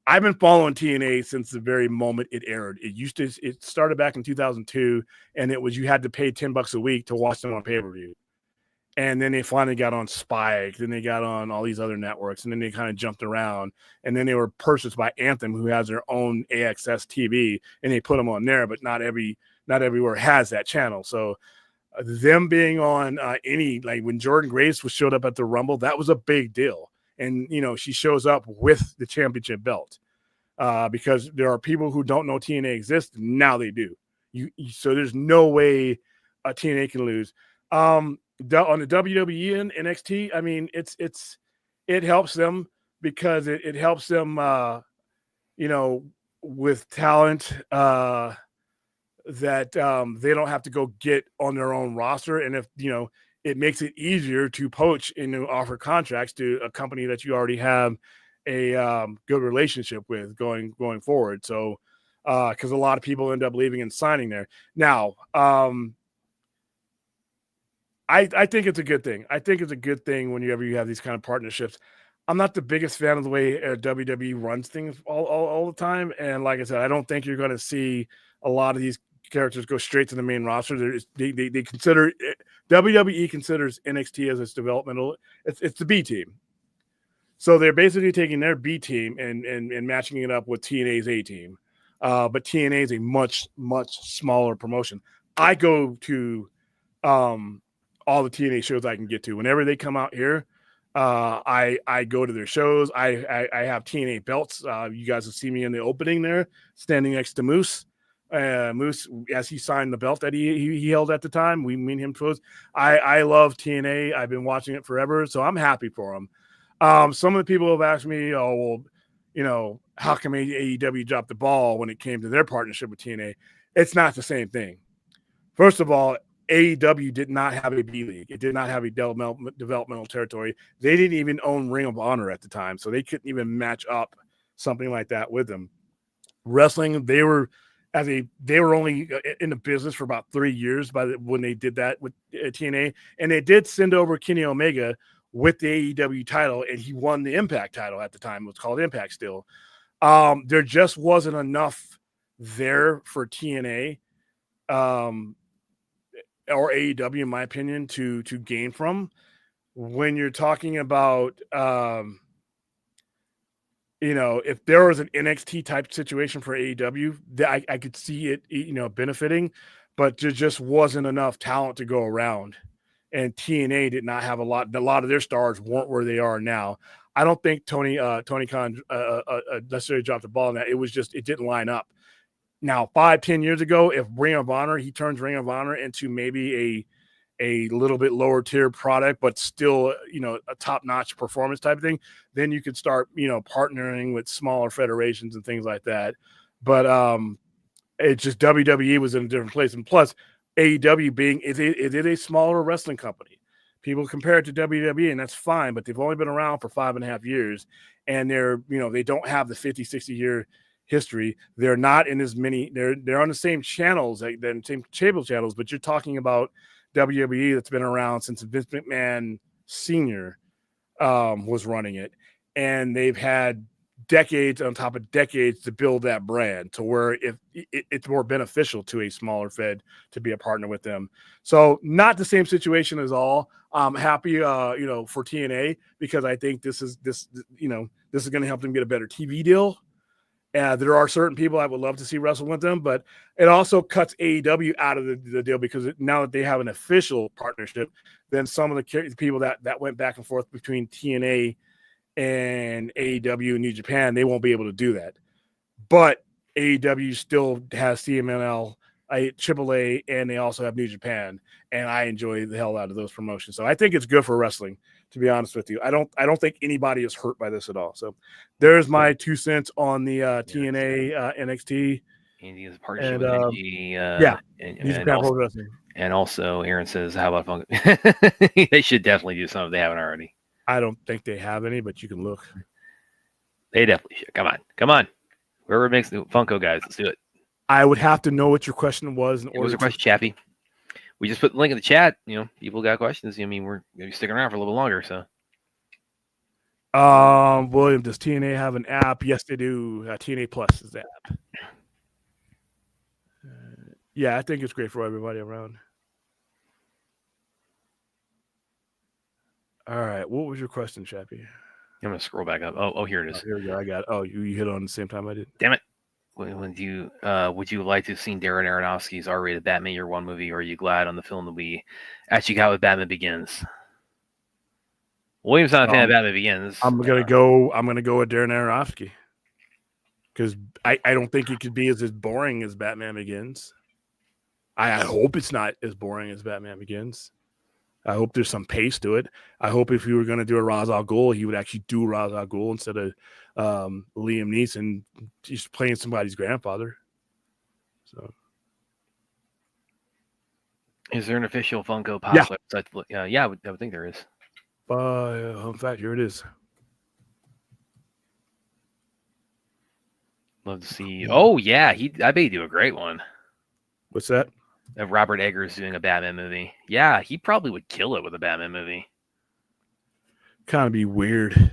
I've been following TNA since the very moment it aired. It started back in 2002, and you had to pay $10 a week to watch them on pay-per-view. And then they finally got on Spike, then they got on all these other networks, and then they kind of jumped around, and then they were purchased by Anthem, who has their own AXS TV, and they put them on there, but not everywhere has that channel. So them being on when Jordan Grace showed up at the Rumble, that was a big deal. And, she shows up with the championship belt because there are people who don't know TNA exists. Now they do. So there's no way TNA can lose. On the WWE and NXT, I mean, it helps them because it helps them, with talent that they don't have to go get on their own roster. And if, it makes it easier to poach and to offer contracts to a company that you already have a good relationship with going forward. So, because a lot of people end up leaving and signing there. Now, I think it's a good thing. I think it's a good thing whenever you have these kind of partnerships. I'm not the biggest fan of the way WWE runs things all the time. And like I said, I don't think you're going to see a lot of these characters go straight to the main roster. They consider WWE considers NXT as its developmental. It's the B team. So they're basically taking their B team and matching it up with TNA's A team. But TNA is a much, much smaller promotion. I go to all the TNA shows I can get to. Whenever they come out here, I go to their shows. I have TNA belts. You guys will see me in the opening there, standing next to Moose. Moose, as he signed the belt that he held at the time, me and him close. I love TNA. I've been watching it forever, so I'm happy for him. Some of the people have asked me, oh, well, you know, how come AEW dropped the ball when it came to their partnership with TNA? It's not the same thing. First of all, AEW did not have a B League. It did not have a developmental territory. They didn't even own Ring of Honor at the time, so they couldn't even match up something like that with them. Wrestling, they were only in the business for about 3 years when they did that with TNA, and they did send over Kenny Omega with the AEW title, and he won the Impact title at the time. It was called Impact still. There just wasn't enough there for TNA or AEW, in my opinion, to gain from. When you're talking about, you know, if there was an NXT type situation for AEW, I could see it, you know, benefiting, but there just wasn't enough talent to go around. And TNA did not have a lot of their stars weren't where they are now. I don't think Tony Khan necessarily dropped the ball in that. It was just, it didn't line up. Now, 5-10 years ago, if Ring of Honor, he turns Ring of Honor into maybe a little bit lower tier product, but still, you know, a top-notch performance type of thing, then you could start, you know, partnering with smaller federations and things like that. But it's just WWE was in a different place. And plus, AEW being is it a smaller wrestling company. People compare it to WWE, and that's fine, but they've only been around for 5.5 years, and they're, you know, they don't have the 50-60 year history. They're not in as many, they're on the same channels, like the same cable channels, but you're talking about WWE that's been around since Vince McMahon Sr. Was running it, and they've had decades on top of decades to build that brand to where if it's more beneficial to a smaller fed to be a partner with them. So not the same situation as all. I'm happy, you know, for TNA, because I think this is going to help them get a better TV deal. There are certain people I would love to see wrestle with them, but it also cuts AEW out of the deal, because now that they have an official partnership, then some of the people that went back and forth between TNA and AEW and New Japan, they won't be able to do that. But AEW still has CMLL, AAA, and they also have New Japan, and I enjoy the hell out of those promotions. So I think it's good for wrestling, to be honest with you. I don't think anybody is hurt by this at all. So there's my 2 cents on the TNA NXT. Andy is a partnership with NG, and also Aaron says, how about Funko? They should definitely do something if they haven't already. I don't think they have any, but you can look. They definitely should. Come on. Whoever makes the Funko, guys, let's do it. I would have to know what your question was. What was your question, Chappie? We just put the link in the chat. You know, people got questions. I mean, we're going to be sticking around for a little longer. So, William, does TNA have an app? Yes, they do. TNA Plus is the app. Yeah, I think it's great for everybody around. All right, what was your question, Chappie? I'm going to scroll back up. Oh, here it is. Here we go. I got it. Oh, you hit it on the same time I did. Damn it. Would you like to have seen Darren Aronofsky's R-rated Batman Year One movie, or are you glad on the film that we actually got with Batman Begins? William's not a fan of Batman Begins. I'm gonna go with Darren Aronofsky, because I don't think it could be as boring as Batman Begins. I hope it's not as boring as Batman Begins. I hope there's some pace to it. I hope if you were going to do a Ra's al Ghul, he would actually do Ra's al Ghul instead of Liam Neeson just playing somebody's grandfather. So, is there an official Funko Pop website? Yeah, I would think there is. In fact, here it is. Love to see. Oh yeah, I bet he'd do a great one. What's that? Of Robert Eggers doing a Batman movie. Yeah, he probably would kill it with a Batman movie. Kind of be weird.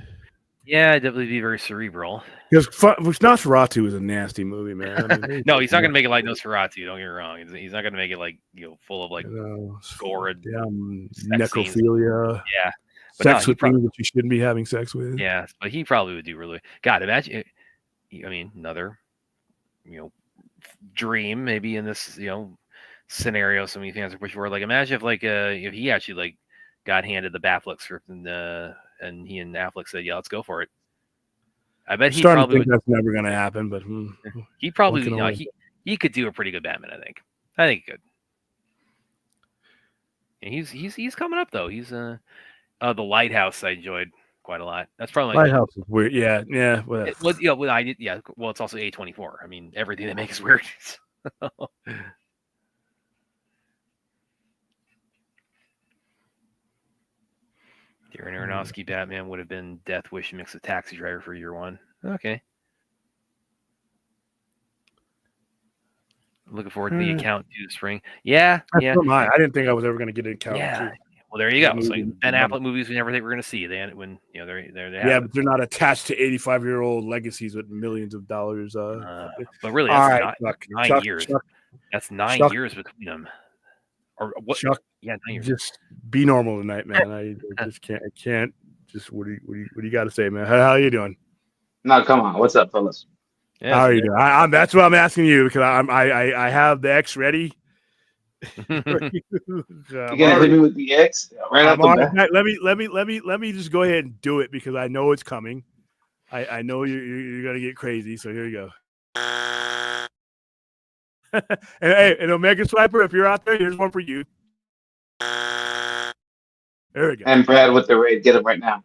Yeah, it'd definitely be very cerebral. Because Nosferatu is a nasty movie, man. I mean, no, he's not going to make it like Nosferatu. Don't get me wrong. He's not going to make it like, you know, full of like gore and necrophilia. Scenes. Yeah, but sex with things that you shouldn't be having sex with. Yeah, but he probably would do really. God, imagine. I mean, another, you know, dream maybe in this, you know, scenario. So many fans are pushing for. Like, imagine if he actually like got handed the Batfleck script and he and Affleck said, "Yeah, let's go for it." I bet he probably think that's never going to happen, but he probably, you know, he could do a pretty good Batman. I think he could. And he's coming up though. He's the Lighthouse I enjoyed. quite a lot. That's probably like Lighthouse is weird. Yeah. Well, well, it's also A24. I mean, everything they make is weird. Darren Aronofsky Batman would have been Death Wish mixed with Taxi Driver for year one. Okay. Looking forward to the account due this spring. Yeah. I didn't think I was ever going to get an account. Yeah. Well, there you go. So Ben Affleck movies we never think we're going to see. They but they're not attached to 85-year-old legacies with millions of dollars. But really, that's 9 years. That's 9 years between them. Or what? Chuck, 9 years. Just be normal tonight, man. I just can't. I can't. Just what do you got to say, man? How are you doing? No, come on. What's up, fellas? Yeah, how are you doing? That's what I'm asking you because I have the X ready. You gonna hit me with the X right off the bat? Let me just go ahead and do it because I know it's coming. I know you're gonna get crazy. So here you go. and Omega Swiper, if you're out there, here's one for you. There we go. And Brad with the raid, get him right now.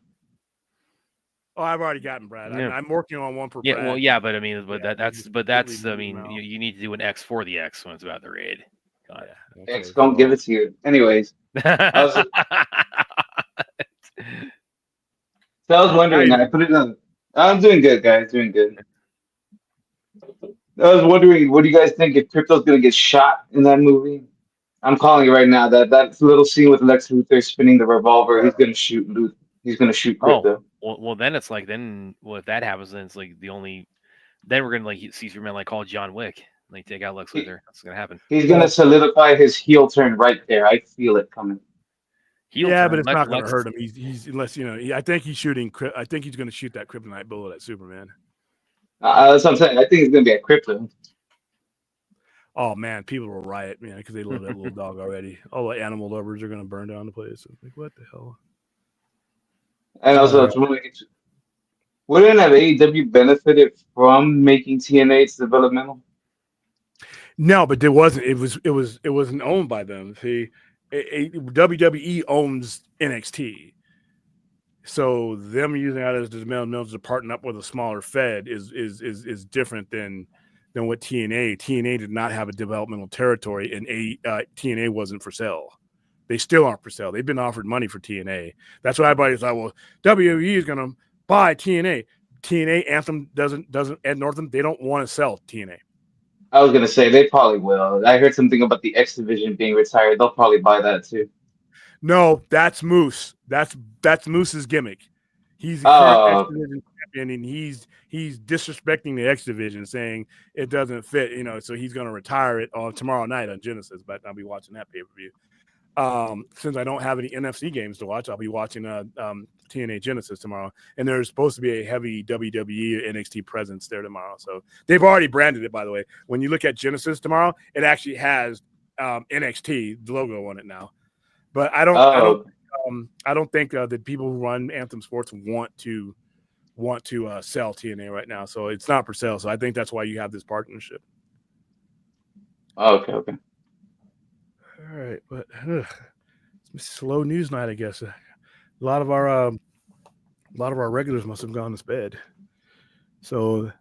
Oh, I've already gotten Brad. Yeah. I'm working on one for Brad. Well, yeah, but I mean, that's I mean, you need to do an X for the X when it's about the raid. God. Yeah. X don't give it to you. Anyways, I was wondering. I put it on. I'm doing good, guys. Doing good. I was wondering, what do you guys think if Crypto's gonna get shot in that movie? I'm calling it right now. That little scene with Lex Luthor spinning the revolver, he's gonna shoot Luthor. He's gonna shoot Crypto. Well, then it's like if that happens, then it's like then we're gonna see Superman like call John Wick, like take out Lex Luthor. That's gonna happen. He's gonna solidify his heel turn right there. I feel it coming. But it's not gonna hurt him. He's unless I think he's shooting. I think he's gonna shoot that kryptonite bullet at Superman. That's what I'm saying. I think it's gonna be a Crypto. Oh man, people will riot, man, because they love that little dog already. All the animal lovers are gonna burn down the place. Like, what the hell? And also, wouldn't have AEW benefited from making TNA its developmental? No, but there wasn't. It wasn't owned by them. See, WWE owns NXT, so them using that as developmental to partner up with a smaller Fed is different than what TNA. TNA did not have a developmental territory, and TNA wasn't for sale. They still aren't for sale. They've been offered money for TNA. That's why everybody's like, well, WWE is going to buy TNA. TNA, Anthem doesn't Ed Northam, they don't want to sell TNA. I was going to say, they probably will. I heard something about the X Division being retired. They'll probably buy that too. No, that's Moose. That's Moose's gimmick. He's the current X Division champion, and he's disrespecting the X Division, saying it doesn't fit, so he's going to retire it on tomorrow night on Genesis, but I'll be watching that pay-per-view. Since I don't have any NFC games to watch, I'll be watching TNA Genesis tomorrow, and there's supposed to be a heavy WWE or NXT presence there tomorrow. So they've already branded it, by the way. When you look at Genesis tomorrow, it actually has NXT the logo on it now. But I don't think the people who run Anthem Sports want to sell TNA right now. So it's not for sale. So I think that's why you have this partnership. Okay. All right, but it's a slow news night, I guess. A lot of our regulars must have gone to bed. So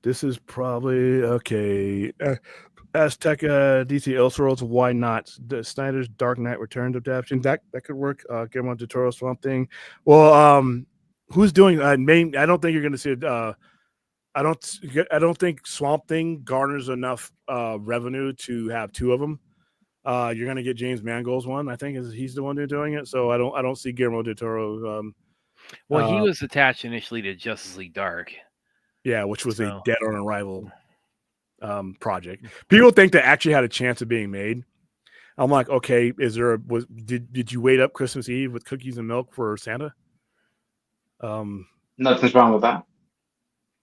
this is probably okay. Azteca, DC Elseworlds, why not? Snyder's Dark Knight Returns adaptation that could work. Guillermo del Toro Swamp Thing. Well, who's doing? I don't think you're going to see it. I don't think Swamp Thing garners enough revenue to have two of them. You're going to get James Mangold's one. I think he's the one who's doing it. So I don't see Guillermo del Toro. He was attached initially to Justice League Dark. Yeah, which was a dead on arrival project. People think they actually had a chance of being made. I'm like, okay, did you wait up Christmas Eve with cookies and milk for Santa? Nothing's wrong with that.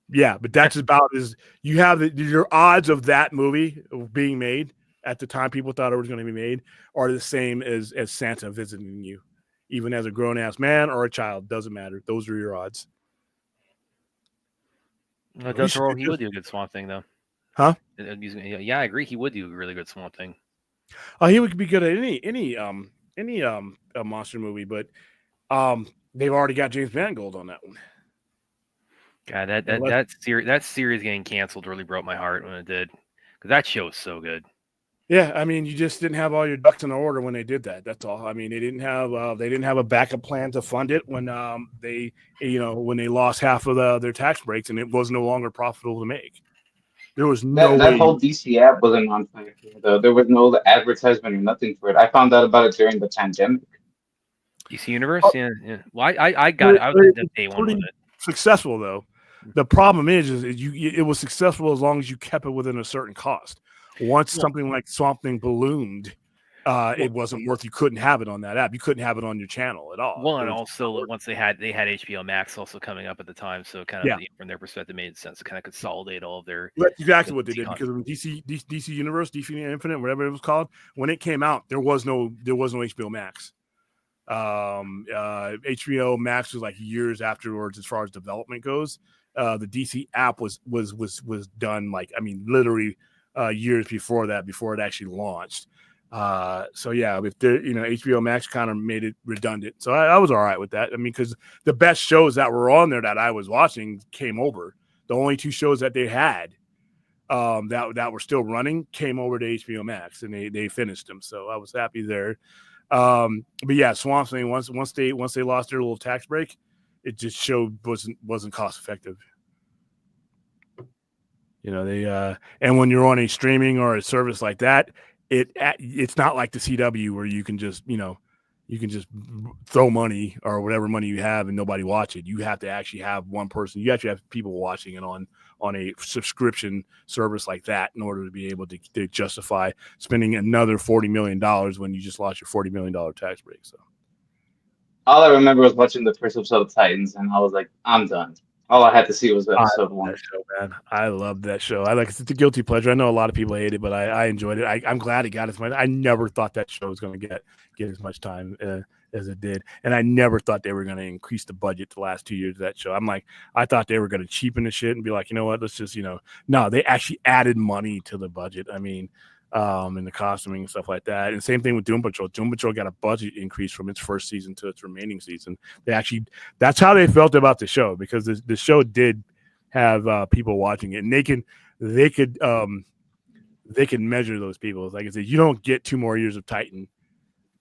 Yeah, but that's about as you have your odds of that movie being made at the time people thought it was going to be made are the same as Santa visiting you, even as a grown-ass man or a child. Doesn't matter. Those are your odds. He would do a good Swamp Thing, though. Huh? Yeah, I agree. He would do a really good Swamp Thing. He would be good at any monster movie, but they've already got James Mangold on that one. God, that series getting canceled really broke my heart when it did, because that show is so good. Yeah, I mean, you just didn't have all your ducks in order when they did that. That's all. I mean, they didn't have a backup plan to fund it when when they lost half of their tax breaks and it was no longer profitable to make. There was no That way. whole DC app wasn't on fire though. There was no advertisement or nothing for it. I found out about it during the pandemic. DC Universe, Oh. yeah. Well, I got it. I was at day one with it. Successful though. The problem is it was successful as long as you kept it within a certain cost. Once something like Swamp Thing ballooned, it wasn't worth. You couldn't have it on that app. You couldn't have it on your channel at all. Well, and also once they had HBO Max also coming up at the time, so kind of from their perspective, it made sense to kind of consolidate all of their. That's exactly what they did, because when DC Universe, DC Infinite, whatever it was called, when it came out, there was no HBO Max. HBO Max was like years afterwards as far as development goes. The DC app was done, like, I mean, literally years before that, before it actually launched. So yeah, if HBO Max kind of made it redundant. So I was all right with that. I mean, because the best shows that were on there that I was watching came over. The only two shows that they had that were still running came over to HBO Max, and they finished them. So I was happy there. But yeah, Swamp Thing, once they lost their little tax break, it just showed wasn't cost effective. They and when you're on a streaming or a service like that, it's not like the CW where you can just throw money or whatever money you have and nobody watch it. You have to actually have one person. You actually have people watching it on a subscription service like that in order to be able to justify spending another $40 million when you just lost your $40 million tax break. So all I remember was watching the first episode of Titans, and I was like, I'm done. All I had to see was episode one. That show, man. I love that show. It's a guilty pleasure. I know a lot of people hate it, but I enjoyed it. I'm glad it got as much. I never thought that show was going to get as much time as it did, and I never thought they were going to increase the budget the last 2 years of that show. I thought they were going to cheapen the shit and be like, you know what, let's just no, they actually added money to the budget. I mean, and the costuming and stuff like that. And same thing with Doom Patrol. Doom Patrol got a budget increase from its first season to its remaining season. That's how they felt about the show, because the show did have people watching it, and they could measure those people. Like I said, you don't get 2 more years of Titan.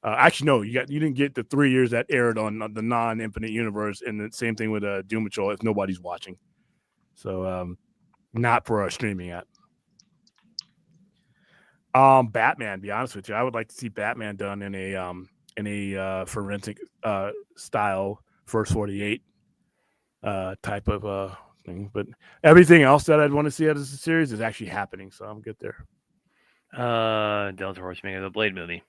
Actually, no, you didn't get the 3 years that aired on the non-Infinite Universe, and the same thing with Doom Patrol if nobody's watching. So, not for a streaming app. Batman, to be honest with you, I would like to see Batman done in a forensic style First 48 type of thing. But everything else that I'd want to see out of the series is actually happening, so I'm good there. Del Toro's making the Blade movie.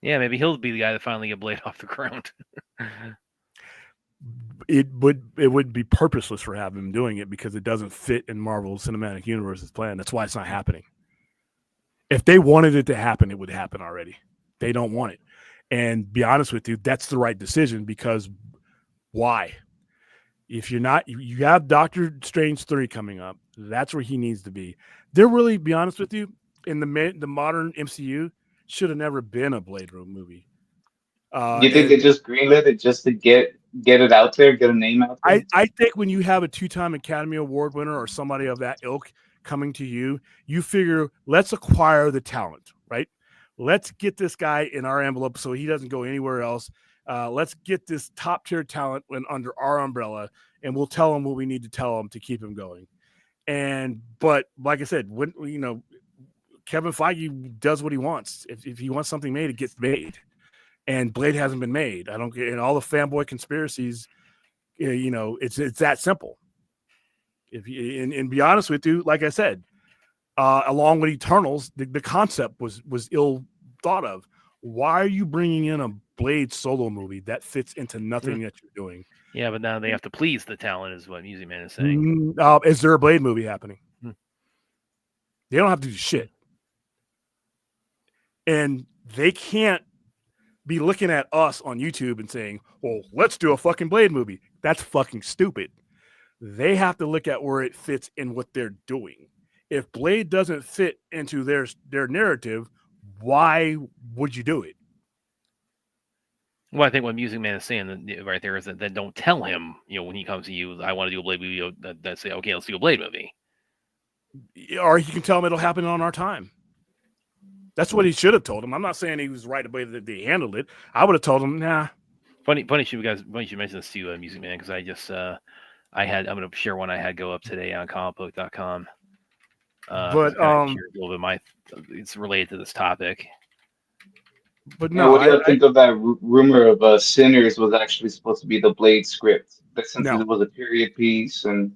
Yeah, maybe he'll be the guy that finally get Blade off the ground. It would be purposeless for him doing it, because it doesn't fit in Marvel's Cinematic Universe's plan. That's why it's not happening. If they wanted it to happen, it would happen already. They don't want it. And be honest with you, that's the right decision, because why? If you're not, you have Doctor Strange 3 coming up. That's where he needs to be. They're really, be honest with you, in the modern MCU, should have never been a Blade Runner movie. You think they just greenlit it just to get it out there, get a name out there? I think when you have a 2-time Academy Award winner or somebody of that ilk coming to you, you figure, let's acquire the talent, right? Let's get this guy in our envelope so he doesn't go anywhere else. Let's get this top tier talent under our umbrella, and we'll tell him what we need to tell him to keep him going. But like I said, when Kevin Feige does what he wants. If he wants something made, it gets made. And Blade hasn't been made. I don't get, and all the fanboy conspiracies, it's that simple. And be honest with you, like I said, along with Eternals, the concept was ill thought of. Why are you bringing in a Blade solo movie that fits into nothing that you're doing? Yeah, but now they have to please the talent, is what Music Man is saying. Is there a Blade movie happening? They don't have to do shit. And they can't be looking at us on YouTube and saying, well, let's do a fucking Blade movie. That's fucking stupid. They have to look at where it fits in what they're doing. If Blade doesn't fit into their narrative, why would you do it? Well, I think what Music Man is saying right there is that then don't tell him, when he comes to you, I want to do a Blade movie. That say, okay, let's do a Blade movie. Or you can tell him it'll happen on our time. That's what he should have told him. I'm not saying he was right the way that they handled it. I would have told him, nah. Funny you should mention this to Music Man, because I just I'm going to share one I had go up today on comicbook.com. But a little bit it's related to this topic. But no, what do you think of that rumor of Sinners was actually supposed to be the Blade script? That since it was a period piece and.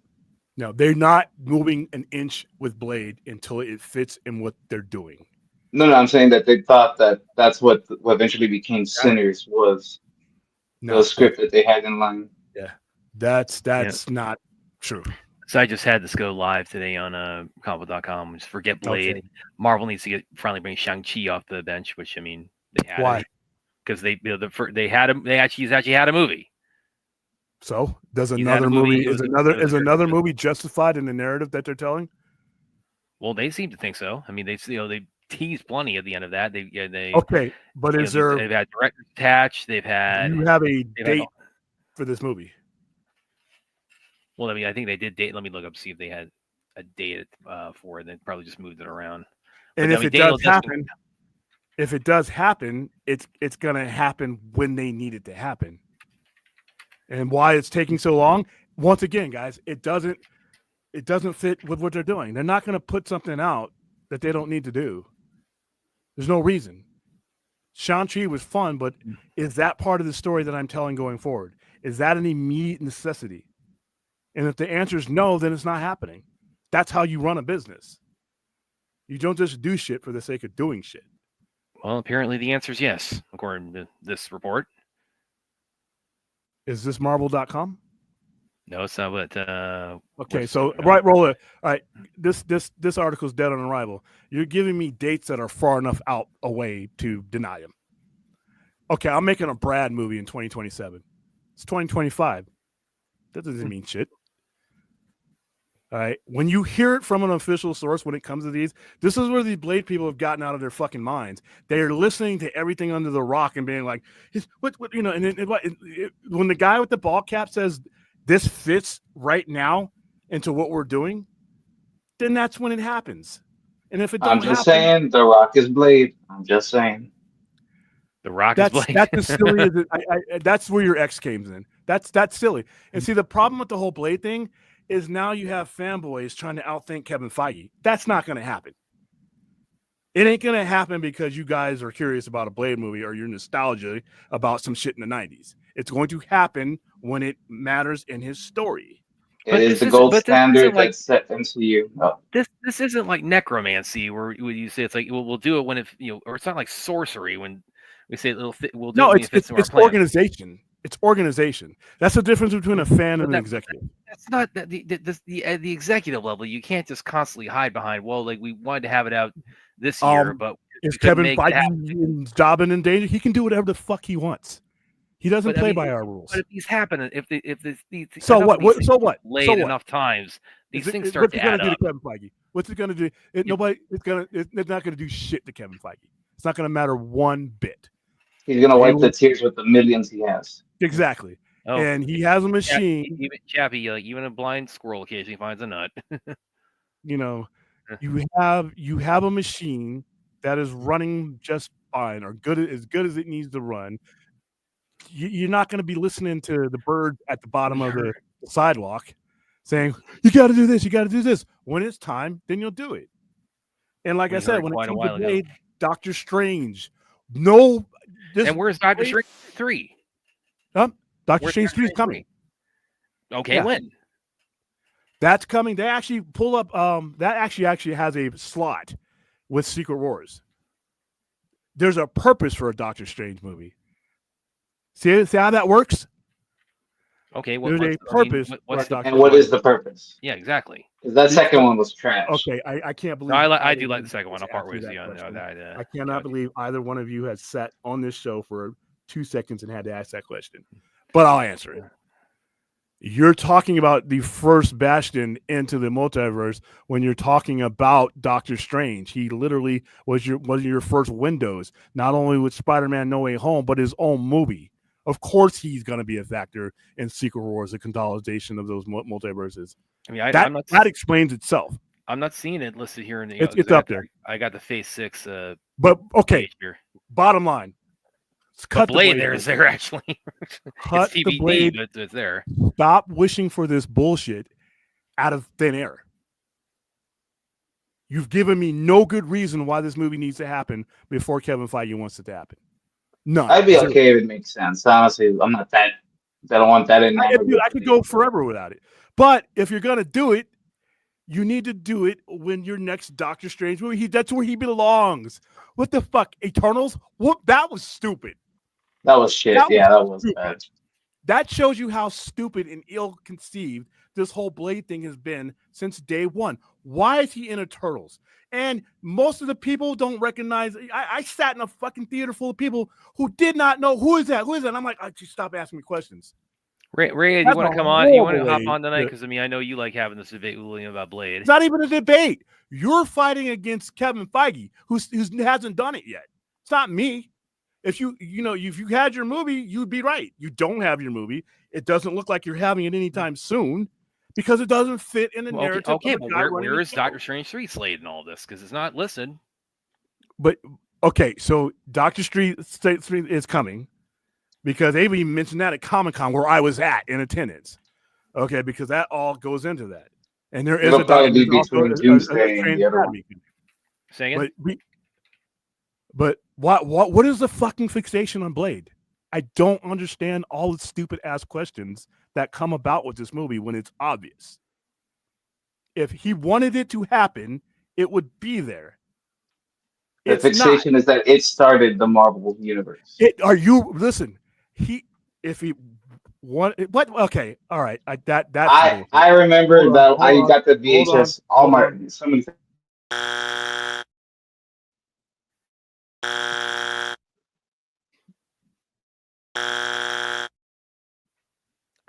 No, they're not moving an inch with Blade until it fits in what they're doing. No, I'm saying that they thought that that's what eventually became Sinners was the script that they had in line. Yeah, that's not true. So I just had this go live today on combo.com. Just forget Blade. Okay. Marvel needs to finally bring Shang-Chi off the bench, which I mean they had. Why? Because they had him. He's actually had a movie. So does another movie is another movie justified in the narrative that they're telling? Well, they seem to think so. I mean, they tease plenty at the end of that. Okay, but is there? They've had directors attached. They've had. You have a date for this movie. Well, I mean, I think they did date. Let me look up see if they had a date for it. They probably just moved it around. And if it does happen, it's gonna happen when they need it to happen. And why it's taking so long? Once again, guys, it doesn't fit with what they're doing. They're not gonna put something out that they don't need to do. There's no reason. Shang-Chi was fun, but is that part of the story that I'm telling going forward? Is that an immediate necessity? And if the answer is no, then it's not happening. That's how you run a business. You don't just do shit for the sake of doing shit. Well, apparently the answer is yes, according to this report. Is this Marvel.com? No, it's not what. Okay, so right, roll it. All right, this article's dead on arrival. You're giving me dates that are far enough out away to deny them. Okay, I'm making a Brad movie in 2027. It's 2025. That doesn't mean shit. All right, when you hear it from an official source, when it comes to these, this is where these Blade people have gotten out of their fucking minds. They are listening to everything under the rock and being like, "What?" When the guy with the ball cap says this fits right now into what we're doing, then that's when it happens. And if it don't I'm just saying, The Rock is Blade. I'm just saying. The Rock is Blade. That's as silly as it. That's where your X came in. That's silly. And see, the problem with the whole Blade thing is now you have fanboys trying to outthink Kevin Feige. That's not going to happen. It ain't going to happen because you guys are curious about a Blade movie or you're nostalgia about some shit in the 90s. It's going to happen when it matters in his story. It is the gold standard that's set MCU. No. This isn't like necromancy where you say it's like we'll do it when it or it's not like sorcery when we say we'll do it when it fits in our plan. Organization. It's organization. That's the difference between a fan and an executive. That's not the executive level. You can't just constantly hide behind. Well, like we wanted to have it out this year, but is Kevin Feige jobbing in danger? He can do whatever the fuck he wants. He doesn't play by our rules. But if these happen, if so what? Late enough times, these things start to add up. Kevin Feige? What's it going to do? It's not going to do shit to Kevin Feige. It's not going to matter one bit. He's going to wipe the tears with the millions he has. Exactly. Oh. And he has a machine. Chappie, even a blind squirrel occasionally finds a nut. You have a machine that is running just fine or as good as it needs to run. You're not going to be listening to the bird at the bottom of the sidewalk saying, you got to do this, you got to do this. When it's time, then you'll do it. And like I said, when it comes to Blade, Doctor Strange, and where's Doctor Strange 3? Doctor Strange 3 is coming. Okay, yeah. When? That's coming. They actually pull up. That actually has a slot with Secret Wars. There's a purpose for a Doctor Strange movie. See how that works? Okay, there's a purpose. What is the purpose? Yeah, exactly. Because that second one was trash. Okay, I can't believe. No, I do like the second one. I'll part with you on that. I cannot believe either one of you has sat on this show for 2 seconds and had to ask that question. But I'll answer it. You're talking about the first bastion into the multiverse when you're talking about Doctor Strange. He literally was your first windows, not only with Spider-Man No Way Home, but his own movie. Of course, he's going to be a factor in Secret Wars, the consolidation of those multiverses. I mean, that explains itself. I'm not seeing it listed here in the. It's up there. I got the Phase 6. But okay, here. Bottom line. Cut Blade, the Blade there is there actually. Cut it's TBD, the Blade. But it's there. Stop wishing for this bullshit out of thin air. You've given me no good reason why this movie needs to happen before Kevin Feige wants it to happen. None. I'd be okay if it makes sense. Honestly, I'm not that. I don't want that in. I could go forever without it. But if you're gonna do it, you need to do it when your next Doctor Strange movie. That's where he belongs. What the fuck, Eternals? What? That was stupid. That was shit. That was bad. That shows you how stupid and ill-conceived this whole Blade thing has been since day one. Why is he in Eternals? And most of the people don't recognize. I sat in a fucking theater full of people who did not know who is that. Who is that? And I'm like, just stop asking me questions. Ray, you want to come on? You want to hop on tonight? Because I mean, I know you like having this debate with William about Blade. It's not even a debate. You're fighting against Kevin Feige, who hasn't done it yet. It's not me. If you had your movie, you'd be right. You don't have your movie. It doesn't look like you're having it anytime soon because it doesn't fit in the narrative. Okay, but where is Doctor Strange 3 Slade and all this? Because it's not listed. But okay, so Doctor Strange 3 is coming because they even mentioned that at Comic-Con where I was at in attendance. Okay, because that all goes into that. And there is a probably between Doomsday and the other one. Saying it? But what is the fucking fixation on Blade? I don't understand all the stupid ass questions that come about with this movie when it's obvious. If he wanted it to happen, it would be there. The fixation is that it started the Marvel universe. Listen, if he wanted what? Okay, all right. I remember that I got the VHS. So many things.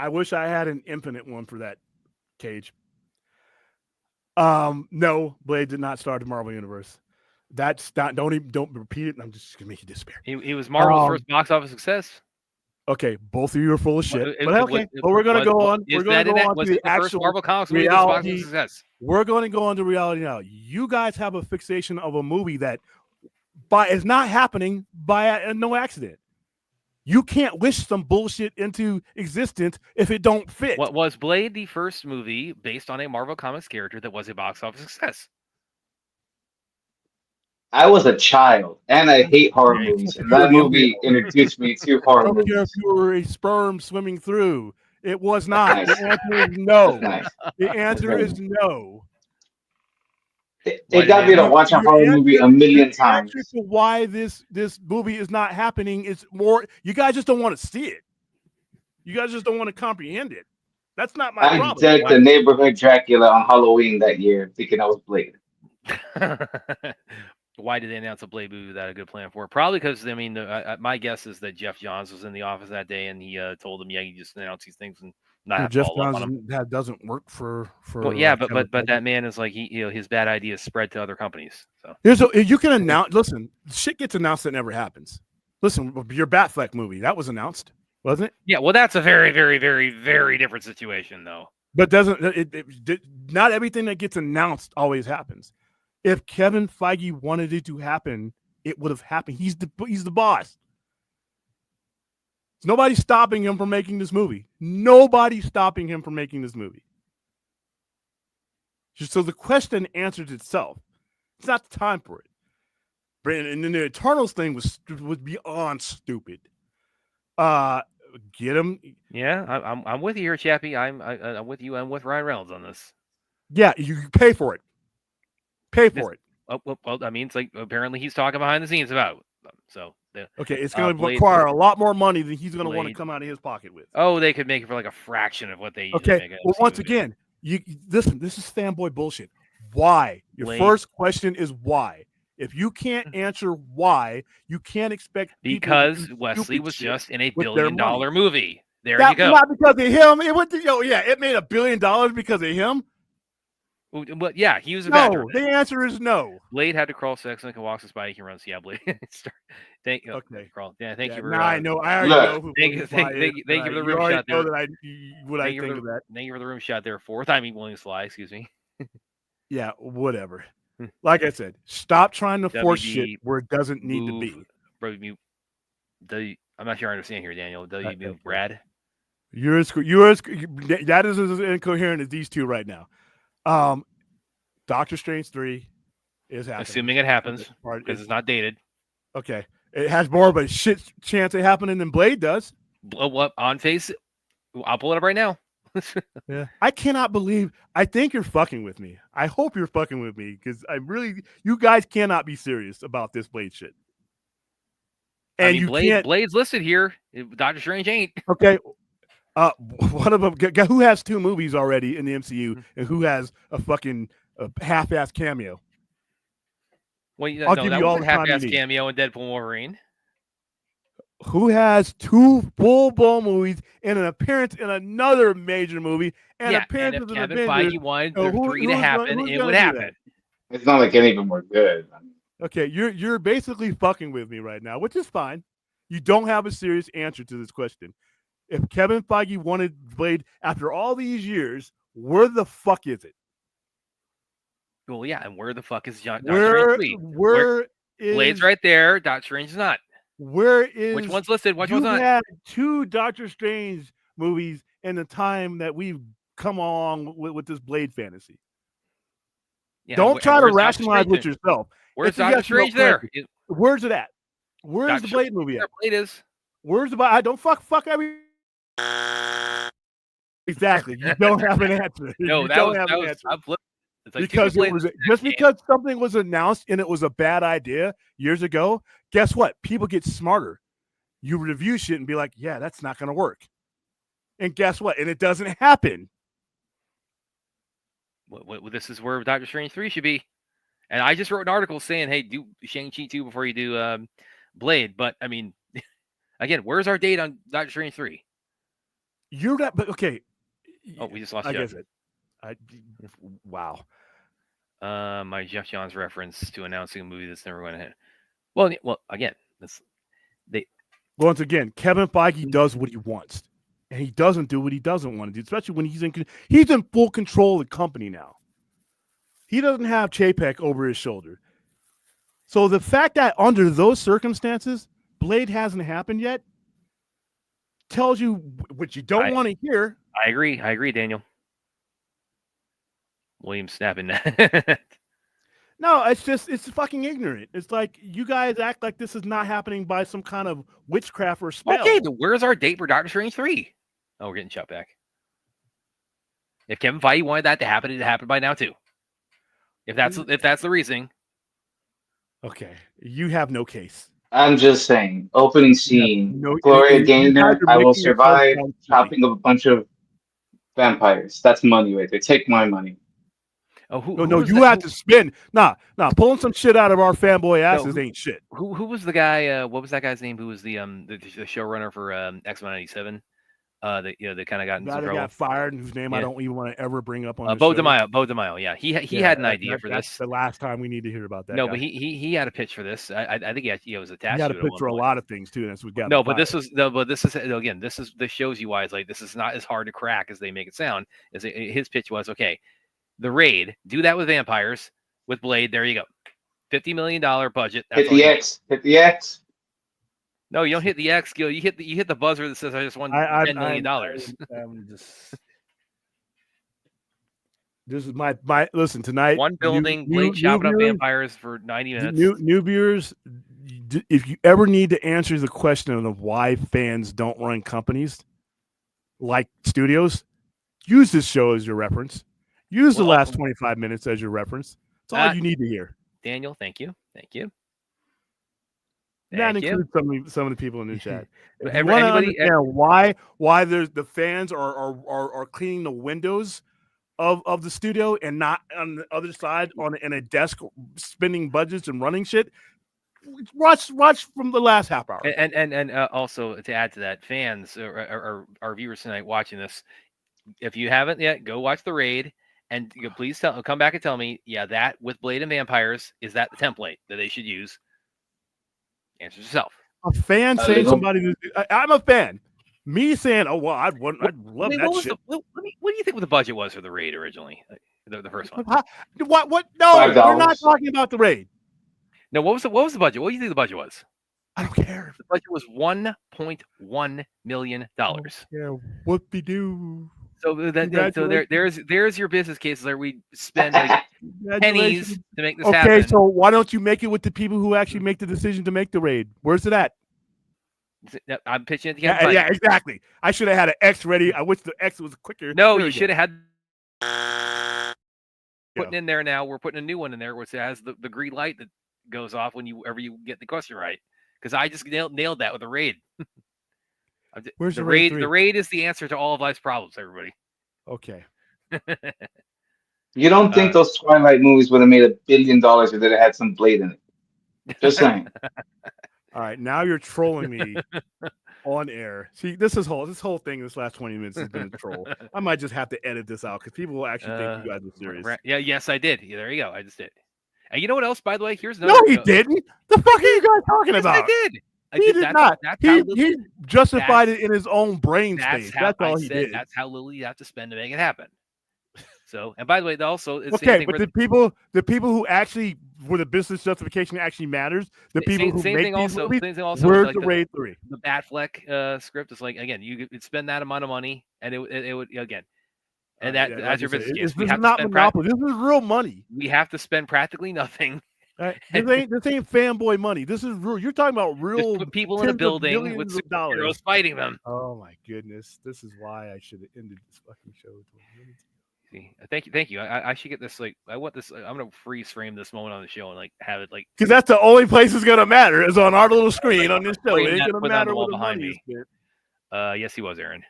I wish I had an infinite one for that, Cage. No, Blade did not start the Marvel Universe. That's not. Don't repeat it. I'm just gonna make you despair. He was Marvel's first box office success. Okay, both of you are full of shit. But we're gonna go on. We're gonna go on to the actual Marvel Comics reality. Success. We're going to go on to reality now. You guys have a fixation of a movie that is not happening by no accident. You can't wish some bullshit into existence if it don't fit. What was Blade the first movie based on a Marvel Comics character that was a box office success? I was a child, and I hate horror movies. And that movie introduced me to horror movies. I don't care if you were a sperm swimming through. It was not. The answer is no. The answer is no. It got me to watch a horror movie a million times. The answer to why this movie is not happening is more. You guys just don't want to see it. You guys just don't want to comprehend it. That's not my problem. I did the neighborhood Dracula on Halloween that year, thinking I was Blade. Why did they announce a Blade movie without a good plan for it? Probably because, I mean, my guess is that Jeff Johns was in the office that day and he told him, you just announce these things and not have to Jeff follow Johns up on them. That doesn't work for well, yeah, but that man is like, his bad ideas spread to other companies. So you can announce, listen, shit gets announced that never happens. Listen, your Batfleck movie, that was announced, wasn't it? Yeah, well, that's a very, very, very, very different situation, though. But not everything that gets announced always happens. If Kevin Feige wanted it to happen, it would have happened. He's the boss. Nobody's stopping him from making this movie. Nobody's stopping him from making this movie. So the question answers itself. It's not the time for it. And then the Eternals thing was beyond stupid. Get him. Yeah, I'm with you here, Chappie. I'm with you. I'm with Ryan Reynolds on this. Yeah, you pay for it. Pay for it. Well, I mean, it's like apparently he's talking behind the scenes about them. So okay, it's going to require a lot more money than he's going to want to come out of his pocket with. Oh, they could make it for like a fraction of what they. Okay, well, once again, you listen. This is fanboy bullshit. Why? Your first question is why. If you can't answer why, you can't expect because Wesley was just in a $1 billion movie. There you go. Not because of him. It went to it made $1 billion because of him. But yeah, he was a veteran. No, the answer is no. Blade had to crawl 6 and can walk his bike and runs. Yeah, Blade. Thank you. Okay. Crawl. Yeah, thank you for. Now I know. I already Look, know who Thank you, William thank, Fly thank, is. thank you for the You room already shot know there. that what I Thank you think for of that. Thank you for the room shot there. Fourth time Williams Fly. Excuse me. Yeah, whatever. Like I said, stop trying to force WB shit where it doesn't need to be. I'm not sure I understand here, Daniel. Okay. Brad. You're as that is as incoherent as these two right now. Doctor Strange 3 is happening. Assuming it happens because it's not dated. Okay. It has more of a shit chance of happening than Blade does. Blow up on face. I'll pull it up right now. Yeah. I cannot believe. I think you're fucking with me. I hope you're fucking with me because you guys cannot be serious about this Blade shit. And Blade's listed here. Doctor Strange ain't. Okay. One of them. Who has 2 movies already in the MCU, and who has a fucking half-ass cameo? Well, I'll give you all the time half-ass you need. cameo in Deadpool Wolverine. Who has 2 full-blown movies and an appearance in another major movie and appearance and if in Kevin Avengers? Feige wanted the 3 to happen, it would happen. It's not like any of them were good. Okay, you're basically fucking with me right now, which is fine. You don't have a serious answer to this question. If Kevin Feige wanted Blade after all these years, where the fuck is it? Well, yeah, and where the fuck is Doctor Strange? Where is Blade's right there? Doctor Strange is not. Where is which one's listed? Which you've one's not? had 2 Doctor Strange movies in the time that we've come along with this Blade fantasy. Yeah, don't try to rationalize with yourself. Where's Doctor Strange there? Where's it at? Where's the Blade movie at? Blade is. Where's the I don't fuck every. Exactly. You don't have an answer. No, you that don't was have that an was. answer. I'm flipping. Because it was just because something was announced and it was a bad idea years ago. Guess what? People get smarter. You review shit and be like, "Yeah, that's not going to work." And guess what? And it doesn't happen. This is where Doctor Strange 3 should be. And I just wrote an article saying, "Hey, do Shang-Chi 2 before you do Blade." But I mean, again, where's our date on Doctor Strange 3? You're not. But okay. Oh, we just lost. I guess it. Wow. My Jeff Johns reference to announcing a movie that's never going to hit. Well, again, once again, Kevin Feige does what he wants, and he doesn't do what he doesn't want to do, especially when he's in full control of the company now. He doesn't have Chapek over his shoulder. So the fact that under those circumstances, Blade hasn't happened yet tells you what you don't want to hear. I agree, Daniel. William snapping. No, it's fucking ignorant. It's like you guys act like this is not happening by some kind of witchcraft or spell. Okay, but where's our date for Doctor Strange 3? Oh, we're getting shut back. If Kevin Feige wanted that to happen, it'd happen by now too. If that's the reasoning. Okay, you have no case. I'm just saying, opening scene, Gloria Gaynor, I will survive, chopping up a bunch of vampires. That's money right there. Take my money. Oh, you have to spin. Nah, pulling some shit out of our fanboy asses ain't shit. Who was the guy? What was that guy's name? Who was the showrunner for X-Men '97? That kind of got into trouble. Got fired, and whose name I don't even want to ever bring up on. Bo DeMaio. Yeah, he had an idea for this. The last time we need to hear about that. No, guy. But he had a pitch for this. I think he was attached. He had a pitch for a lot of things too. That's what got. No, but this is again. This shows you why it's like this is not as hard to crack as they make it sound. His pitch was okay. The Raid, do that with vampires, with Blade. There you go, $50 million budget. Hit the X. No, you don't hit the X, Gil. You hit the buzzer that says I just won $10 million. This is my listen tonight. One building, Blade chopping up vampires for 90 minutes. New viewers, if you ever need to answer the question of why fans don't run companies like studios, use this show as your reference. Use the last 25 minutes as your reference. That's all you need to hear. Daniel, thank you. That includes some of the people in the chat. If you want to understand why there's the fans are cleaning the windows of the studio and not on the other side in a desk spending budgets and running shit, watch from the last half hour. And also to add to that, fans or our viewers tonight watching this, if you haven't yet, go watch The Raid. And you know, please come back and tell me, yeah, that with Blade and Vampires, is that the template that they should use? Answer yourself. A fan saying somebody. I'm a fan. Me saying, "Oh well, I'd love that shit." What do you think the budget was for the raid originally? The first one. What? No, $5. we're not talking about the raid. No, what was the budget? What do you think the budget was? I don't care. The budget was $1.1 million. Yeah, whoopie-doo. So there's your business cases where we spend like pennies to make this happen. Okay, so why don't you make it with the people who actually make the decision to make the raid? Where's it at? I'm pitching it again. Yeah, exactly. I should have had an X ready. I wish the X was quicker. No, you should have had putting in there now. We're putting a new one in there which has the green light that goes off whenever you get the question right. Because I just nailed that with the raid. Where's the raid? The raid is the answer to all of life's problems, everybody. Okay. You don't think those Twilight movies would have made $1 billion if they had some Blade in it? Just saying. All right, now you're trolling me on air. See, this whole thing, this last 20 minutes has been a troll. I might just have to edit this out because people will actually think you guys are serious. Yeah, yes, I did. Yeah, there you go. I just did. And you know what else, by the way? Here's another. No, he didn't. The fuck are you guys talking about? I did. He did not. He justified it in his own brain space. That's all he did. That's how little you have to spend to make it happen. So, and by the way, also, it's okay, but the people who actually, where the business justification actually matters, the people who make these movies, where's the Raid 3? The Batfleck script is like, again, you could spend that amount of money, and it would again, and that as your business case, this is not monopoly. This is real money. We have to spend practically nothing. This ain't fanboy money. This is real. You're talking about real just put people in a building with superheroes fighting them. Oh my goodness, this is why I should have ended this fucking show. Thank you. I should get this. Like, I want this. I'm gonna freeze frame this moment on the show and like have it like because that's the only place it's gonna matter is on our little screen on this show. It ain't gonna matter what the behind money me. Yes, he was Aaron.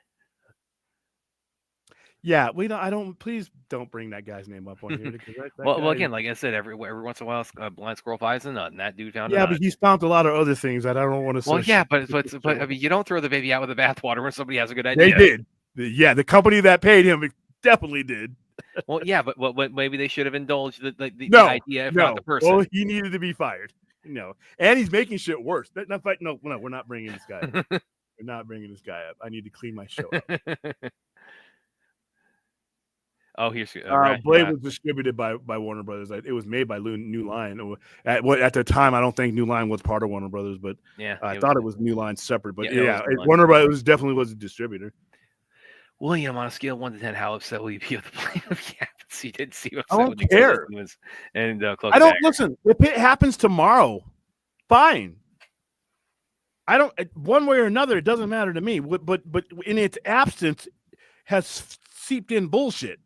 Yeah, I don't. Please don't bring that guy's name up on here. Because well, again, like I said, every once in a while, blind squirrel finds a nut, and that dude found. Yeah, but he's found a lot of other things that I don't want to say. Well, yeah, but I mean, you don't throw the baby out with the bathwater when somebody has a good idea. They did. Yeah, the company that paid him definitely did. Well, yeah, but maybe they should have indulged the idea, if not the person. Well, he needed to be fired. No, and he's making shit worse. No, we're not bringing this guy up. We're not bringing this guy up. I need to clean my show up. Oh, here's Blade was distributed by Warner Brothers. It was made by New Line. At the time, I don't think New Line was part of Warner Brothers, but yeah, I thought it was New Line separate. But Warner Brothers definitely was a distributor. William, on a scale of 1 to 10, how upset will you be with the Blade? Yeah, you did see. I don't care. And I don't listen. If it happens tomorrow, fine. I don't. One way or another, it doesn't matter to me. But in its absence, has seeped in bullshit.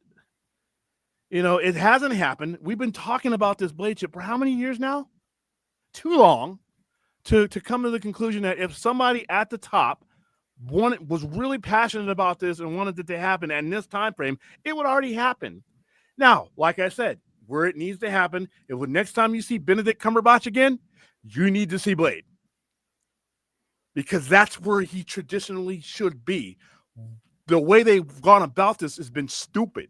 You know, it hasn't happened. We've been talking about this Blade ship for how many years now? Too long to come to the conclusion that if somebody at the top was really passionate about this and wanted it to happen in this time frame, it would already happen. Now, like I said, where it needs to happen, if the next time you see Benedict Cumberbatch again, you need to see Blade. Because that's where he traditionally should be. The way they've gone about this has been stupid.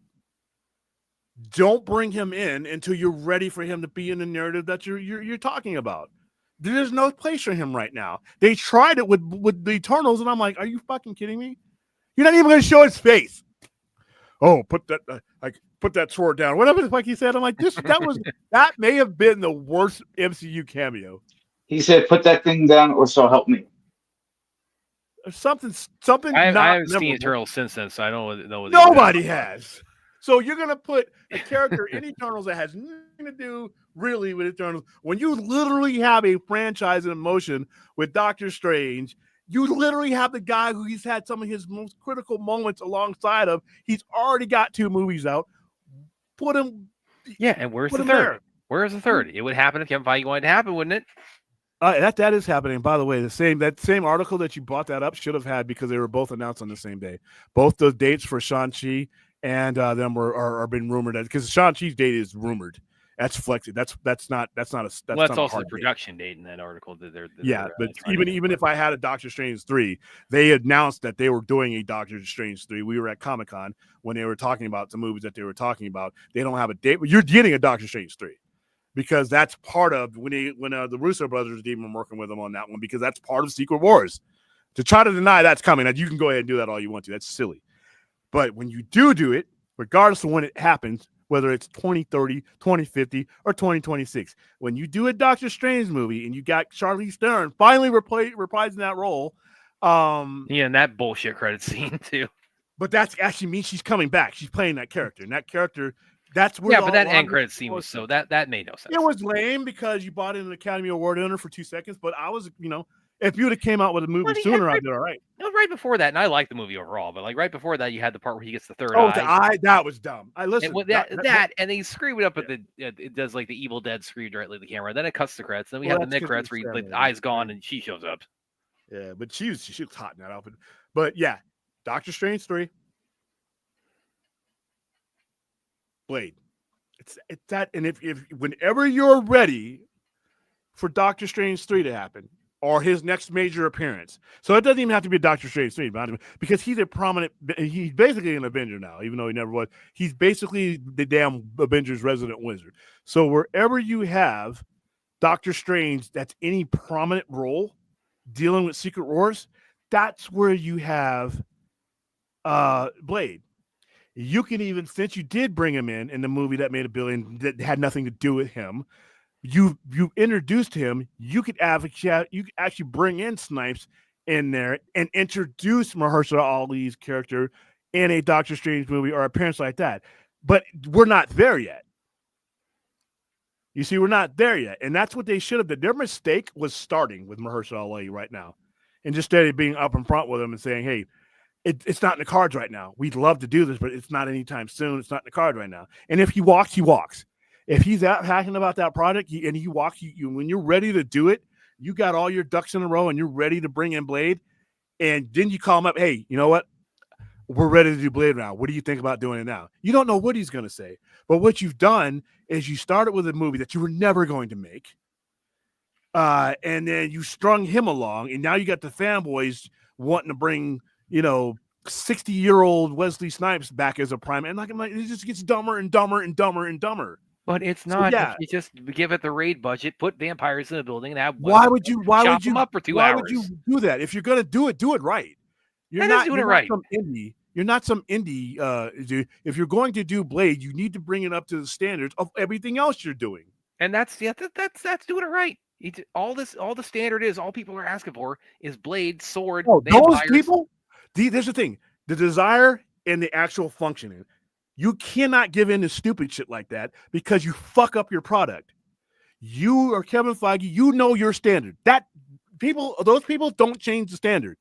Don't bring him in until you're ready for him to be in the narrative that you're talking about. There's no place for him right now. They tried it with the Eternals, and I'm like, are you fucking kidding me? You're not even going to show his face. Oh, put that sword down. Whatever the fuck he said. I'm like, that may have been the worst MCU cameo. He said, "Put that thing down, or so help me." Something. I haven't seen Eternals since then, so I don't know. Nobody has. So you're going to put a character in Eternals that has nothing to do really with Eternals when you literally have a franchise in motion with Doctor Strange. You literally have the guy who he's had some of his most critical moments alongside of. He's already got 2 movies out. Put him. Yeah, and where's the third? Where's the third? It would happen if Kevin Feige wanted to happen, wouldn't it? That is happening. By the way, that same article that you brought that up should have had because they were both announced on the same day. Both the dates for Shang-Chi and them are being rumored because Shang-Chi's date is rumored That's flexi. That's not a that's Well, that's not a also the hard date. production date in that article that they're Yeah, but trying to even get. if I had a Doctor Strange 3, they announced that they were doing a Doctor Strange 3. We were at Comic-Con when they were talking about the movies that they were talking about. They don't have a date, but you're getting a Doctor Strange 3 because that's part of when the Russo brothers have been working with them on that one because that's part of Secret Wars. To try to deny that's coming, you can go ahead and do that all you want to. That's silly. But when you do it, regardless of when it happens, whether it's 2030, 2050, or 2026, when you do a Doctor Strange movie and you got Charlize Theron finally reprising that role, Yeah, and that bullshit credit scene too. But that's actually means she's coming back. She's playing that character, and that character, that's where. Yeah, but that end credit scene was so that made no sense. It was lame because you bought in an Academy Award winner for 2 seconds. But I was, if you would have came out with a movie sooner, I'd be all right. It was right before that, and I liked the movie overall. But like right before that, you had the part where he gets the third eye. The eye, that was dumb. I listened. And they scream it up at it does like the Evil Dead scream directly to the camera. Then it cuts the credits. Then we have the mid credits where the eye's gone and she shows up. Yeah, but she was hot in that outfit. But yeah, Doctor Strange 3. Blade. It's that, and if whenever you're ready for Doctor Strange 3 to happen or his next major appearance, so it doesn't even have to be a Doctor Strange 3 because he's he's basically an Avenger now, even though he never was. He's basically the damn Avengers resident wizard. So wherever you have Doctor Strange, that's any prominent role dealing with Secret Wars, that's where you have Blade. You can even, since you did bring him in the movie that made $1 billion that had nothing to do with him, you introduced him. You could actually bring in Snipes in there and introduce Mahershala Ali's character in a Doctor Strange movie or appearance like that. But we're not there yet. You see, we're not there yet, and that's what they should have done. Their mistake was starting with Mahershala Ali right now, and just instead of being up in front with him and saying, "Hey." It's not in the cards right now. We'd love to do this, but it's not anytime soon. It's not in the card right now. And if he walks, he walks. If he's out hacking about that product and he walks, when you're ready to do it, you got all your ducks in a row and you're ready to bring in Blade. And then you call him up. Hey, you know what? We're ready to do Blade now. What do you think about doing it now? You don't know what he's going to say. But what you've done is you started with a movie that you were never going to make. And then you strung him along. And now you got the fanboys wanting to bring 60-year-old Wesley Snipes back as a prime, and it just gets dumber and dumber and dumber and dumber. But it's not. So, you just give it the raid budget, put vampires in the building, and have why would you them up for 2 hours? Why would you do that? If you're gonna do it right. You're not doing it right. You're not some indie dude. If you're going to do Blade, you need to bring it up to the standards of everything else you're doing. And that's doing it right. All the standard is all people are asking for is Blade, sword. Those people. There's the thing, the desire and the actual functioning. You cannot give in to stupid shit like that because you fuck up your product. You are Kevin Feige. You know your standard. Those people don't change the standard.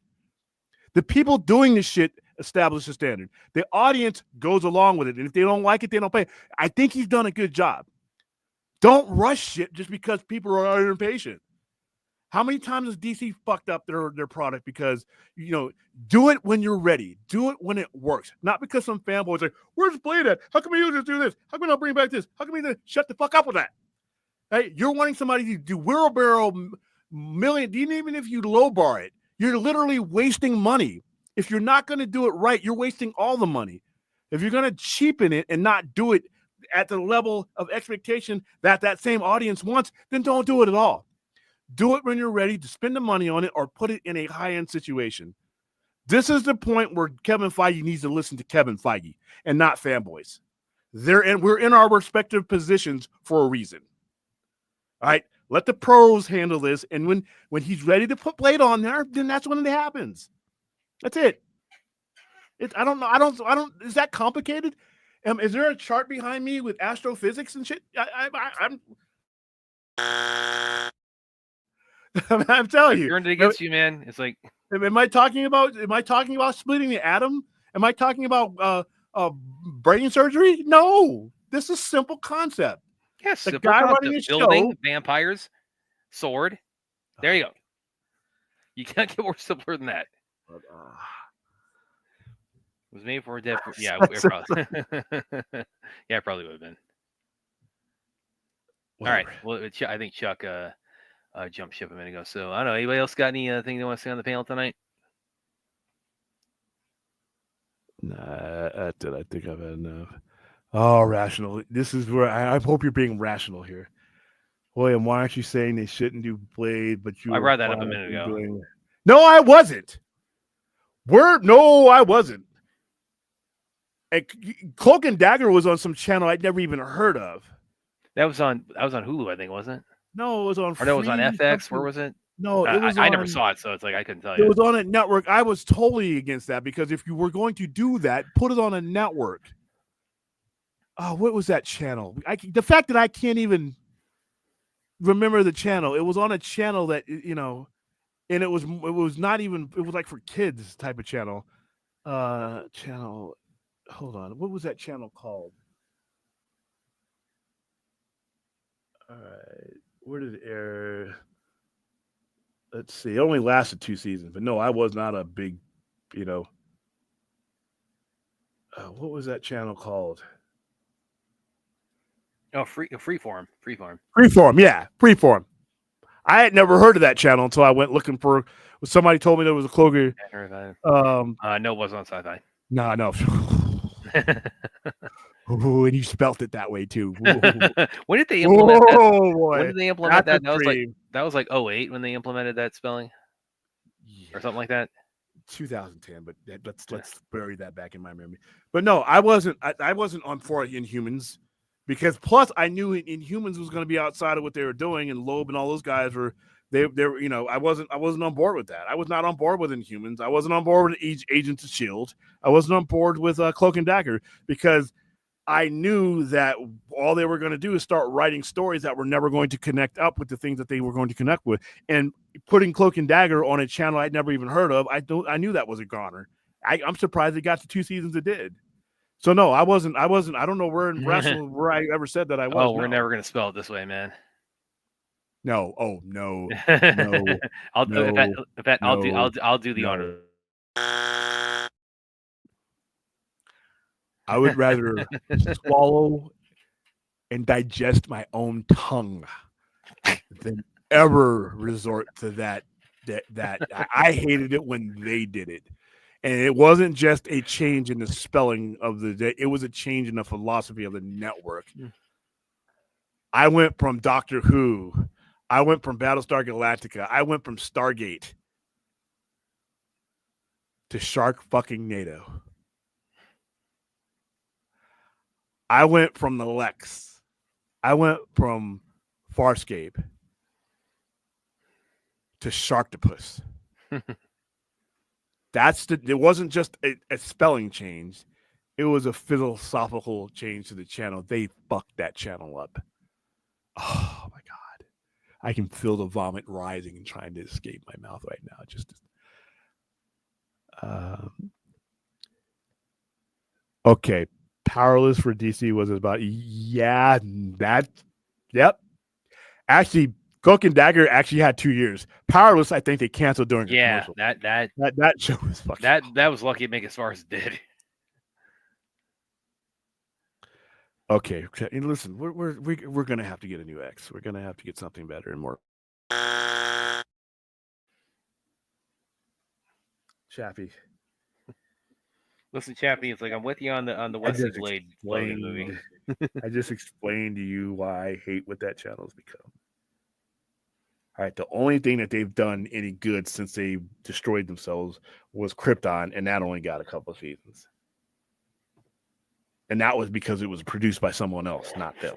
The people doing this shit establish the standard. The audience goes along with it, and if they don't like it, they don't pay. I think he's done a good job. Don't rush shit just because people are impatient. How many times has DC fucked up their product because, do it when you're ready. Do it when it works. Not because some fanboys like, where's Blade at? How come you just do this? How come I bring back this? How come you shut the fuck up with that? Hey, you're wanting somebody to do wheelbarrow million, even if you lowbar it, you're literally wasting money. If you're not going to do it right, you're wasting all the money. If you're going to cheapen it and not do it at the level of expectation that same audience wants, then don't do it at all. Do it when you're ready to spend the money on it or put it in a high-end situation. This is the point where Kevin Feige needs to listen to Kevin Feige and not fanboys. We're in our respective positions for a reason. All right, let the pros handle this, and when he's ready to put Blade on there, then that's when it happens. That's it. I don't know. I don't. Is that complicated? Is there a chart behind me with astrophysics and shit? I'm telling you. Turned it against you, man. It's like, am I talking about splitting the atom? Am I talking about brain surgery? No, this is simple concept. Yes, the guy running his building, show, vampires, sword. There you go. You can't get more simpler than that. It was made for a dead. Yeah, probably. Yeah, it probably would have been. right. Whatever. Well, I think Chuck jumped ship a minute ago. So I don't know. Anybody else got anything they want to say on the panel tonight? Nah, that's it. I think I've had enough. Oh, rational. This is where I hope you're being rational here. William, why aren't you saying they shouldn't do Blade, but you I were brought that up a fine minute with ago. doing it? No, I wasn't. No, I wasn't. And Cloak and Dagger was on some channel I'd never even heard of. That was on Hulu, I think, wasn't it? No, it was on. Or no, it was on FX. something. Where was it? No, it was. I never saw it, so it's like I couldn't tell you. It was on a network. I was totally against that because if you were going to do that, put it on a network. Oh, what was that channel? The fact that I can't even remember the channel. It was on a channel that and it was not even. It was like for kids type of channel. Channel. Hold on. What was that channel called? All right. Where did it air? Let's see. It only lasted 2 seasons, but no, I was not a big, what was that channel called? Oh, Freeform. Freeform, yeah, Freeform. I had never heard of that channel until I went looking for. Somebody told me there was a Cloaker. No, it wasn't on Sci-Fi. No. Ooh, and you spelt it that way too. When did they implement that? Oh boy! When did they implement That's that? That was like 08 when they implemented that spelling, or something like that. 2010, but let's bury that back in my memory. But no, I wasn't on for Inhumans because plus I knew Inhumans was going to be outside of what they were doing, and Loeb and all those guys were they were I wasn't on board with that. I was not on board with Inhumans. I wasn't on board with Agents of Shield. I wasn't on board with Cloak and Dagger because I knew that all they were going to do is start writing stories that were never going to connect up with the things that they were going to connect with. And putting Cloak and Dagger on a channel I'd never even heard of, I knew that was a goner. I'm surprised it got to 2 seasons it did. So no, I wasn't. I don't know where in wrestling where I ever said that I was. Oh, we're never going to spell it this way, man. No. Oh no. No. I'll do the honor. I would rather swallow and digest my own tongue than ever resort to that. I hated it when they did it. And it wasn't just a change in the spelling of the day. It was a change in the philosophy of the network. I went from Doctor Who. I went from Battlestar Galactica. I went from Stargate to Shark fucking NATO. I went from the Lex. I went from Farscape to Sharktopus. It wasn't just a spelling change. It was a philosophical change to the channel. They fucked that channel up. Oh my God. I can feel the vomit rising and trying to escape my mouth right now. Okay. Powerless for DC was about yep. Actually, Cloak and Dagger actually had 2 years. Powerless, I think they canceled during a commercial. That show was fucking. That was lucky to make as far as it did. Okay, listen, we're gonna have to get a new X. We're gonna have to get something better and more. Chappie. Listen, Chappie, it's like I'm with you on the Wesley Blade movie. I just explained to you why I hate what that channel's become. All right, the only thing that they've done any good since they destroyed themselves was Krypton, and that only got a couple of seasons. And that was because it was produced by someone else, not them.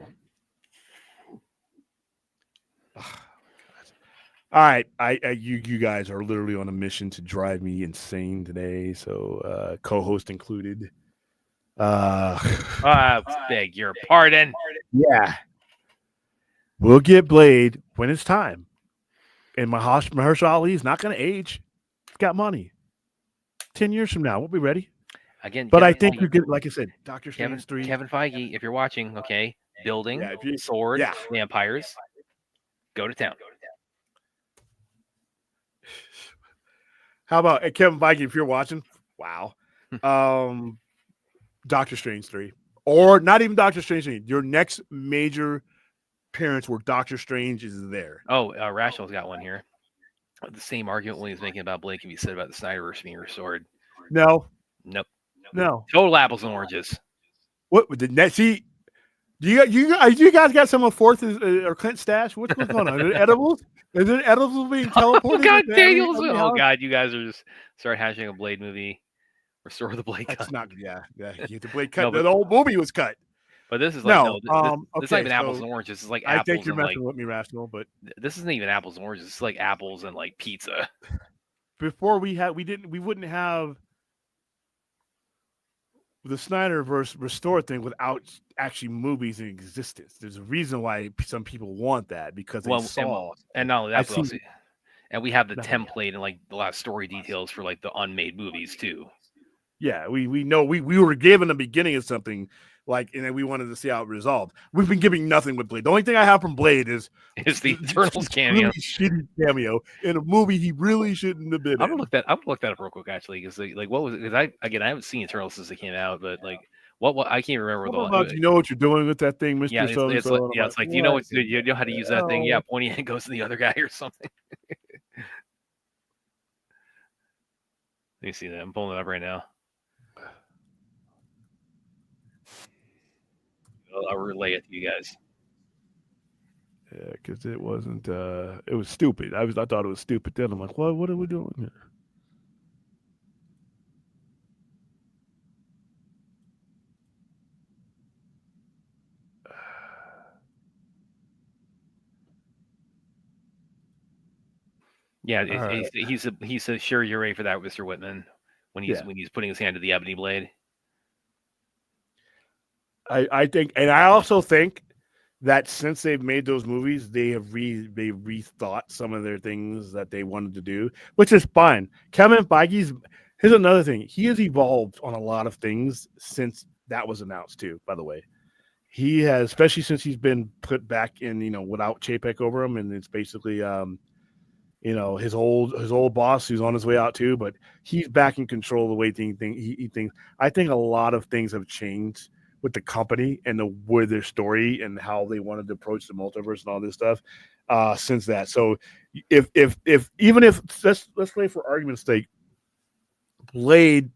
All right, you guys are literally on a mission to drive me insane today. So co-host included. Beg your pardon. Yeah, we'll get Blade when it's time. And Mahershala Ali is not going to age. He's got money. 10 years from now, we'll be ready. Again, but Kevin I think Feige, we could, like I said, Doctor Strange 3. Kevin Feige, if you're watching, okay, building, sword, vampires, go to town. How about Kevin Feige, if you're watching? Wow. Doctor Strange 3. Or not even Doctor Strange 3. Your next major appearance where Doctor Strange is there. Oh, Rational's got one here. The same argument when he was making about Blade can be said about the Snyderverse being restored. No, Nope. no. Total apples and oranges. What did that? See, you guys got someone fourth or Clint stash? What's going on? Is it edibles? Is it edibles being teleported? Oh God, to Daniels! every Oh house? God, you guys are just start hashing a Blade movie. Restore the Blade cut. That's not. Yeah. The Blade cut. No, but- the old movie was cut. But this is like No, this is not even okay, apples so and oranges. This is like I apples think you're and like messing with me, Rational. But this isn't even apples and oranges. It's like apples and like pizza. before we wouldn't have the Snyderverse restored thing without actually movies in existence. There's a reason why some people want that because they saw. And not only that, I've but also, seen- and we have the Nothing. template and like the last story details for like the unmade movies too. Yeah, we know we were given the beginning of something like, and then we wanted to see how it resolved. We've been giving nothing with Blade. The only thing I have from Blade is It's the Eternals cameo. really shitty cameo in a movie he really shouldn't have been. I'm gonna in. look that up real quick actually because like what was it? Because I haven't seen Eternals since it came out, but like what I can't remember What about you know what you're doing with that thing, Mr. Yeah, So-and-so? it's like, And I'm yeah, it's like, do you know what? what you know how to use that thing? Yeah, pointing it goes to the other guy or something. Let me see that. I'm pulling it up right now. I'll relay it to you guys. Yeah, because it wasn't. It was stupid. I thought it was stupid. Then I'm like, what are we doing here? Yeah, right. he says, sure, you're ready for that, Mr. Whitman, when he's putting his hand to the ebony blade. I think, and I also think that since they've made those movies, they rethought some of their things that they wanted to do, which is fine. Kevin Feige's here's another thing. He has evolved on a lot of things since that was announced too, by the way. He has, especially since he's been put back in, without Chapek over him, and it's basically his old boss who's on his way out too, but he's back in control of the way he thinks. I think a lot of things have changed with the company and with their story and how they wanted to approach the multiverse and all this stuff since that. So if let's say for argument's sake, Blade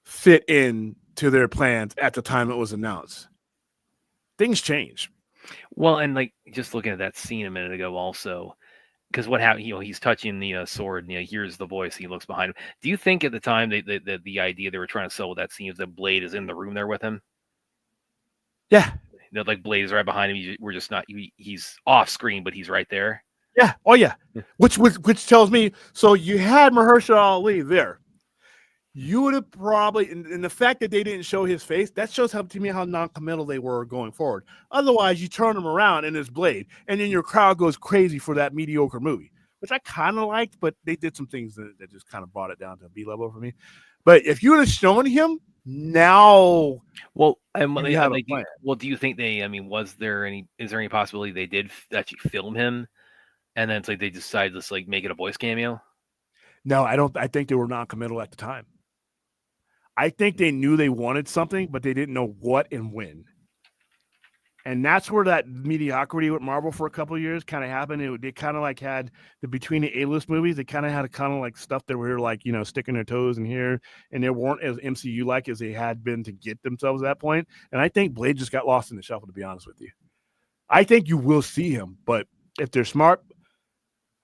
fit in to their plans at the time it was announced, things change. Well, and like just looking at that scene a minute ago, also because what happened, he's touching the sword, and he hears the voice. He looks behind him. Do you think at the time the idea they were trying to sell with that scene is that Blade is in the room there with him? Yeah. That like Blade is right behind him. We're just not. He's off screen, but he's right there. Yeah. Oh yeah. Which tells me. So you had Mahershala Ali there. You would have probably, and the fact that they didn't show his face, that shows to me how non-committal they were going forward. Otherwise, you turn him around and it's Blade, and then your crowd goes crazy for that mediocre movie, which I kind of liked, but they did some things that just kind of brought it down to B level for me. But if you would have shown him now, well, do you think they? I mean, is there any possibility they did actually film him, and then it's like they decided to just like make it a voice cameo? No, I don't. I think they were non-committal at the time. I think they knew they wanted something, but they didn't know what and when. And that's where that mediocrity with Marvel for a couple of years kind of happened. They kind of like had between the A-list movies, they kind of had a kind of like stuff that were like, sticking their toes in here, and they weren't as MCU-like as they had been to get themselves at that point. And I think Blade just got lost in the shuffle, to be honest with you. I think you will see him, but if they're smart,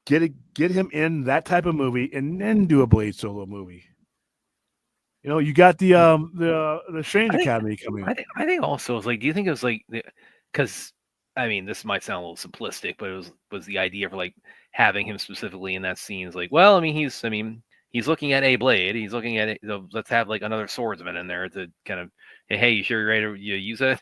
get him in that type of movie and then do a Blade solo movie. You got the Strange Academy coming. I think also it's like, do you think it was like, because I mean, this might sound a little simplistic, but it was the idea for like having him specifically in that scene is like, well, I mean, he's looking at a Blade, he's looking at it. Let's have like another swordsman in there to kind of, hey, you sure you're ready to use it?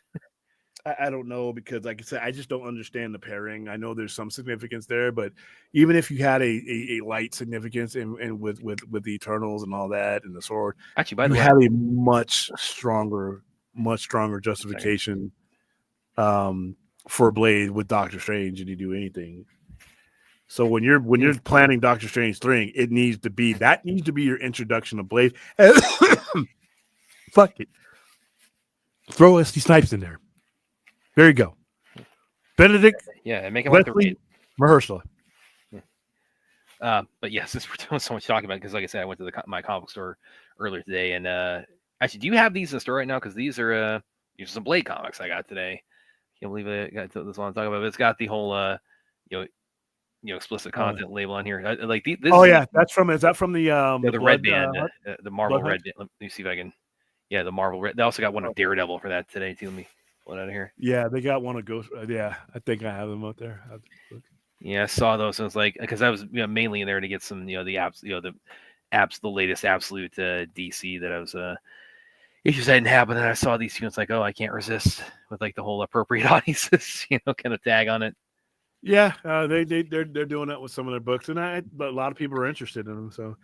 I don't know, because like I said, I just don't understand the pairing. I know there's some significance there, but even if you had a light significance and with the Eternals and all that and the sword, actually, by the way, have a much stronger justification for Blade with Doctor Strange than you do anything. So when you're planning Doctor Strange 3, it needs to be your introduction of Blade. Fuck it, throw SD Snipes in there. There you go. Benedict Yeah, and make him like the Wesley Raid. Mahershala. But yeah, since we're doing so much talking about it, because like I said, I went to my comic book store earlier today, and actually, do you have these in the store right now? Because these are some Blade comics I got today. Can't believe I got this one I'm talking about. But it's got the whole explicit content label on here. Like this. Oh yeah, that's from. Is that from the the Red Band, the Marvel Blood Red Band. Let me see if I can. Yeah, the Marvel Red. They also got one of Daredevil for that today too. Let me pull it out of here. Yeah, they got one of Ghost. Yeah, I think I have them out there. Yeah, I saw those. And I was like, because I was mainly in there to get some, the apps, the latest absolute DC that I was issues hadn't happened, and I saw these two. It's like, oh, I can't resist with like the whole appropriate audiences, kind of tag on it. Yeah, they're doing that with some of their books, but a lot of people are interested in them. So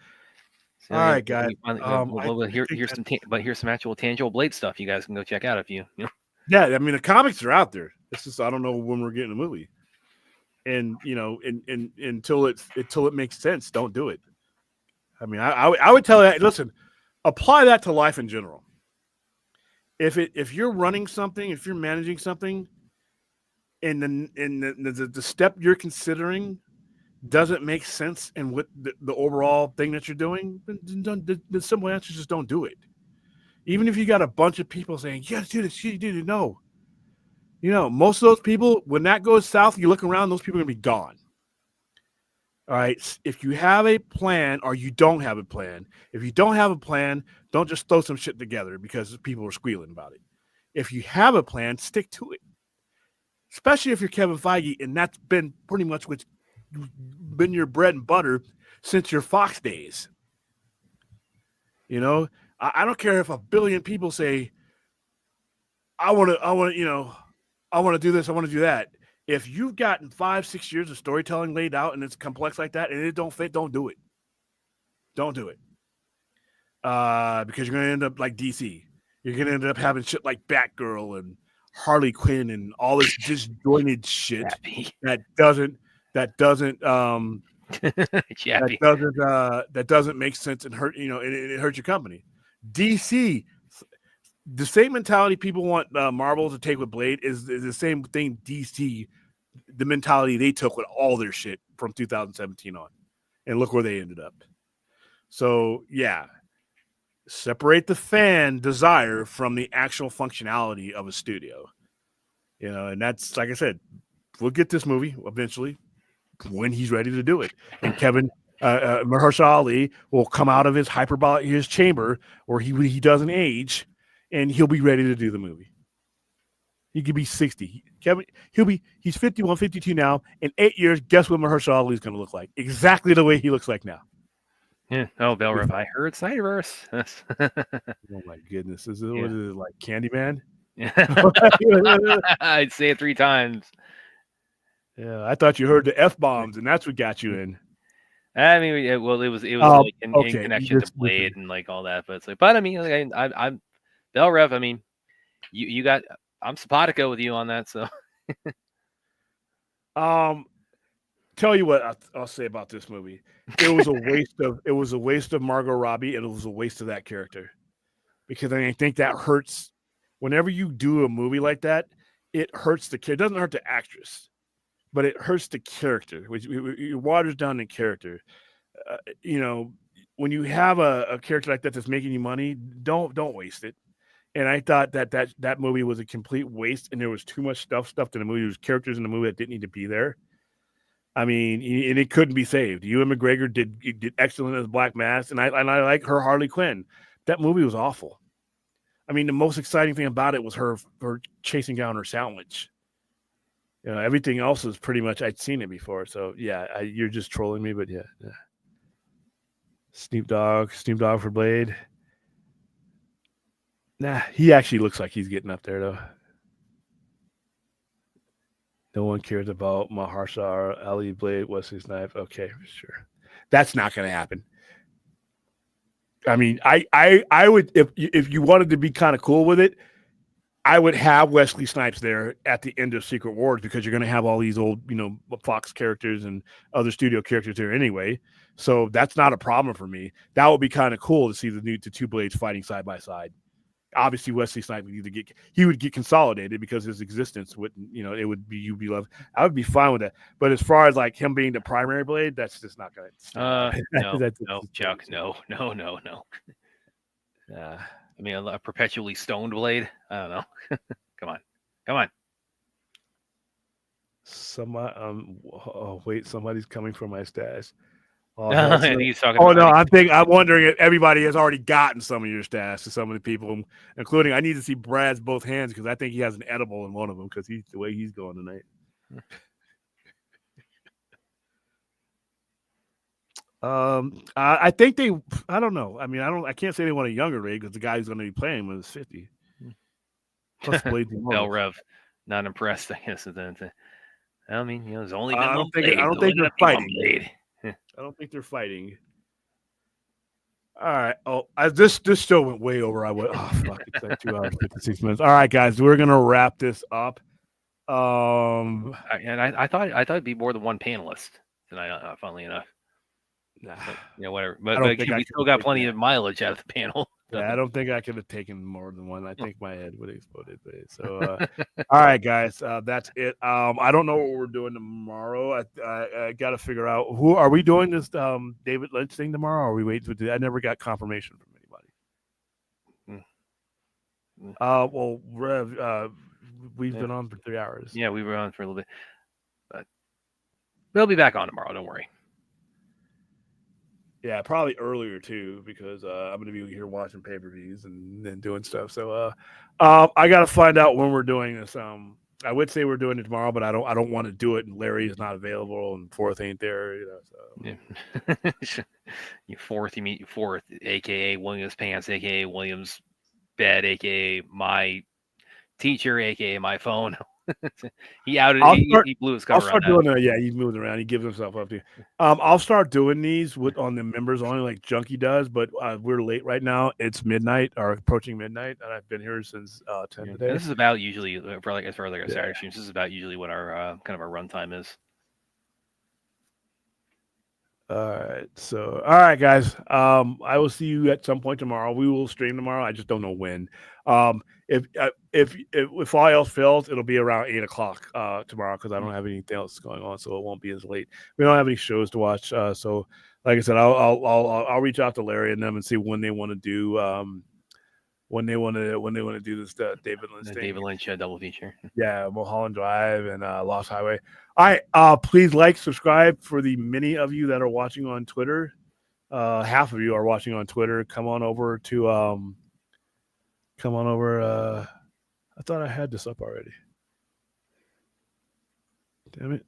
all right, guys. Here's some actual tangible Blade stuff you guys can go check out if you. Yeah, I mean the comics are out there. It's just I don't know when we're getting a movie, and until it makes sense, don't do it. I mean, I would tell that. Listen, apply that to life in general. If you're running something, if you're managing something, and the step you're considering doesn't make sense in what the overall thing that you're doing, then the simple answer is just don't do it. Even if you got a bunch of people saying, yes, do this, you do it. No. Most of those people, when that goes south, you look around, those people are going to be gone. All right. If you have a plan or you don't have a plan, if you don't have a plan, don't just throw some shit together because people are squealing about it. If you have a plan, stick to it. Especially if you're Kevin Feige, and that's been pretty much what's been your bread and butter since your Fox days. I don't care if a billion people say, I want to do this, I want to do that. If you've gotten 5-6 years of storytelling laid out and it's complex like that and it don't fit, don't do it. Don't do it. Because you're going to end up like DC. You're going to end up having shit like Batgirl and Harley Quinn and all this disjointed shit that doesn't make sense and hurt, it hurts your company. DC, the same mentality people want Marvel to take with Blade is the same thing DC, the mentality they took with all their shit from 2017 on. And look where they ended up. So, yeah. Separate the fan desire from the actual functionality of a studio. And that's, like I said, we'll get this movie eventually when he's ready to do it. And Kevin Mahershala Ali will come out of his chamber where he doesn't age, and he'll be ready to do the movie. He could be 60. Kevin, he's 51, 52 now. In 8 years, guess what Mahershala Ali is going to look like? Exactly the way he looks like now. Yeah. Oh, Belriff, I heard Snyderverse. Oh my goodness. What is it, like Candyman? I'd say it 3 times. Yeah, I thought you heard the F-bombs, and that's what got you in. I mean, it was like in connection to Blade and like all that, but it's like, but I mean, I'm Belrev. I mean, you got, I'm simpatico with you on that, so. Tell you what I'll say about this movie. It was a waste of Margot Robbie, and it was a waste of that character, because I think that hurts. Whenever you do a movie like that, it hurts the kid. It doesn't hurt the actress, but it hurts the character. Which waters down the character. When you have a character like that that's making you money, don't waste it. And I thought that movie was a complete waste, and there was too much stuff in the movie. There was characters in the movie that didn't need to be there. I mean, and it couldn't be saved. Ewan McGregor did excellent as Black Mass, and I like her Harley Quinn. That movie was awful. I mean, the most exciting thing about it was her chasing down her sandwich. Everything else was pretty much I'd seen it before. So yeah, you're just trolling me, but yeah. Snoop Dogg for Blade. Nah, he actually looks like he's getting up there though. No one cares about Mahershala Ali, Blade, Wesley Snipes. Okay, sure. That's not going to happen. I mean, I would, if you wanted to be kind of cool with it, I would have Wesley Snipes there at the end of Secret Wars, because you're going to have all these old, Fox characters and other studio characters there anyway. So that's not a problem for me. That would be kind of cool to see the two Blades fighting side by side obviously Wesley Snipes would get consolidated because his existence wouldn't, it would be UB Love. I would be fine with that. But as far as like him being the primary blade, that's just not going No, That's no, just Chuck, no. I mean, a perpetually stoned blade. I don't know. Come on. Wait, somebody's coming for my stash. Oh, He's talking. I'm wondering if everybody has already gotten some of your stash to some of the people, including I need to see Brad's both hands because I think he has an edible in one of them because he's the way he's going tonight. I think I don't know. I mean, I can't say they want a younger Ray because the guy who's going to be playing him is 50. Plus Blade Bell Rev, not impressed. I guess. I mean, there's only been I one don't think blade. I don't think they're fighting. Blade. I don't think they're fighting. All right. Oh, this show went way over. It's like 2 hours 56 minutes. All right, guys, we're gonna wrap this up. And I thought it'd be more than one panelist tonight. Funnily enough. Nah. But, whatever. But we still got plenty of mileage out of the panel. Yeah, I don't think I could have taken more than one. I think my head would have exploded. So, all right, guys, that's it. I don't know what we're doing tomorrow. I got to figure out who are we doing this David Lynch thing tomorrow. Or are we waiting for? I never got confirmation from anybody. Well, Rev, we've been on for 3 hours. Yeah, we were on for a little bit, but we'll be back on tomorrow. Don't worry. Yeah, probably earlier too, because I'm going to be here watching pay-per-views and then doing stuff. So I got to find out when we're doing this. I would say we're doing it tomorrow, but I don't want to do it, and Larry is not available, and Fourth ain't there. So. Yeah. You meet your Fourth, aka Williams Pants, aka Williams Bed, aka my teacher, aka my phone. He blew his cover. I'll start doing he's moving around. He gives himself up to you. I'll start doing these on the members only, like Junkie does. But we're late right now. It's midnight or approaching midnight, and I've been here since 10 today. This is about usually for as far as our Saturday streams. This is about usually what our kind of our runtime is. All right. So, all right, guys. I will see you at some point tomorrow. We will stream tomorrow. I just don't know when. If all else fails, it'll be around 8:00 tomorrow because I don't have anything else going on, so it won't be as late. We don't have any shows to watch, so like I said, I'll reach out to Larry and them and see when they want to do when they want to do this David Lynch thing. David Lynch double feature. Yeah, Mulholland Drive and Lost Highway. All right, please subscribe for the many of you that are watching on Twitter. Half of you are watching on Twitter. Come on over. I thought I had this up already. Damn it.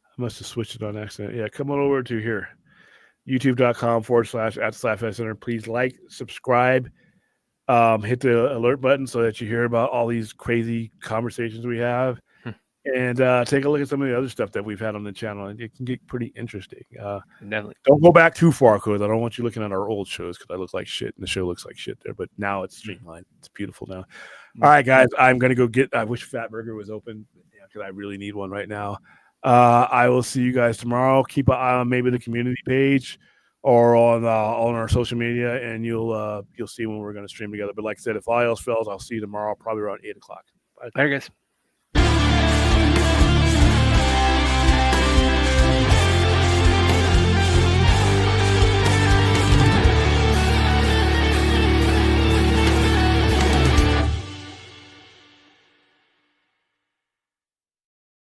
I must have switched it on accident. Yeah, come on over to here. youtube.com/@Center. Please subscribe, hit the alert button so that you hear about all these crazy conversations we have. And take a look at some of the other stuff that we've had on the channel. It can get pretty interesting. Definitely. Don't go back too far, because I don't want you looking at our old shows because I look like shit and the show looks like shit there. But now it's streamlined. It's beautiful now. All right, guys, I'm going to go I wish Fat Burger was open because I really need one right now. I will see you guys tomorrow. Keep an eye on maybe the community page or on our social media, and you'll see when we're going to stream together. But like I said, if all else fails, I'll see you tomorrow, probably around 8:00. Bye, guys.